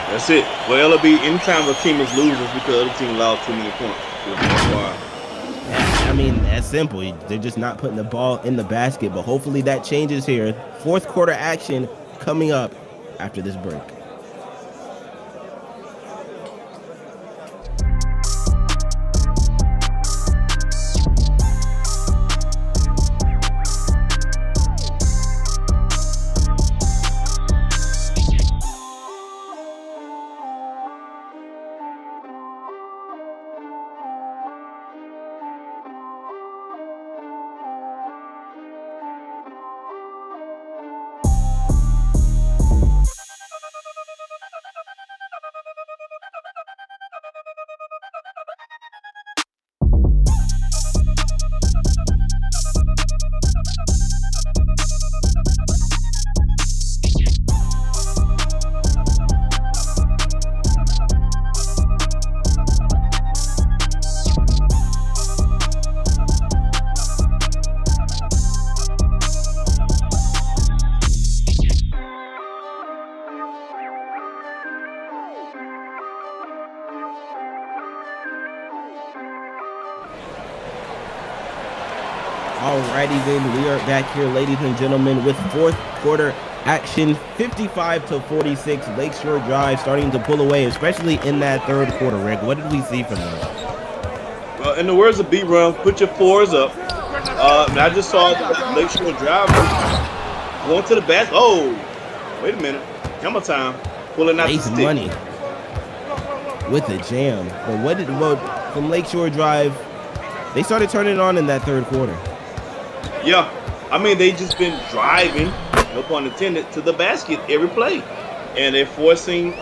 S9: That's it. Well, LB, anytime a team is losing, it's because the other team allowed too many points. That's why.
S10: I mean, that's simple. They're just not putting the ball in the basket, but hopefully that changes here. Fourth quarter action coming up after this break. Alrighty then, we are back here, ladies and gentlemen, with fourth quarter action. 55-46, Lakeshore Drive starting to pull away, especially in that third quarter. Rick, what did we see from them?
S9: Well, in the words of B-Run, put your fours up. And I just saw Lakeshore Drive going to the basket. Oh, wait a minute. Hammer time. Pulling out the stick.
S10: Money with a jam. But from Lakeshore Drive, they started turning it on in that third quarter.
S9: Yeah. I mean, they just been driving, no pun intended, to the basket every play. And they're forcing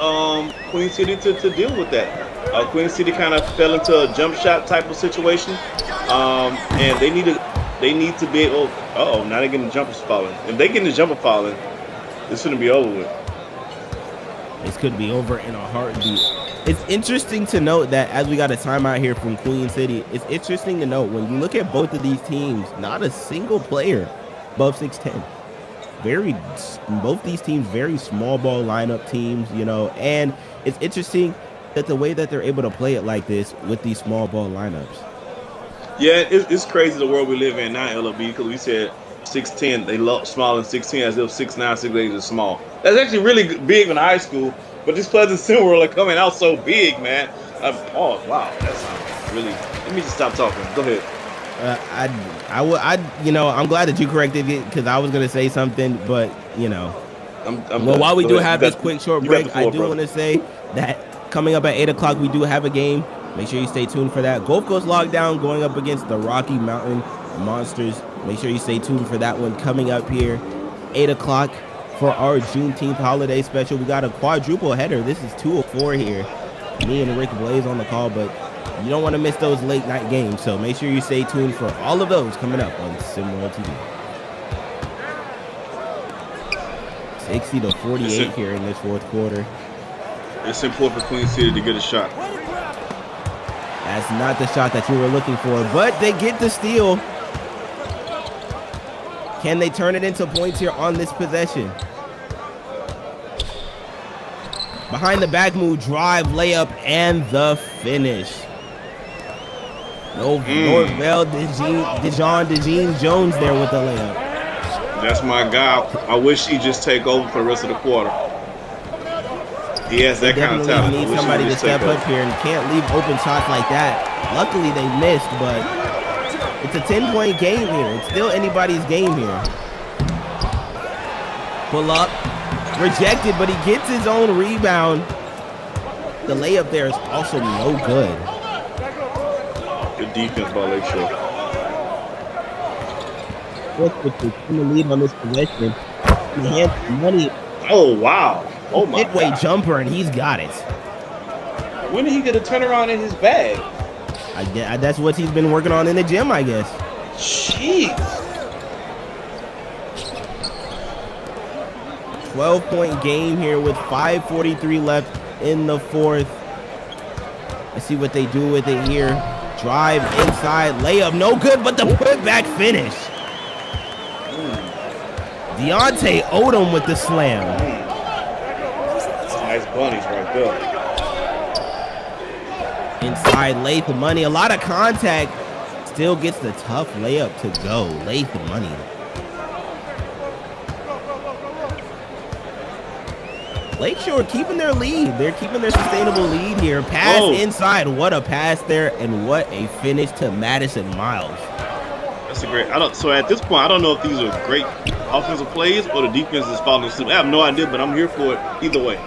S9: Queen City to deal with that. Queen City kind of fell into a jump shot type of situation. And they need to be able, now they're getting the jumpers falling. If they get the jumper falling, this shouldn't be over with.
S10: This could be over in a heartbeat. It's interesting to note that as we got a timeout here from Queen City, it's interesting to note when you look at both of these teams, not a single player above 6'10". Both these teams, very small ball lineup teams, and it's interesting that the way that they're able to play it like this with these small ball lineups.
S9: Yeah, it's crazy the world we live in now, LOB, because we said 6'10", they look small in 6'10", as if 6'9", 6'8" is small. That's actually really big in high school, but these players in SimWorld are coming out so big, man. Wow, that's really. Let me just stop talking. Go ahead.
S10: I'm glad that you corrected it because I was gonna say something, but while we do have this quick short break, I do want to say that coming up at 8 o'clock we do have a game. Make sure you stay tuned for that. Gulf Coast Lockdown going up against the Rocky Mountain Monsters. Make sure you stay tuned for that one coming up here, 8 o'clock for our Juneteenth holiday special. We got a quadruple header. This is 2 of 4 here. Me and Rick Blaze on the call, but you don't want to miss those late night games. So make sure you stay tuned for all of those coming up on SimWorld TV. 60-48 here in this fourth quarter.
S9: It's important for Queen City to get a shot.
S10: That's not the shot that you were looking for, but they get the steal. Can they turn it into points here on this possession? Behind the back move, drive, layup, and the finish. Norvell DeJean Jones there with the layup.
S9: That's my guy. I wish he just take over for the rest of the quarter. He has that kind of talent.
S10: Need somebody to step up here and can't leave open shots like that. Luckily they missed, but it's a 10-point game here. It's still anybody's game here. Pull up, rejected, but he gets his own rebound. The layup there is also no good.
S9: Good defense by Lakeshore.
S10: With the lead on this possession, he hands money.
S9: Oh wow! Oh my
S10: midway
S9: God.
S10: Jumper, and he's got it.
S9: When did he get a turnaround in his bag?
S10: That's what he's been working on in the gym, I guess.
S9: Jeez.
S10: 12-point game here with 5:43 left in the fourth. Let's see what they do with it here. Drive inside, layup, no good, but the putback finish. Deontay Odom with the slam.
S9: That's nice bunnies right there.
S10: Inside, Latham Money, a lot of contact. Still gets the tough layup to go. Latham Money. Lakeshore keeping their lead. They're keeping their sustainable lead here. Pass inside. What a pass there, and what a finish to Madison Miles.
S9: That's a great. So at this point, I don't know if these are great offensive plays or the defense is following suit. I have no idea, but I'm here for it either way.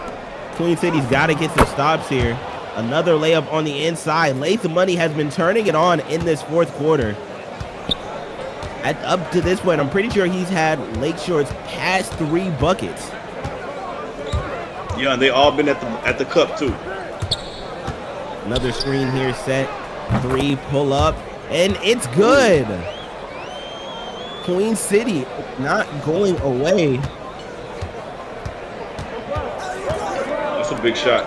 S10: Queen City's got to get some stops here. Another layup on the inside. Latham Money has been turning it on in this fourth quarter. Up to this point, I'm pretty sure he's had Lakeshore's past 3 buckets.
S9: Yeah, and they all been at the cup too.
S10: Another screen here set. 3 pull up, and it's good. Queen City not going away.
S9: That's a big shot.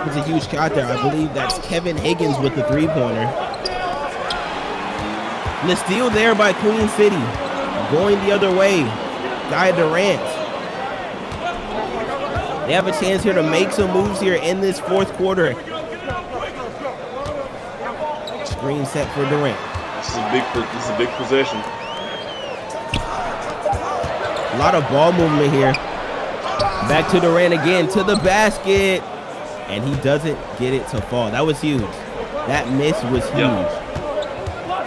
S10: It's a huge shot there. I believe that's Kevin Higgins with the 3-pointer. And the steal there by Queen City. Going the other way. Guy Durant. They have a chance here to make some moves here in this fourth quarter. Screen set for Durant.
S9: This is a big possession.
S10: A lot of ball movement here. Back to Durant again, to the basket. And he doesn't get it to fall. That was huge. That miss was huge.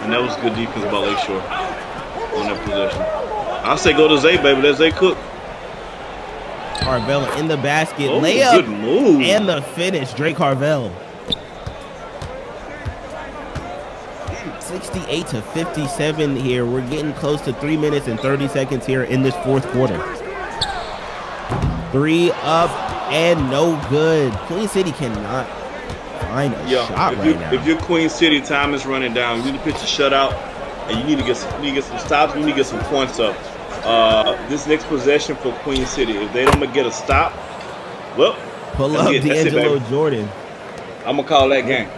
S9: And that was good defense by Lakeshore on that possession. I say go to Zay, baby. Let Zay cook.
S10: Harvell in the basket.
S9: Oh,
S10: Layup.
S9: good move.
S10: And the finish. Drake Harvell. 68 to 57 here. We're getting close to 3 minutes and 30 seconds here in this fourth quarter. 3 up and no good. Queen City cannot find a shot right now.
S9: If you're Queen City, time is running down. You need to pitch a shutout, and you need to get some stops. You need to get some points up. This next possession for Queen City, if they don't get a stop, well,
S10: pull up D'Angelo Jordan.
S9: I'm gonna call that game.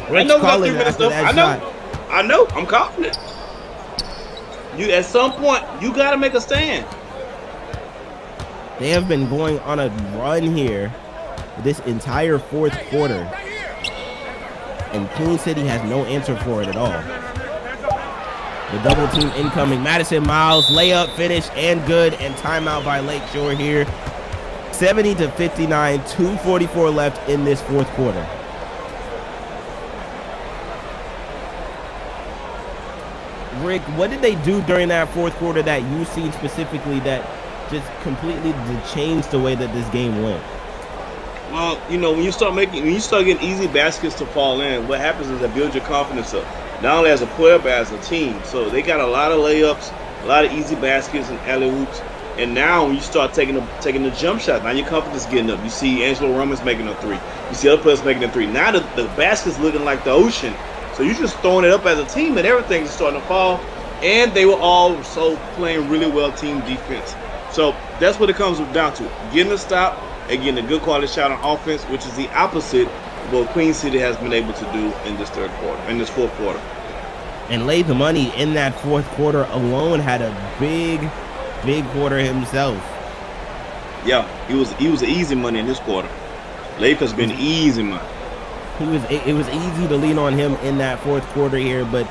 S9: I know we got 3 minutes left. I know. I'm calling it. You at some point you got to make a stand.
S10: They have been going on a run here this entire fourth quarter, and Queen City has no answer for it at all. The double team incoming. Madison Miles, layup, finish, and good, and timeout by Lakeshore here. 70 to 59, 2:44 left in this fourth quarter. Rick, what did they do during that fourth quarter that you seen specifically that just completely changed the way that this game went?
S9: Well, when you start getting easy baskets to fall in, what happens is that builds your confidence up. Not only as a player, but as a team. So they got a lot of layups, a lot of easy baskets and alley-oops. And now when you start taking the jump shot, now your confidence is getting up. You see Angelo Romans making a 3. You see other players making a 3. Now the basket's looking like the ocean. So you're just throwing it up as a team, and everything's starting to fall. And they were also playing really well team defense. So that's what it comes down to. Getting a stop and getting a good quality shot on offense, which is the opposite of what Queen City has been able to do in this fourth quarter.
S10: And Laid the Money in that fourth quarter alone had a big quarter himself.
S9: Yeah, he was easy money in this quarter. Laid has been easy money.
S10: It was easy to lean on him in that fourth quarter here, but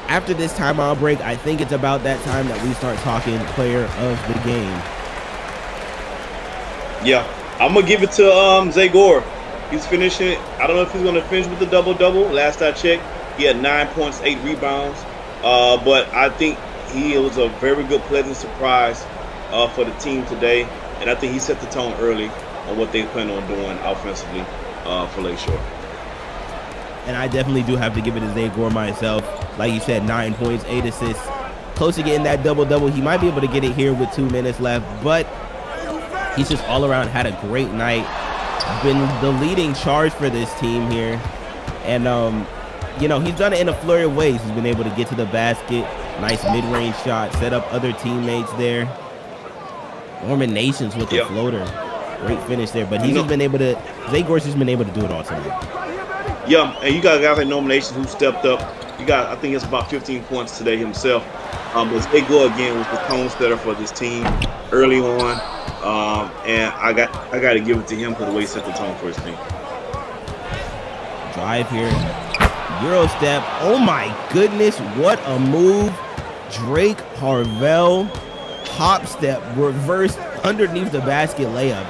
S10: after this timeout break, I think it's about that time that we start talking player of the game.
S9: Yeah, I'm gonna give it to Zay Gore. He's finishing. I don't know if he's gonna finish with the double-double. Last I checked, he had 9 points, 8 rebounds. But I think he was a very good, pleasant surprise for the team today, and I think he set the tone early on what they plan on doing offensively for Lakeshore.
S10: And I definitely do have to give it to Zay Gore myself. Like you said, 9 points, 8 assists. Close to getting that double-double. He might be able to get it here with 2 minutes left, but he's just all around had a great night. Been the leading charge for this team here. And, he's done it in a flurry of ways. He's been able to get to the basket. Nice mid-range shot. Set up other teammates there. Norman Nations with the floater. Great finish there. But he's just been able to, Zay Gore's just been able to do it all tonight.
S9: Yeah, and you got guys like Norman Nations who stepped up. You got, I think it's about 15 points today himself. But Zay Gore again was the tone setter for this team early on. And I got to give it to him for the way he set the tone for his team.
S10: Drive here. Euro step. Oh my goodness, what a move. Drake Harvell. Hop step. Reverse underneath the basket layup.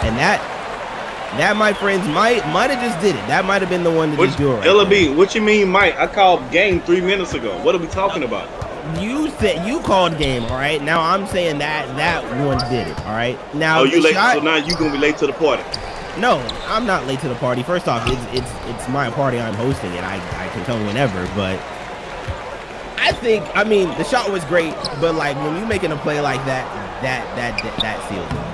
S10: And that my friends might have just did it. That might have been the one to just do it right.
S9: LB, what you mean, Mike? I called game 3 minutes ago. What are we talking about?
S10: You said you called game, all right? Now I'm saying that one did it, all right? Now
S9: you late? So now you gonna be late to the party?
S10: No, I'm not late to the party. First off, it's my party I'm hosting, and I can come whenever. But I mean, the shot was great, but like when you making a play like that seals it.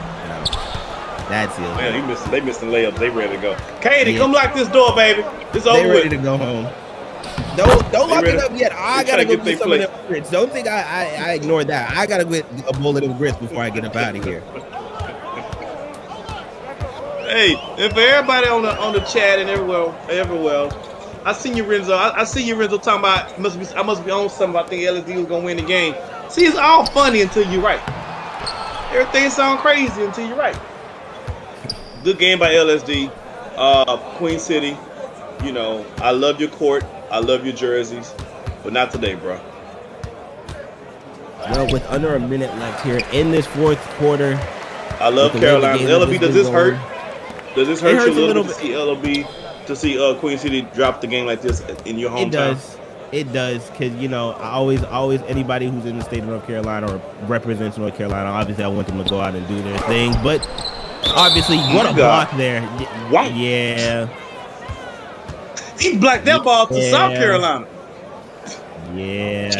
S10: That seals it.
S9: Man, they missed the layups. They ready to go. Katie, come lock this door, baby. It's over.
S10: They ready to go home. Don't lock it up yet. I gotta go get some of them grits. Don't think I ignored that. I gotta get a bowl of them grits before I get up out of here.
S9: Hey, and for everybody on the chat and everywhere, I seen you, Renzo. I see you, Renzo, talking about I must be on something. I think LSD was gonna win the game. See, it's all funny until you're right. Everything sounds crazy until you're right. Good game by LSD. Queen City. I love your court. I love your jerseys, but not today, bro.
S10: Well, with under a minute left here in this fourth quarter.
S9: I love Carolina. LB, does this hurt? Does this hurt you a little bit to see LB, to see Queen City drop the game like this in your hometown?
S10: It does, because, you know, I always, anybody who's in the state of North Carolina or represents North Carolina, obviously I want them to go out and do their thing. But obviously, what a block there.
S9: Wow.
S10: Yeah.
S9: He blocked that ball to South Carolina.
S10: Yeah.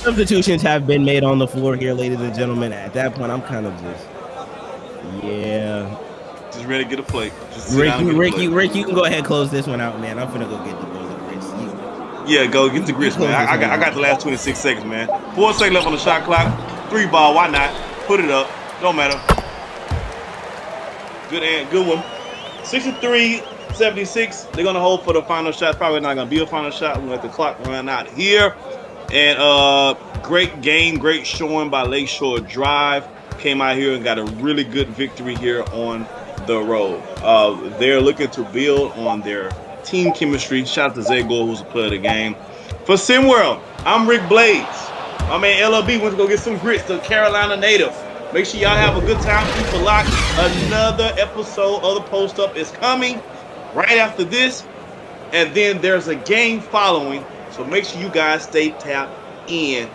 S10: Substitutions have been made on the floor here, ladies and gentlemen. At that point, I'm kind of just,
S9: just ready to get a plate.
S10: Rick, you can go ahead and close this one out, man. I'm finna go get the grits.
S9: Yeah, go get the grits, man. I got the last 26 seconds, man. 4 seconds left on the shot clock. 3 ball, why not? Put it up. Don't matter. Good one. 63-76. They're gonna hold for the final shot. Probably not gonna be a final shot. We'll let the clock run out here. And great game, great showing by Lakeshore Drive. Came out here and got a really good victory here on the road. They're looking to build on their team chemistry. Shout out to Zay Gore, who's a player of the game. For SimWorld, I'm Rick Blades. My man LLB went to go get some grits, the Carolina native. Make sure y'all have a good time. Keep it locked. Another episode of the Post Up is coming right after this. And then there's a game following. So make sure you guys stay tapped in.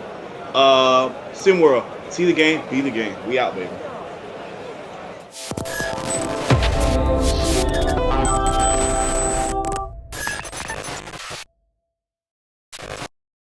S9: SimWorld. See the game, be the game. We out, baby.